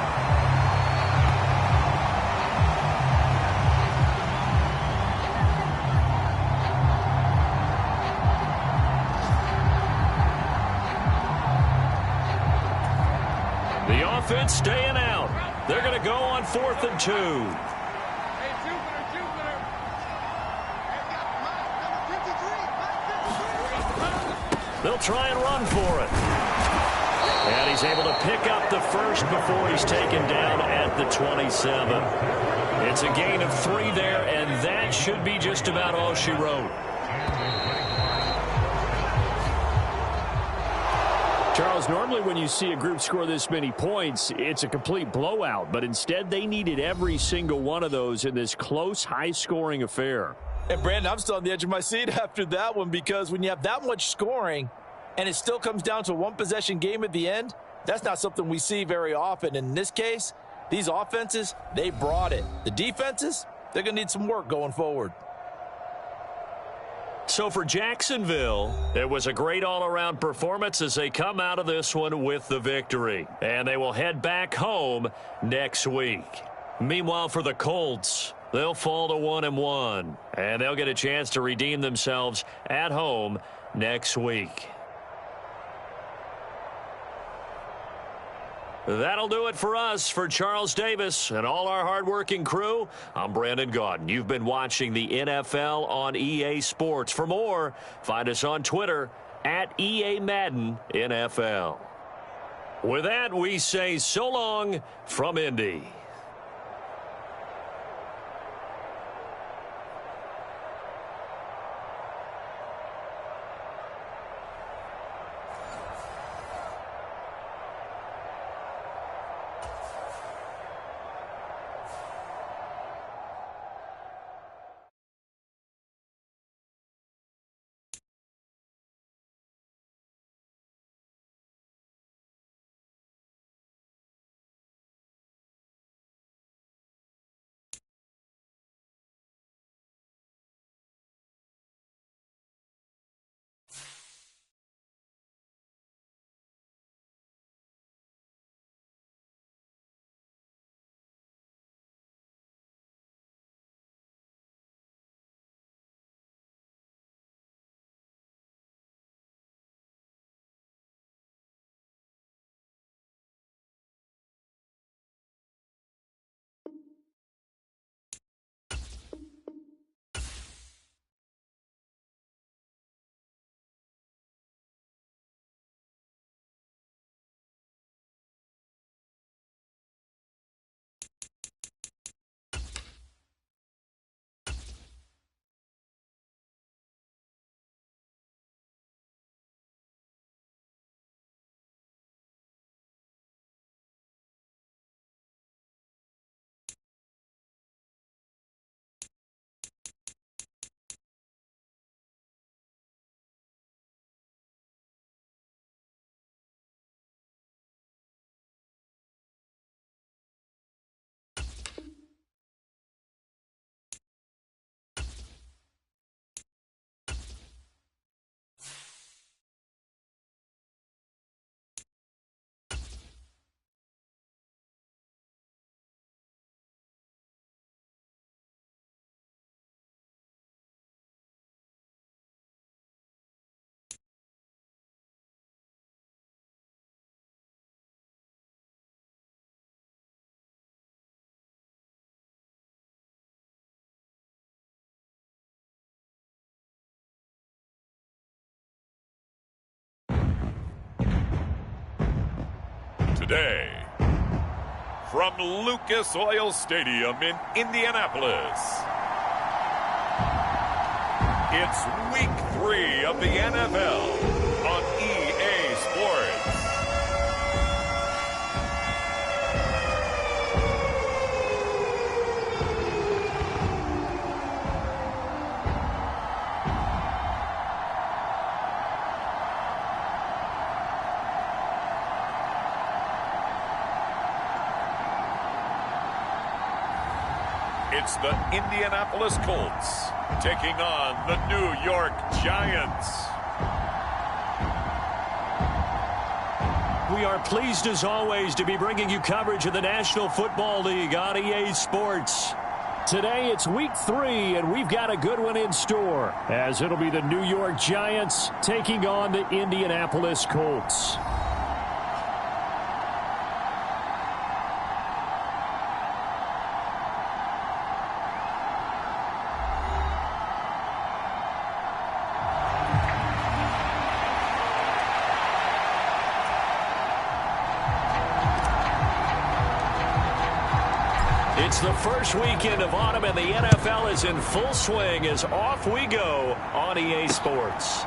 The offense staying out. They're going to go on 4th and 2. They'll try and run for it. And he's able to pick up the 1st before he's taken down at the 27. It's a gain of 3 there, and that should be just about all she wrote. Charles, normally when you see a group score this many points, it's a complete blowout. But instead, they needed every single one of those in this close, high-scoring affair. And, Brandon, I'm still on the edge of my seat after that one because when you have that much scoring and it still comes down to a one-possession game at the end, that's not something we see very often. In this case, these offenses, they brought it. The defenses, they're going to need some work going forward. So for Jacksonville, it was a great all-around performance as they come out of this one with the victory. And they will head back home next week. Meanwhile, for the Colts, they'll fall to 1-1. And they'll get a chance to redeem themselves at home next week. That'll do it for us. For Charles Davis and all our hardworking crew, I'm Brandon Gaudin. You've been watching the NFL on EA Sports. For more, find us on Twitter at EA Madden NFL. With that, we say so long from Indy. Today, from Lucas Oil Stadium in Indianapolis, it's Week 3 of the NFL on EA Sports. It's the Indianapolis Colts taking on the New York Giants. We are pleased as always to be bringing you coverage of the National Football League on EA Sports. Today it's Week 3 and we've got a good one in store as it'll be the New York Giants taking on the Indianapolis Colts. It's the first weekend of autumn, and the NFL is in full swing as off we go on EA Sports.